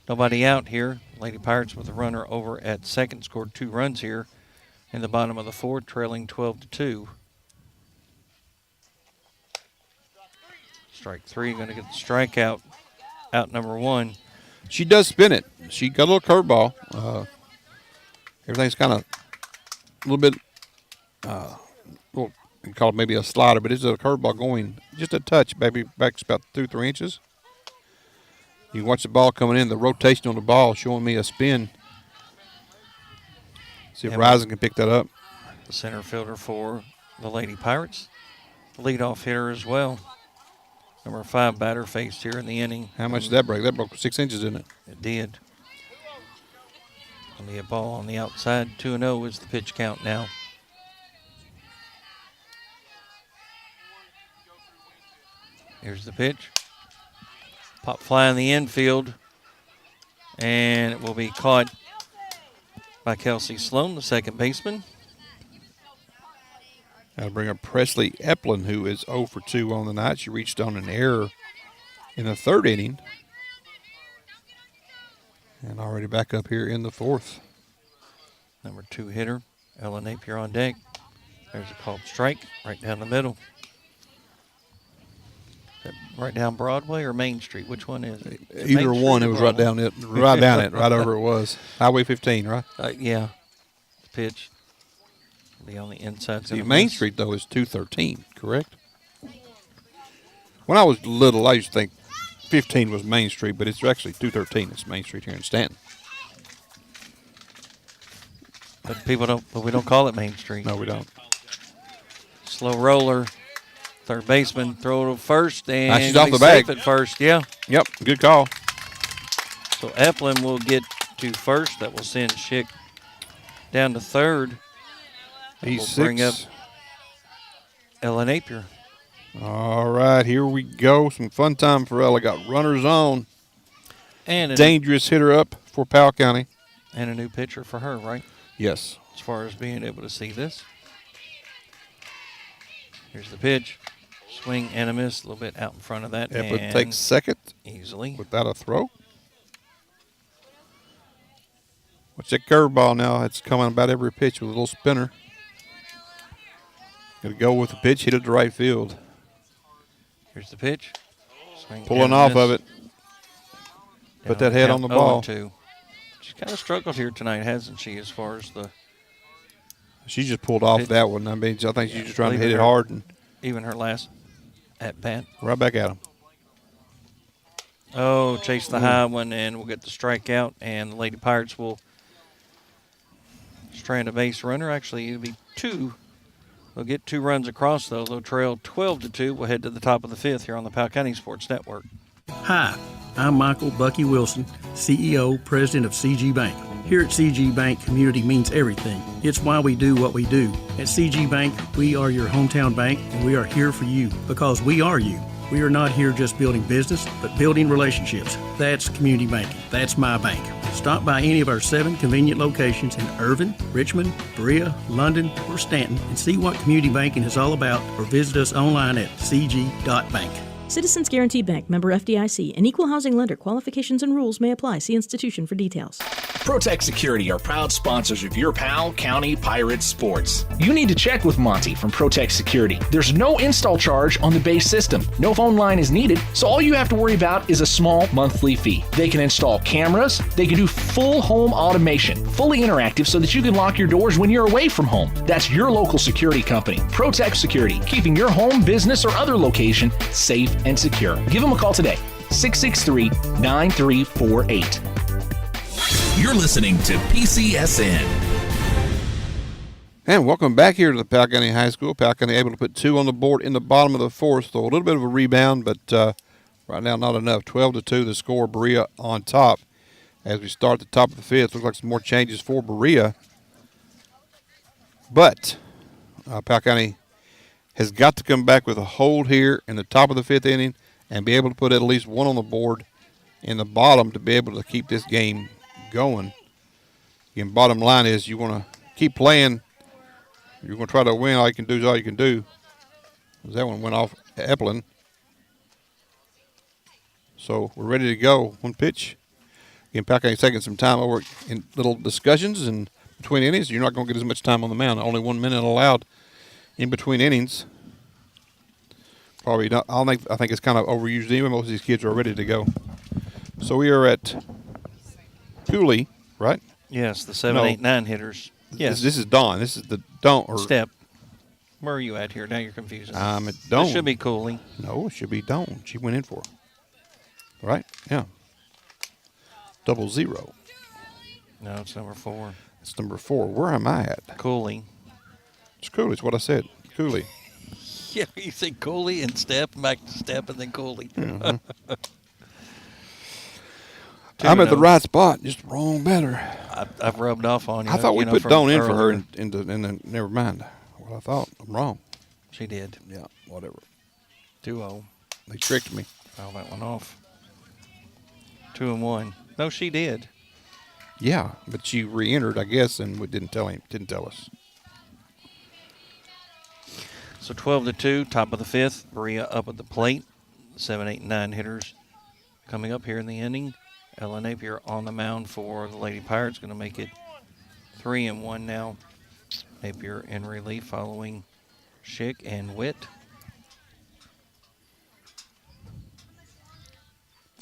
Nobody out here. Lady Pirates with a runner over at second scored 2 runs here in the bottom of the 4th, trailing 12-2. Strike 3, going to get the strikeout. Out number 1. She does spin it. She got a little curveball. Everything's kind of a little bit, you call it maybe a slider, but it's a curveball going just a touch, maybe back about 2-3 inches. You can watch the ball coming in, the rotation on the ball showing me a spin. See if Rising can pick that up. The center fielder for the Lady Pirates. The leadoff hitter as well. Number 5 batter faced here in the inning. How much did that break? That broke 6 inches, didn't it? It did. Going to be a ball on the outside. 2-0 is the pitch count now. Here's the pitch. Pop fly in the infield. And it will be caught by Kelsey Sloan, the second baseman. I'll bring up Presley Eplin, who is 0 for 2 on the night. She reached on an error in the 3rd inning. And already back up here in the 4th. Number 2 hitter, Ella Napier on deck. There's a called strike right down the middle. Is that right down Broadway or Main Street? Which one is it? Either one. It was right down it, right over it was. Highway 15, right? Yeah. Pitch. Be on the inside. See, Main Street, though, is 213, correct? When I was little, I used to think 15 was Main Street, but it's actually 213. It's Main Street here in Stanton. But we don't call it Main Street. No, we don't. Slow roller. Third baseman, throw to first, and she's off the bag at first. Yeah. Yep, good call. So Eplin will get to first. That will send Schick down to third. He's we'll bring up Ella Napier. All right, here we go. Some fun time for Ella. Got runners on. And dangerous hitter up for Powell County. And a new pitcher for her, right? Yes. As far as being able to see this. Here's the pitch. Swing and a miss, a little bit out in front of that. Eplin takes second. Easily. Without a throw. Watch that curveball now. It's coming about every pitch with a little spinner. Going to go with the pitch, hit it to right field. Here's the pitch. Swing pulling off of it. Put that head on the ball. 0-2. She's kind of struggled here tonight, hasn't she, as far as the... She just pulled off that one. I mean, I think she's just trying to hit it hard. And even her last at-bat. Right back at him. Oh, chase the high one, and we'll get the strikeout, and the Lady Pirates will strand a base runner. Actually, it'll be 2. They'll get 2 runs across, though. They'll trail 12-2. We'll head to the top of the 5th here on the Powell County Sports Network. Hi, I'm Michael Bucky Wilson, CEO, President of CG Bank. Here at CG Bank, community means everything. It's why we do what we do. At CG Bank, we are your hometown bank, and we are here for you because we are you. We are not here just building business, but building relationships. That's community banking. That's my bank. Stop by any of our 7 convenient locations in Irvin, Richmond, Berea, London, or Stanton and see what community banking is all about, or visit us online at cg.bank. Citizens Guaranty Bank, member FDIC, an equal housing lender. Qualifications and rules may apply. See institution for details. Protect Security are proud sponsors of your Powell County Pirates sports. You need to check with Monty from Protect Security. There's no install charge on the base system. No phone line is needed, so all you have to worry about is a small monthly fee. They can install cameras. They can do full home automation, fully interactive so that you can lock your doors when you're away from home. That's your local security company, Protect Security, keeping your home, business, or other location safe and secure. Give them a call today, 663-9348. You're listening to PCSN. And welcome back here to the Powell County High School. Powell County able to put 2 on the board in the bottom of the 4th, so a little bit of a rebound, but right now not enough. 12-2 the score, Berea on top. As we start at the top of the 5th, looks like some more changes for Berea. But Powell County has got to come back with a hold here in the top of the 5th inning and be able to put at least 1 on the board in the bottom to be able to keep this game going. Again, bottom line is you want to keep playing. You're going to try to win. All you can do is all you can do. That one went off Eplin. So we're ready to go. 1 pitch. Again, Powell County's taking some time over in little discussions and between innings. You're not going to get as much time on the mound. Only 1 minute allowed in between innings. Probably not. I think it's kind of overused anyway. Most of these kids are ready to go. So we are at Cooley, right? Yes, the 7, 8, 9 hitters. Yes. This is Dawn. This is the Dawn. Step. Where are you at here? Now you're confusing. I'm at Dawn. It should be Cooley. No, it should be Dawn. She went in for it. Right? Yeah. 00. No, it's number 4. It's number 4. Where am I at? Cooley. It's Cooley. It's what I said. Cooley. Yeah, you say Cooley and Step, back to Step, and then Cooley. Mm-hmm. I'm at the right spot, just wrong better. I've rubbed off on you. I thought we put Dawn in for her, and never mind. Well, I thought I'm wrong. She did. Yeah, whatever. 2-0. They tricked me. Foul that one off. 2-1. No, she did. Yeah, but she re-entered, I guess, and we didn't tell us. So 12-2, top of the 5th. Berea up at the plate. 7, 8, 9 hitters coming up here in the inning. Ella Napier on the mound for the Lady Pirates, going to make it 3-1 now. Napier in relief following Schick and Witt.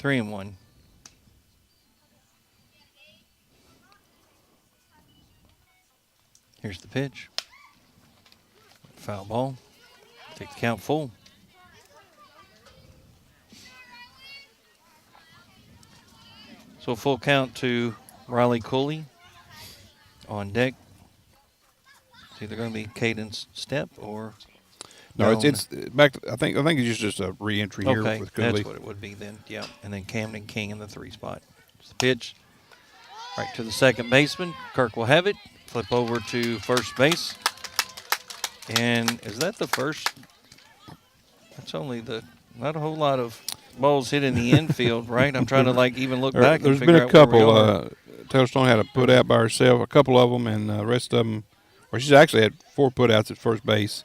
3-1. Here's the pitch. Foul ball. Take the count full. So full count to Riley Cooley on deck. It's either going to be Caden's Step or no. It's back. I think it's just a re-entry here with Cooley. That's what it would be then. Yeah, and then Camden King in the 3 spot. It's the pitch right to the second baseman. Kirk will have it. Flip over to first base. And is that the first? That's only not a whole lot of balls hit in the infield, right? I'm trying to even look back. There's been a couple. Taylor Stone had a put out by herself, a couple of them, and the rest of them. Well, she's actually had 4 put outs at first base.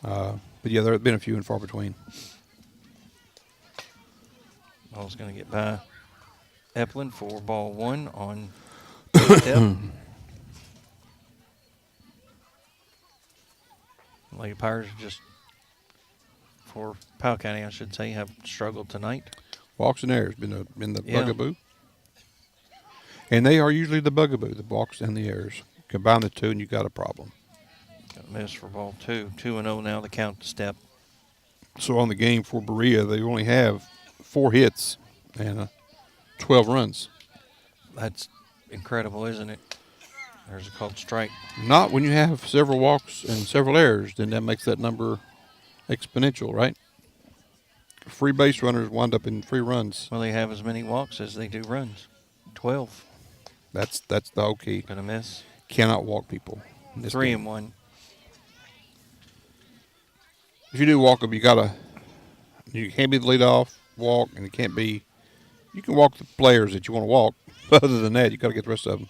But yeah, there have been a few and far between. Ball's going to get by Eplin for ball 1 on Step. Lady Pirates just, for Powell County, I should say, have struggled tonight. Walks and errors been the bugaboo. And they are usually the bugaboo, the walks and the errors. Combine the two and you got a problem. Got a miss for ball 2. 2-0 now, the count to Step. So on the game for Berea, they only have 4 hits and 12 runs. That's incredible, isn't it? There's a called strike. Not when you have several walks and several errors, then that makes that number exponential, right? Free base runners wind up in free runs. Well, they have as many walks as they do runs. 12. That's the whole key. Gonna miss. Cannot walk people. 3-1. If you do walk them, you gotta You can't be the leadoff walk, and it can't be. You can walk the players that you want to walk. But other than that, you got to get the rest of them.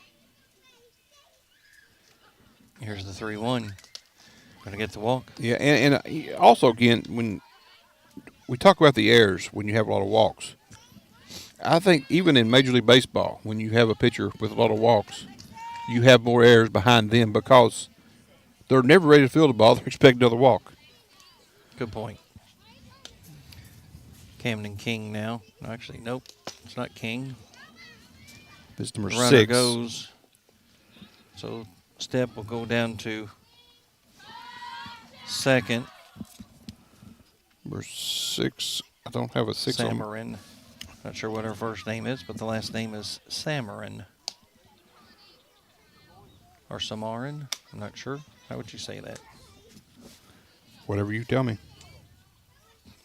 Here's the 3-1. Going to get the walk. Yeah, and also, again, when we talk about the errors when you have a lot of walks, I think even in Major League Baseball, when you have a pitcher with a lot of walks, you have more errors behind them because they're never ready to field the ball. They're expecting another walk. Good point. Camden King now. Actually, nope. It's not King. This is number Runner 6. Goes. So Step will go down to second. Number 6. I don't have a 6 on. Samarin. Not sure what her first name is, but the last name is Samarin. Or Samarin. I'm not sure. How would you say that? Whatever you tell me.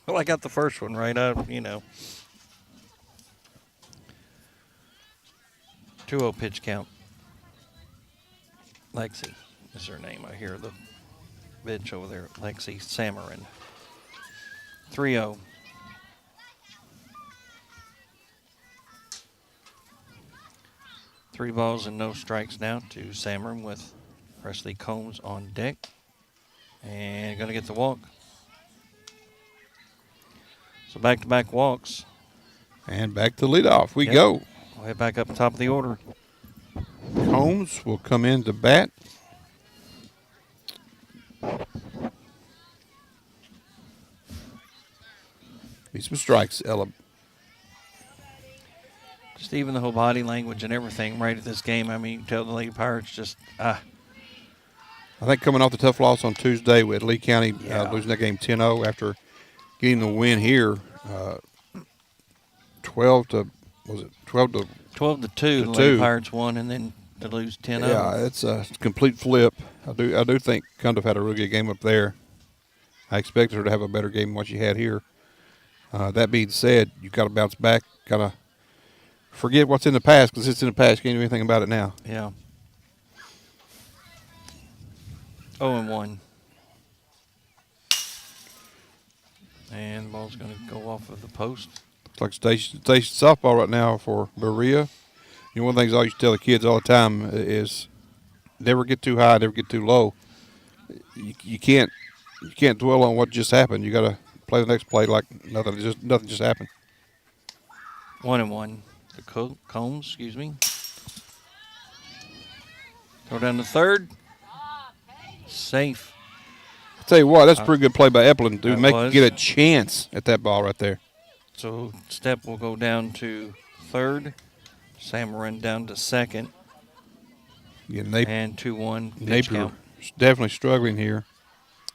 Well, I got the first one right. 2-0 pitch count. Lexi is her name. I hear the bitch over there. Lexi Samarin. 3-0. Three balls and no strikes now to Samarin with Presley Combs on deck. And going to get the walk. So back-to-back walks. And back to leadoff. We go. We'll head back up top of the order. Combs will come in to bat. Need some strikes, Ella. Just even the whole body language and everything right at this game. I mean, you can tell the Lady Pirates just, I think coming off the tough loss on Tuesday with Lee County losing that game 10-0 after getting the win here, 12 to 2. The Lady Pirates won, and then to lose 10-0. Yeah, it's a complete flip. I do think Cundiff had a really good game up there. I expected her to have a better game than what she had here. That being said, you've got to bounce back, got to forget what's in the past, because it's in the past. You can't do anything about it now. Yeah. 0-1. And the ball's going to go off of the post. Looks like station softball right now for Berea. You know, one of the things I used to tell the kids all the time is never get too high, never get too low. You can't dwell on what just happened. You got to play the next play like nothing just happened. 1-1. The Combs, excuse me. Throw down to third. Safe. I'll tell you what, that's a pretty good play by Epplin to get a chance at that ball right there. So Step will go down to third. Samarin down to second. Yeah, and 2-1. Napier definitely struggling here.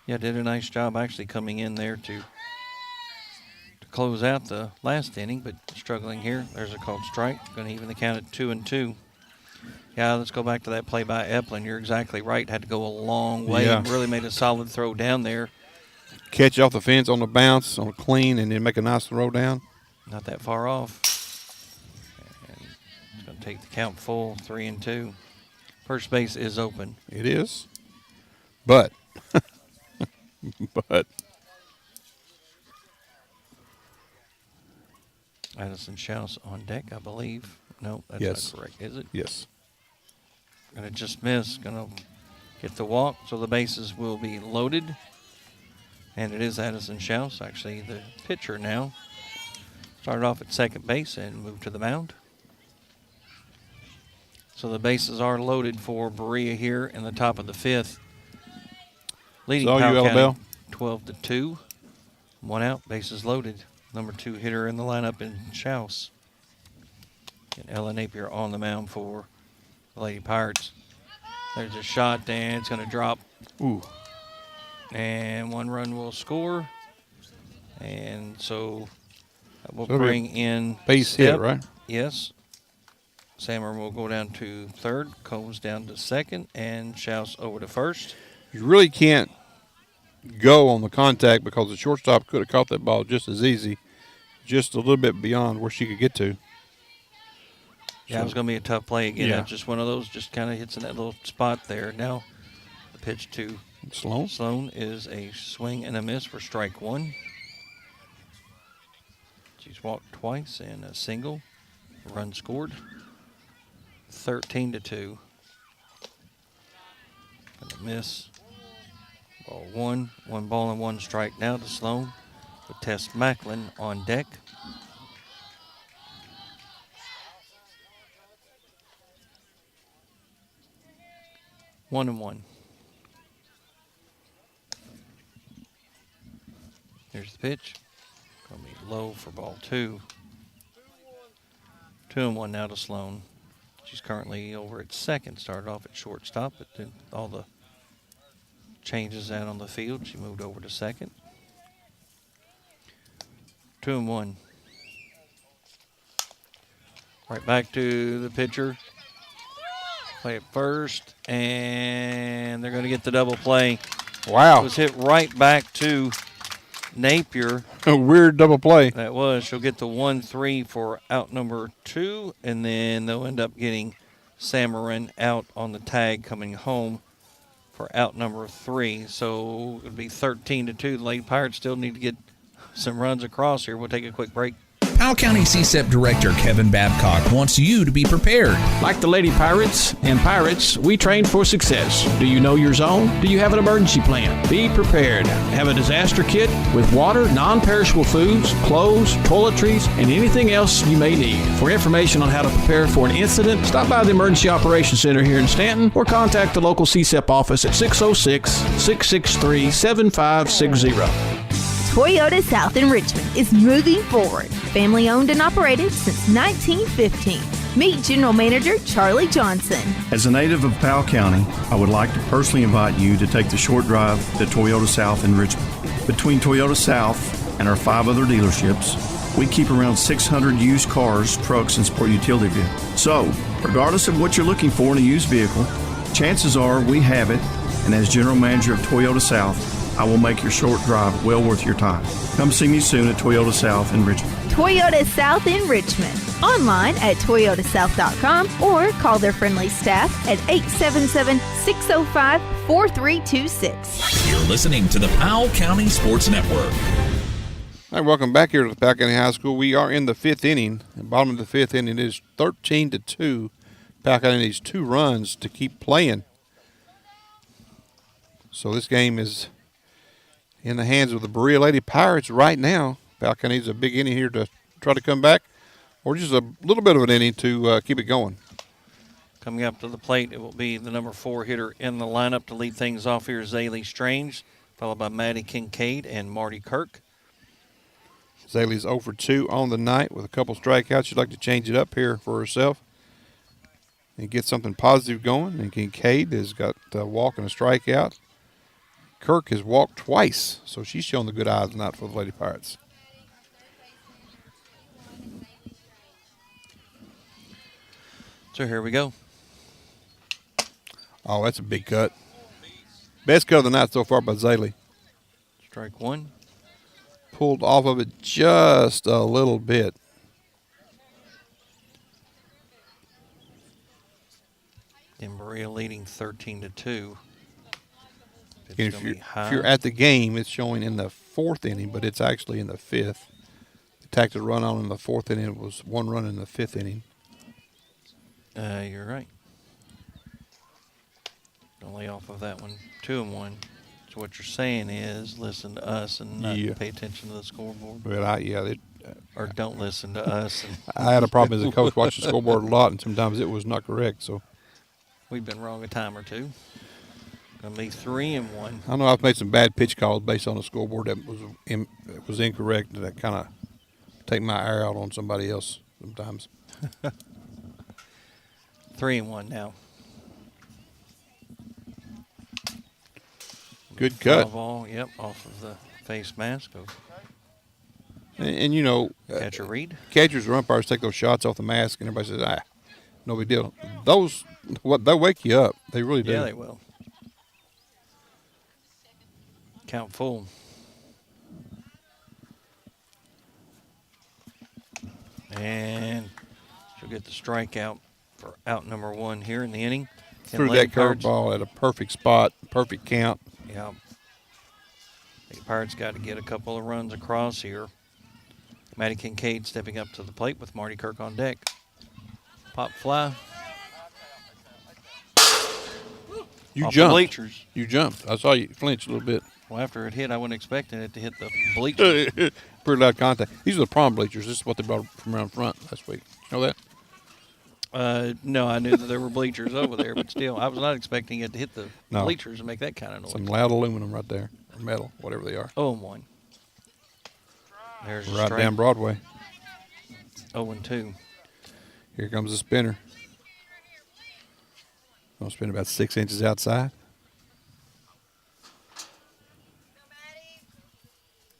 Yeah, did a nice job actually coming in there to close out the last inning, but struggling here. There's a called strike. Going to even the count at 2-2. Yeah, let's go back to that play by Epplin. You're exactly right. Had to go a long way. Yeah. Really made a solid throw down there. Catch off the fence on the bounce, on a clean, and then make a nice throw down. Not that far off. And it's going to take the count full, 3-2. First base is open. It is. But Addison Schaus on deck, I believe. No, that's yes. not correct, is it? Yes. Going to just miss. Going to get the walk, so the bases will be loaded. And it is Addison Schaus, actually the pitcher now. Started off at second base and moved to the mound. So the bases are loaded for Berea here in the top of the fifth. Leading Powell County 12-2. One out, bases loaded. Number 2 hitter in the lineup in Schaus. And Ella Napier on the mound for the Lady Pirates. There's a shot, and it's going to drop. Ooh. And 1 run will score. And so we'll bring in base Step. hit, right? Yes. Samarin will go down to third. Combs down to second. And Schaus over to first. You really can't go on the contact because the shortstop could have caught that ball just as easy, just a little bit beyond where she could get to. Yeah, it was going to be a tough play again. Yeah. Just one of those just kind of hits in that little spot there. Now the pitch to Sloan. Sloan is a swing and a miss for strike 1. She's walked twice and a single. Run scored. 13-2. Gonna miss. Ball one. One ball and one strike now to Sloan with Tess Macklin on deck. One and one. Here's the pitch. Gonna be low for ball two. 2-1 now to Sloan. She's currently over at second. Started off at shortstop, but then all the changes out on the field, she moved over to second. 2-1. Right back to the pitcher. Play it first, and they're going to get the double play. Wow. It was hit right back to Napier. A weird double play. That was. She'll get the 1-3 for out number 2, and then they'll end up getting Samarin out on the tag coming home for out number 3. So it'll be 13-2. The Lady Pirates still need to get some runs across here. We'll take a quick break. Powell County CSEP Director Kevin Babcock wants you to be prepared. Like the Lady Pirates and Pirates, we train for success. Do you know your zone? Do you have an emergency plan? Be prepared. Have a disaster kit with water, non-perishable foods, clothes, toiletries, and anything else you may need. For information on how to prepare for an incident, stop by the Emergency Operations Center here in Stanton or contact the local CSEP office at 606-663-7560. Toyota South in Richmond is moving forward. Family owned and operated since 1915. Meet General Manager Charlie Johnson. As a native of Powell County, I would like to personally invite you to take the short drive to Toyota South in Richmond. Between Toyota South and our 5 other dealerships, we keep around 600 used cars, trucks, and sport utility vehicles. So, regardless of what you're looking for in a used vehicle, chances are we have it, and as General Manager of Toyota South, I will make your short drive well worth your time. Come see me soon at Toyota South in Richmond. Toyota South in Richmond. Online at toyotasouth.com or call their friendly staff at 877-605-4326. You're listening to the Powell County Sports Network. All right, welcome back here to the Powell County High School. We are in the 5th inning. The bottom of the 5th inning is 13-2. Powell County needs 2 runs to keep playing. So this game is in the hands of the Berea Lady Pirates right now. Powell County needs a big inning here to try to come back, or just a little bit of an inning to keep it going. Coming up to the plate, it will be the number 4 hitter in the lineup to lead things off here, Zaylee Strange, followed by Maddie Kincaid and Marty Kirk. Zaylee's 0 for 2 on the night with a couple strikeouts. She'd like to change it up here for herself and get something positive going. And Kincaid has got a walk and a strikeout. Kirk has walked twice, so she's shown the good eyes tonight for the Lady Pirates. So here we go. Oh, that's a big cut. Best cut of the night so far by Zaylee. Strike 1. Pulled off of it just a little bit. And Berea leading 13-2. If you're at the game, it's showing in the 4th inning, but it's actually in the 5th. They tacked a run on in the 4th inning. It was 1 run in the 5th inning. You're right. Don't lay off of that one. 2-1. So what you're saying is listen to us and not pay attention to the scoreboard. Well, or don't listen to us. I had a problem as a coach watching the scoreboard a lot, and sometimes it was not correct. So we've been wrong a time or two. Gonna be 3-1. I know I've made some bad pitch calls based on the scoreboard that was incorrect. That kind of take my ire out on somebody else sometimes. 3-1 now. Good cut. Ball, yep, off of the face mask. And you know, catcher read. Catchers or umpires take those shots off the mask, and everybody says, no big deal. Those, they'll wake you up. They really do. Yeah, they will. Count full. And she'll get the strikeout for out number 1 here in the inning. Threw that curveball at a perfect spot, perfect count. Yeah. The Pirates got to get a couple of runs across here. Maddie Kincaid stepping up to the plate with Marty Kirk on deck. Pop fly. You Off the jumped. bleachers. You jumped. I saw you flinch a little bit. Well, after it hit, I wasn't expecting it to hit the bleachers. Pretty loud contact. These are the prom bleachers. This is what they brought from around front last week. You know that? No, I knew that there were bleachers over there, but still, I was not expecting it to hit the No. bleachers and make that kind of noise. Some loud aluminum right there. Or metal, whatever they are. 0-1. There's a Right strike. down Broadway. 0-2. Here comes the spinner. I'll spin about 6 inches outside.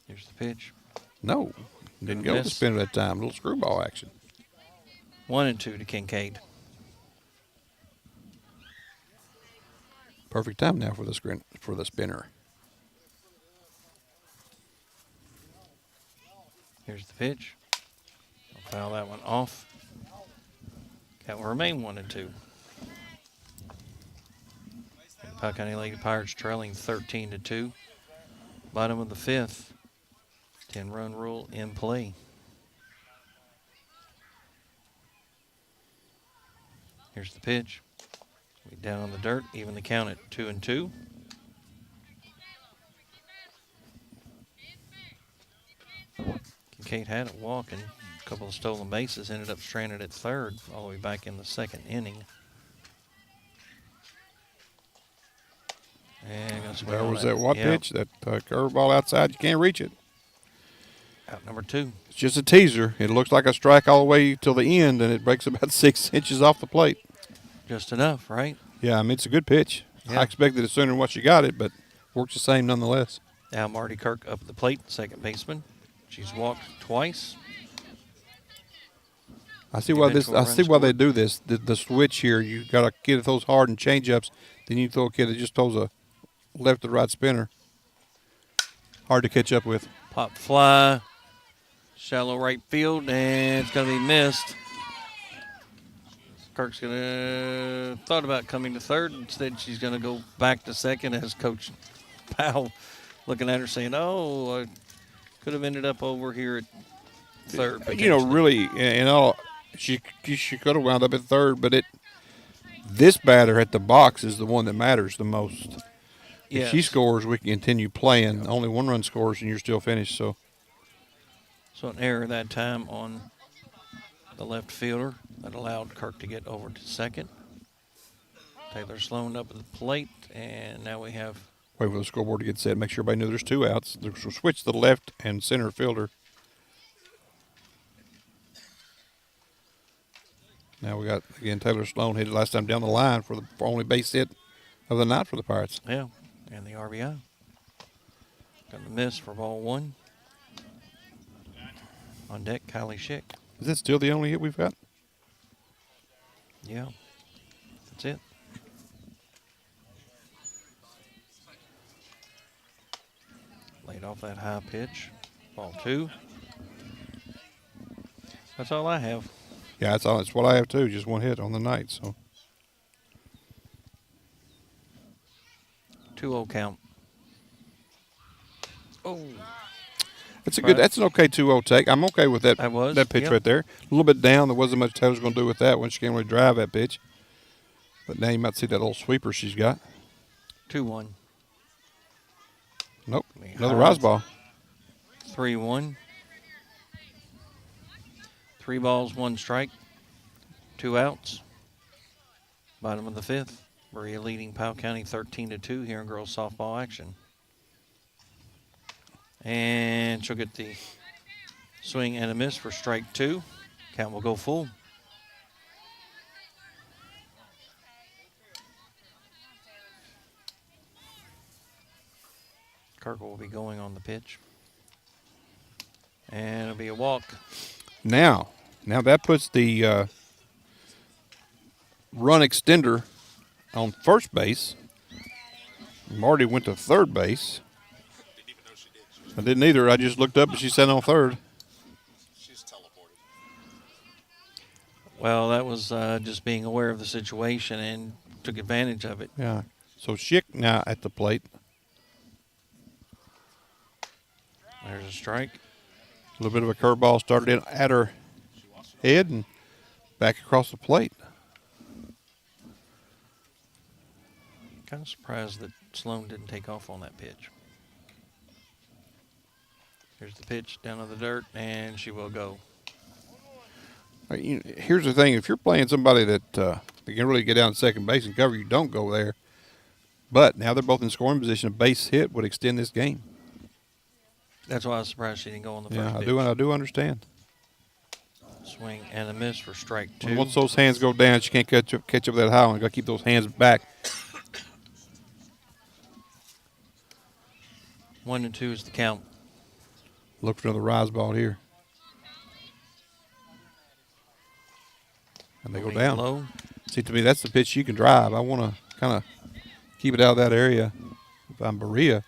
Here's the pitch. No. Didn't go with the Miss. spinner that time. A little screwball action. 1-2 to Kincaid. Perfect time now for the spinner. Here's the pitch. I'll foul that one off. That will remain 1-2. Powell County Lady Pirates trailing 13-2. Bottom of the fifth. 10-run rule in play. Here's the pitch. We down on the dirt, even the count at 2-2. Kincaid had a walk and a couple of stolen bases, ended up stranded at third all the way back in the second inning. And gonna swing There on was that what Yep. pitch? That curveball outside. You can't reach it. Out number 2. It's just a teaser. It looks like a strike all the way till the end, and it breaks about 6 inches off the plate. Just enough, right? Yeah, I mean, it's a good pitch. Yeah. I expected it sooner than what she got it, but works the same nonetheless. Now Marty Kirk up at the plate, second baseman. She's walked twice. I see why Eventual I run see why they scored. do this. The switch here, you got to get those hard and change ups. Then you throw a kid that just throws a left to right spinner. Hard to catch up with. Pop fly. Shallow right field, and it's going to be missed. Kirk's going to thought about coming to third. Instead, she's going to go back to second as Coach Powell looking at her saying, oh, I could have ended up over here at third. You know, really, she could have wound up at third, but this batter at the box is the one that matters the most. If she Yes. scores, we can continue playing. Only one run scores, and you're still finished. So an error that time on the left fielder that allowed Kirk to get over to second. Taylor Sloan up at the plate, and now we have wait for the scoreboard to get set. Make sure everybody knows there's 2 outs. We'll switch to the left and center fielder. Now we got, again, Taylor Sloan hit it last time down the line for the only base hit of the night for the Pirates. Yeah, and the RBI. Got the miss for ball 1. On deck, Kylie Schick. Is that still the only hit we've got? Yeah, that's it. Laid off that high pitch. Ball 2. That's all I have. Yeah, that's what I have too. Just one hit on the night. So 2-0 count. Oh. it's a good. That's an okay 2-0 take. I'm okay with that. That pitch yep. right there. A little bit down. There wasn't much Taylor's going to do with that when she can't really drive that pitch. But now you might see that little sweeper she's got. 2-1. Nope. Another rise ball. 3-1. 3 balls, 1 strike. 2 outs. Bottom of the fifth. Berea leading Powell County 13-2 here in girls softball action. And she'll get the swing and a miss for strike 2. Count will go full. Kirk will be going on the pitch. And it'll be a walk. Now that puts the run extender on first base. Marty went to third base. I didn't either. I just looked up and she sat on third. Well, that was just being aware of the situation and took advantage of it. Yeah. So Schick now at the plate. There's a strike. A little bit of a curveball started in at her head and back across the plate. Kind of surprised that Sloan didn't take off on that pitch. Here's the pitch down to the dirt, and she will go. Here's the thing. If you're playing somebody that can really get down to second base and cover, you don't go there. But now they're both in scoring position. A base hit would extend this game. That's why I was surprised she didn't go on the first Yeah, pitch. I do understand. Swing and a miss for strike two. Once those hands go down, she can't catch up that high one. Got to keep those hands back. 1-2 is the count. Look for another rise ball here. And they go down. Low. See, to me, that's the pitch you can drive. I want to kind of keep it out of that area if I'm Berea.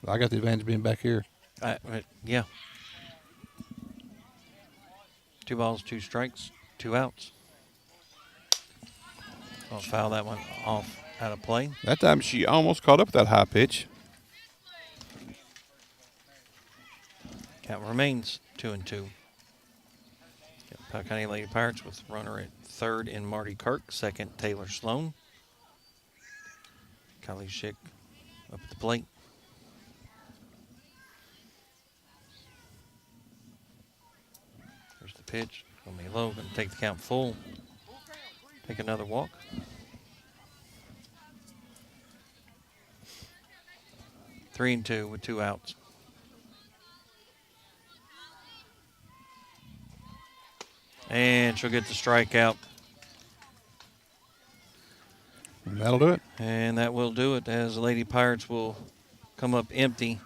I got the advantage being back here. Yeah. 2 balls, 2 strikes, 2 outs. I'll foul that one off out of play. That time she almost caught up with that high pitch. Count remains 2-2. Powell County Lady Pirates with runner at third in Marty Kirk, second Taylor Sloan. Kylie Schick up at the plate. There's the pitch. Going to be low. Going to take the count full. Take another walk. Three and two with 2 outs. And she'll get the strikeout. And that'll do it. And that will do it, as the Lady Pirates will come up empty.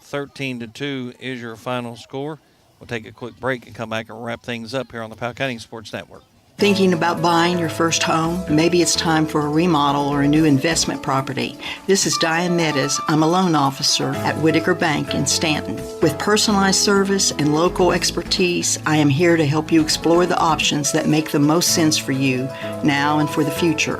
13-2 is your final score. We'll take a quick break and come back and wrap things up here on the Powell County Sports Network. Thinking about buying your first home? Maybe it's time for a remodel or a new investment property. This is Diane Meadows. I'm a loan officer at Whitaker Bank in Stanton. With personalized service and local expertise, I am here to help you explore the options that make the most sense for you now and for the future.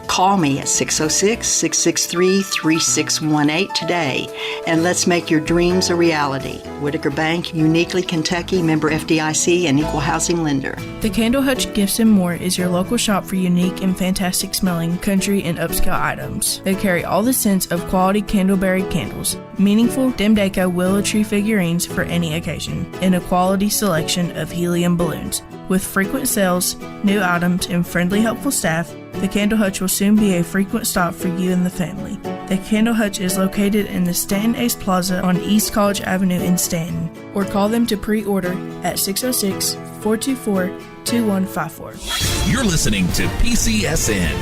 Call me at 606-663-3618 today, and let's make your dreams a reality. Whitaker Bank, uniquely Kentucky, member FDIC, and equal housing lender. The Candle Hutch Gifts and More is your local shop for unique and fantastic smelling country and upscale items. They carry all the scents of quality candleberry candles, meaningful dim deco willow tree figurines for any occasion, and a quality selection of helium balloons. With frequent sales, new items, and friendly, helpful staff, the Candle Hutch will soon be a frequent stop for you and the family. The Candle Hutch is located in the Stanton Ace Plaza on East College Avenue in Stanton, or call them to pre-order at 606-424-2154. You're listening to PCSN.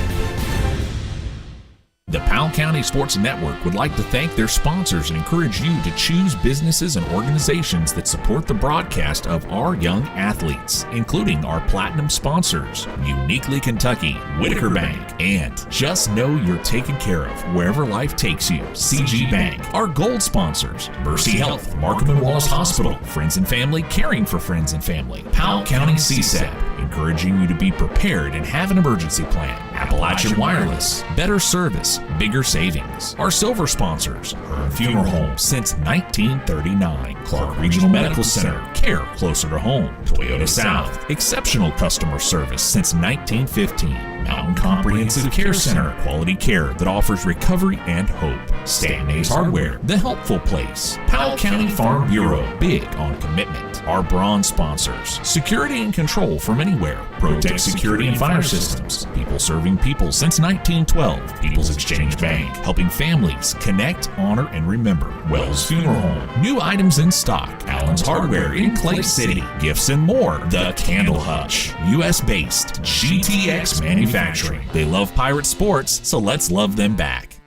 The Powell County Sports Network would like to thank their sponsors and encourage you to choose businesses and organizations that support the broadcast of our young athletes, including our platinum sponsors, Uniquely Kentucky, Whitaker Bank, and Just Know You're Taken Care of Wherever Life Takes You, CG Bank. Our gold sponsors, Mercy Health, Markham and Wallace Hospital, Friends and Family Caring for Friends and Family, Powell County CSEP, encouraging you to be prepared and have an emergency plan, Appalachian Wireless, better service, bigger savings. Our silver sponsors, Hearn Funeral Home since 1939, Clark Regional Medical Center, care closer to home, Toyota South, exceptional customer service since 1915, Mountain Comprehensive Care Center, quality care that offers recovery and hope, Stanton Ace Hardware, the helpful place, Powell County Farm Bureau, big on commitment. Our bronze sponsors, Security and Control from Anywhere, Protect Security and Fire Systems, People Serving People since 1912, People's Exchange Bank, helping families connect, honor, and remember, Wells Funeral Home, new items in stock, Allen's Hardware in Clay City, gifts and more, The Candle Hutch, U.S.-based GTX Manufacturing. They love pirate sports, so let's love them back.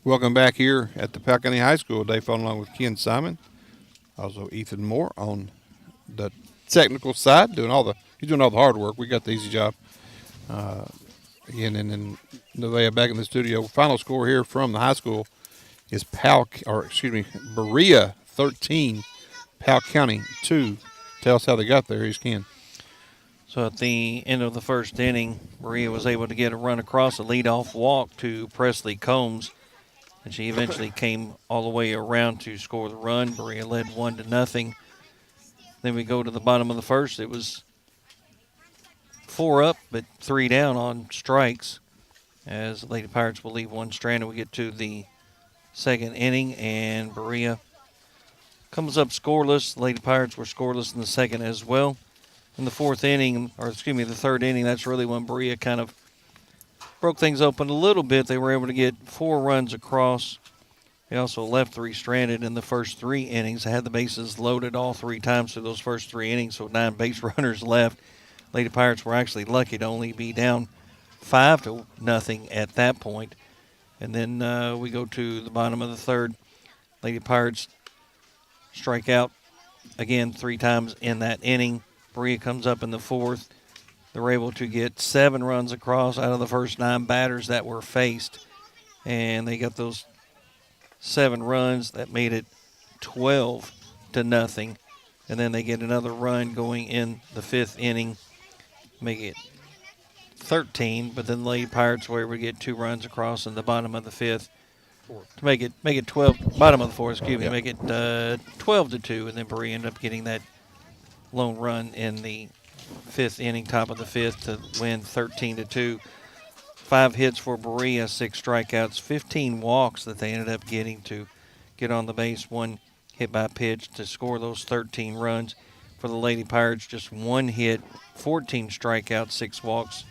Welcome back here at the Powell County High School. Dave Faulkner along with Ken Simon. Also Ethan Moore on the technical side, he's doing all the hard work. We got the easy job. Again, and then Nevaeh back in the studio. Final score here from the high school is Berea 13, Powell County 2. Tell us how they got there. Here's Ken. So at the end of the first inning, Berea was able to get a run across a leadoff walk to Presley Combs. and she eventually came all the way around to score the run. Berea led 1-0. Then we go to the bottom of the first. It was 4 up, but 3 down on strikes, as the Lady Pirates will leave one stranded. We get to the second inning, and Berea comes up scoreless. The Lady Pirates were scoreless in the second as well. In the third inning, that's really when Berea kind of broke things open a little bit. They were able to get 4 runs across. They also left 3 stranded in the first 3 innings. They had the bases loaded all 3 times through those first 3 innings, so 9 base runners left. Lady Pirates were actually lucky to only be down 5-0 at that point. And then we go to the bottom of the third. Lady Pirates strike out again 3 times in that inning. Berea comes up in the fourth. They're able to get 7 runs across out of the first 9 batters that were faced. And they got those 7 runs that made it 12-0. And then they get another run going in the 5th inning, make it 13. But then the Lady Pirates were able to get 2 runs across in the bottom of the 5th to make it 12. Bottom of the 4th, make it 12-2. And then Berea ended up getting that lone run in the 5th inning, top of the 5th, to win 13-2. 5 hits for Berea, 6 strikeouts, 15 walks that they ended up getting to get on the base, 1 hit by pitch to score those 13 runs. For the Lady Pirates, just 1 hit, 14 strikeouts, 6 walks,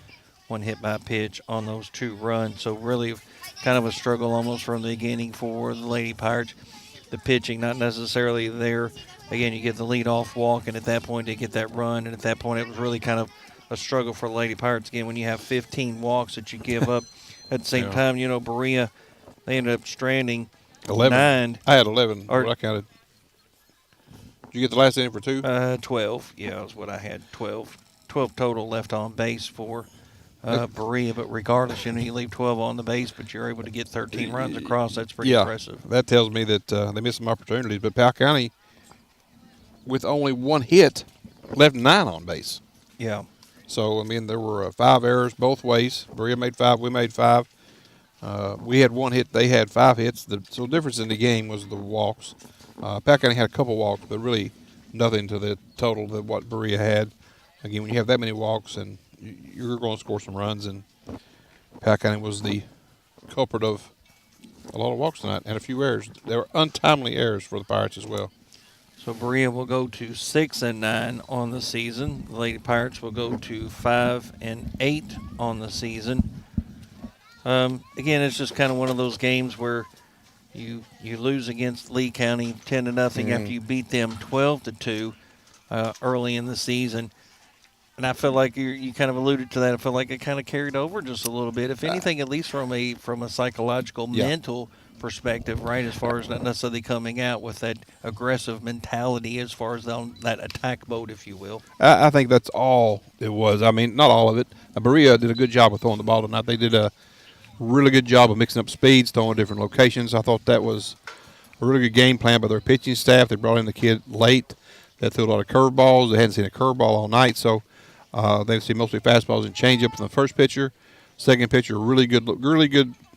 1 hit by pitch on those 2 runs. So really kind of a struggle almost from the beginning for the Lady Pirates. The pitching not necessarily there. Again, you get the leadoff walk, and at that point they get that run, and at that point it was really kind of a struggle for the Lady Pirates. Again, when you have 15 walks that you give up at the same time, Berea, they ended up stranding 9. I had 11. I counted. Did you get the last inning for 2? 12. Yeah, was what I had. 12 total left on base for Berea. But regardless, you leave 12 on the base, but you're able to get 13 runs across. That's pretty impressive. That tells me that they missed some opportunities. But Powell County, with only 1 hit, left 9 on base. Yeah. So, there were 5 errors both ways. Berea made 5, we made 5. We had 1 hit, they had 5 hits. The difference in the game was the walks. Powell County had a couple walks, but really nothing to the total that what Berea had. Again, when you have that many walks, and you're going to score some runs, and Powell County was the culprit of a lot of walks tonight and a few errors. There were untimely errors for the Pirates as well. So Berea will go to 6-9 on the season. The Lady Pirates will go to 5-8 on the season. Again, it's just kind of one of those games where you lose against Lee County 10-0 after you beat them 12-2 early in the season. And I feel like you kind of alluded to that. I feel like it kind of carried over just a little bit. If anything, at least from a psychological, mental perspective, right, as far as not necessarily coming out with that aggressive mentality as far as that attack mode, if you will. I think that's all it was. Not all of it. Berea did a good job of throwing the ball tonight. They did a really good job of mixing up speeds, throwing different locations. I thought that was a really good game plan by their pitching staff. They brought in the kid late that threw a lot of curveballs. They hadn't seen a curveball all night, so they've seen mostly fastballs and changeup in the first pitcher. Second pitcher, really good.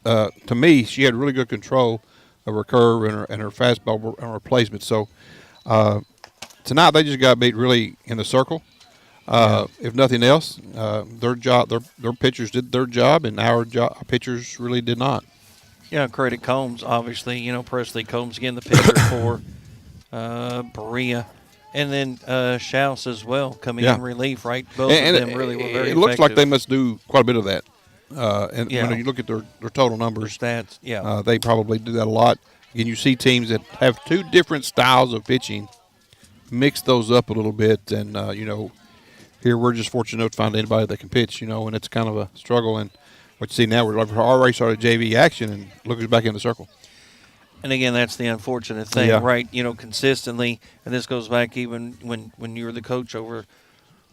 To me, she had really good control of her curve and her fastball and her placement. So tonight they just got beat really in the circle. If nothing else, their pitchers did their job, and our pitchers really did not. Yeah, credit Combs, obviously. Presley Combs, again, the pitcher for Berea. And then Schaus as well, coming in relief, right? Both of them really were very effective. It looks like they must do quite a bit of that. When you look at their total numbers, their stats, they probably do that a lot. Again, you see teams that have 2 different styles of pitching, mix those up a little bit, and here we're just fortunate enough to find anybody that can pitch, and it's kind of a struggle. And what you see now, we're already started JV action, and look who's back in the circle. And again, that's the unfortunate thing, right? Consistently, and this goes back even when you were the coach over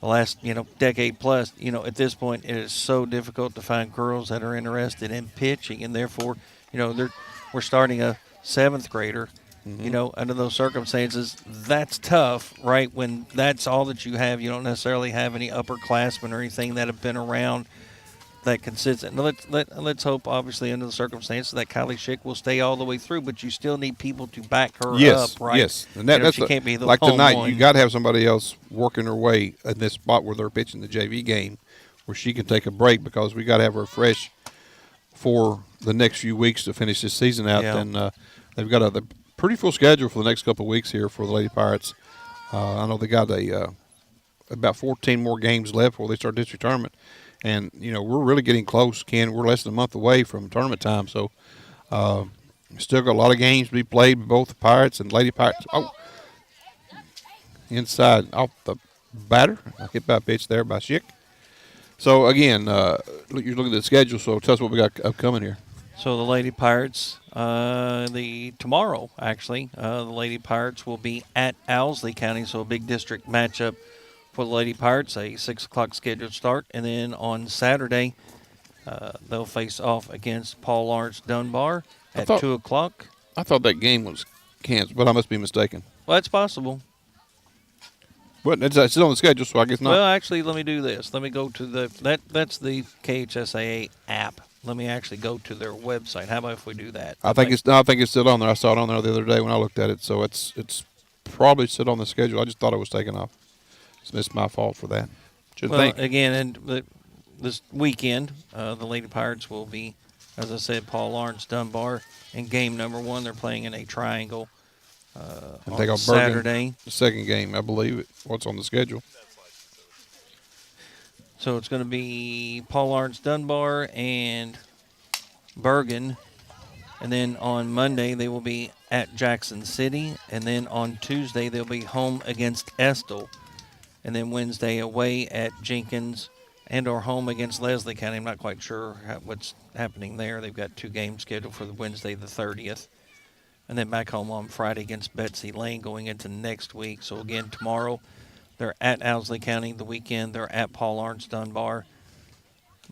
the last, decade plus, at this point it is so difficult to find girls that are interested in pitching, and therefore, we're starting a 7th grader, under those circumstances. That's tough, right? When that's all that you have, you don't necessarily have any upperclassmen or anything that have been around that consistent. Now let's hope, obviously, under the circumstances, that Kylie Schick will stay all the way through. But you still need people to back her up, right? Yes, and that's she can't be the like home tonight. one. You got to have somebody else working her way in this spot where they're pitching the JV game, where she can take a break, because we got to have her fresh for the next few weeks to finish this season out. Yeah. And they've got a pretty full schedule for the next couple of weeks here for the Lady Pirates. I know they got about 14 more games left before they start district tournament. And, we're really getting close, Ken. We're less than a month away from tournament time. So, still got a lot of games to be played with both the Pirates and Lady Pirates. Oh, inside off the batter. I hit by a pitch there by Schick. So, again, you're looking at the schedule. So, tell us what we got upcoming here. So, the Lady Pirates, tomorrow, actually, the Lady Pirates will be at Owsley County. So, a big district matchup for the Lady Pirates, a 6 o'clock scheduled start. And then on Saturday, they'll face off against Paul Lawrence Dunbar at 2 o'clock. I thought that game was canceled, but I must be mistaken. Well, that's possible. But it's on the schedule, so I guess not. Well, actually, let me do this. Let me go to that's the KHSAA app. Let me actually go to their website. How about if we do that? I think it's still on there. I saw it on there the other day when I looked at it, so it's probably still on the schedule. I just thought it was taken off. So it's my fault for that. Again, and this weekend, the Lady Pirates will be, as I said, Paul Lawrence Dunbar in game number 1. They're playing in a triangle and they on Saturday. The second game, I believe, what's on the schedule. So it's going to be Paul Lawrence Dunbar and Bergen. And then on Monday, they will be at Jackson City. And then on Tuesday, they'll be home against Estill. And then Wednesday away at Jenkins and or home against Leslie County. I'm not quite sure what's happening there. They've got 2 games scheduled for the Wednesday the 30th. And then back home on Friday against Betsy Lane going into next week. So, again, tomorrow they're at Owsley County. The weekend they're at Paul Lawrence Dunbar.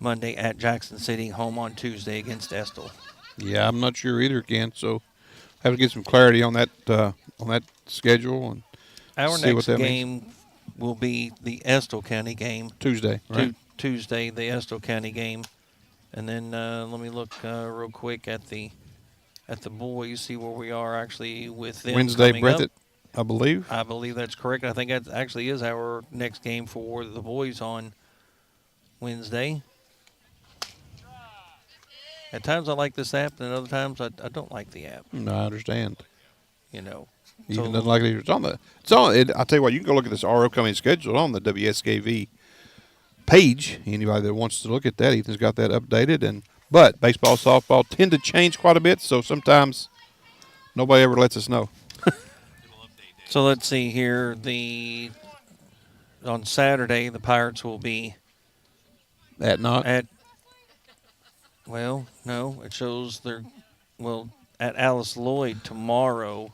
Monday at Jackson City, home on Tuesday against Estill. Yeah, I'm not sure either, Ken. So, have to get some clarity on that schedule and our see what that game means. Will be the Estill County game. Tuesday, right? Tuesday, the Estill County game. And then let me look real quick at the boys, see where we are actually with them. Wednesday, Breathitt, I believe. I believe that's correct. I think that actually is our next game for the boys on Wednesday. At times I like this app, and at other times I don't like the app. No, I understand. So, Even doesn't like it. It's on. I'll tell you what. You can go look at our upcoming schedule on the WSKV page. Anybody that wants to look at that, Ethan's got that updated. But baseball, softball tend to change quite a bit. So sometimes nobody ever lets us know. So let's see here. On Saturday, the Pirates will be at Knott. Well, no, it shows at Alice Lloyd tomorrow.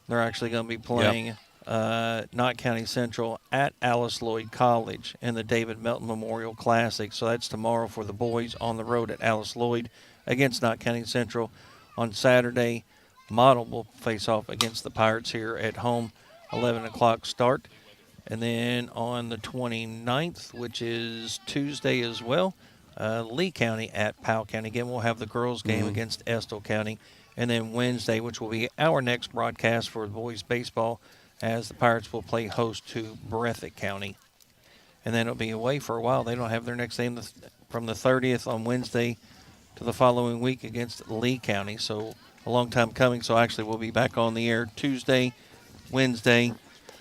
They're actually going to be playing Knott County Central at Alice Lloyd College in the David Melton Memorial Classic. So that's tomorrow for the boys on the road at Alice Lloyd against Knott County Central. On Saturday, Model will face off against the Pirates here at home, 11 o'clock start. And then on the 29th, which is Tuesday as well, Lee County at Powell County. Again, we'll have the girls' game against Estill County. And then Wednesday, which will be our next broadcast for the boys' baseball, as the Pirates will play host to Breathitt County. And then it'll be away for a while. They don't have their next game from the 30th on Wednesday to the following week against Lee County. So a long time coming. So actually we'll be back on the air Tuesday, Wednesday,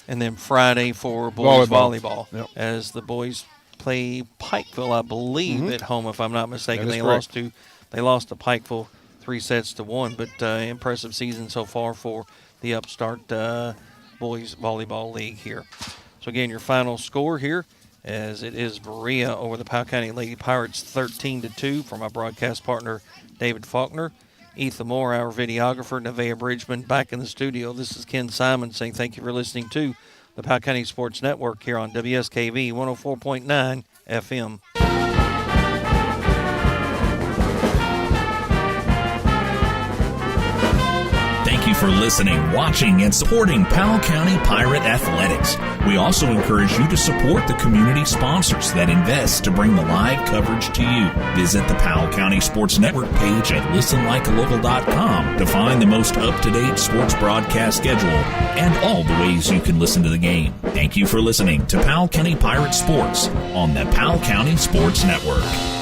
and then Friday for boys volleyball. Yep. As the boys play Pikeville, I believe, at home, if I'm not mistaken. They lost to Pikeville 3-1, but impressive season so far for the upstart boys volleyball league here. So again, your final score here, as it is Berea over the Powell County Lady Pirates 13-2 for my broadcast partner David Faulkner. Ethan Moore, our videographer, Nevaeh Bridgeman, back in the studio. This is Ken Simon saying thank you for listening to the Powell County Sports Network here on WSKV 104.9 FM. Thank you for listening, watching, and supporting Powell County Pirate Athletics. We also encourage you to support the community sponsors that invest to bring the live coverage to you. Visit the Powell County Sports Network page at listenlikealocal.com to find the most up-to-date sports broadcast schedule and all the ways you can listen to the game. Thank you for listening to Powell County Pirate Sports on the Powell County Sports Network.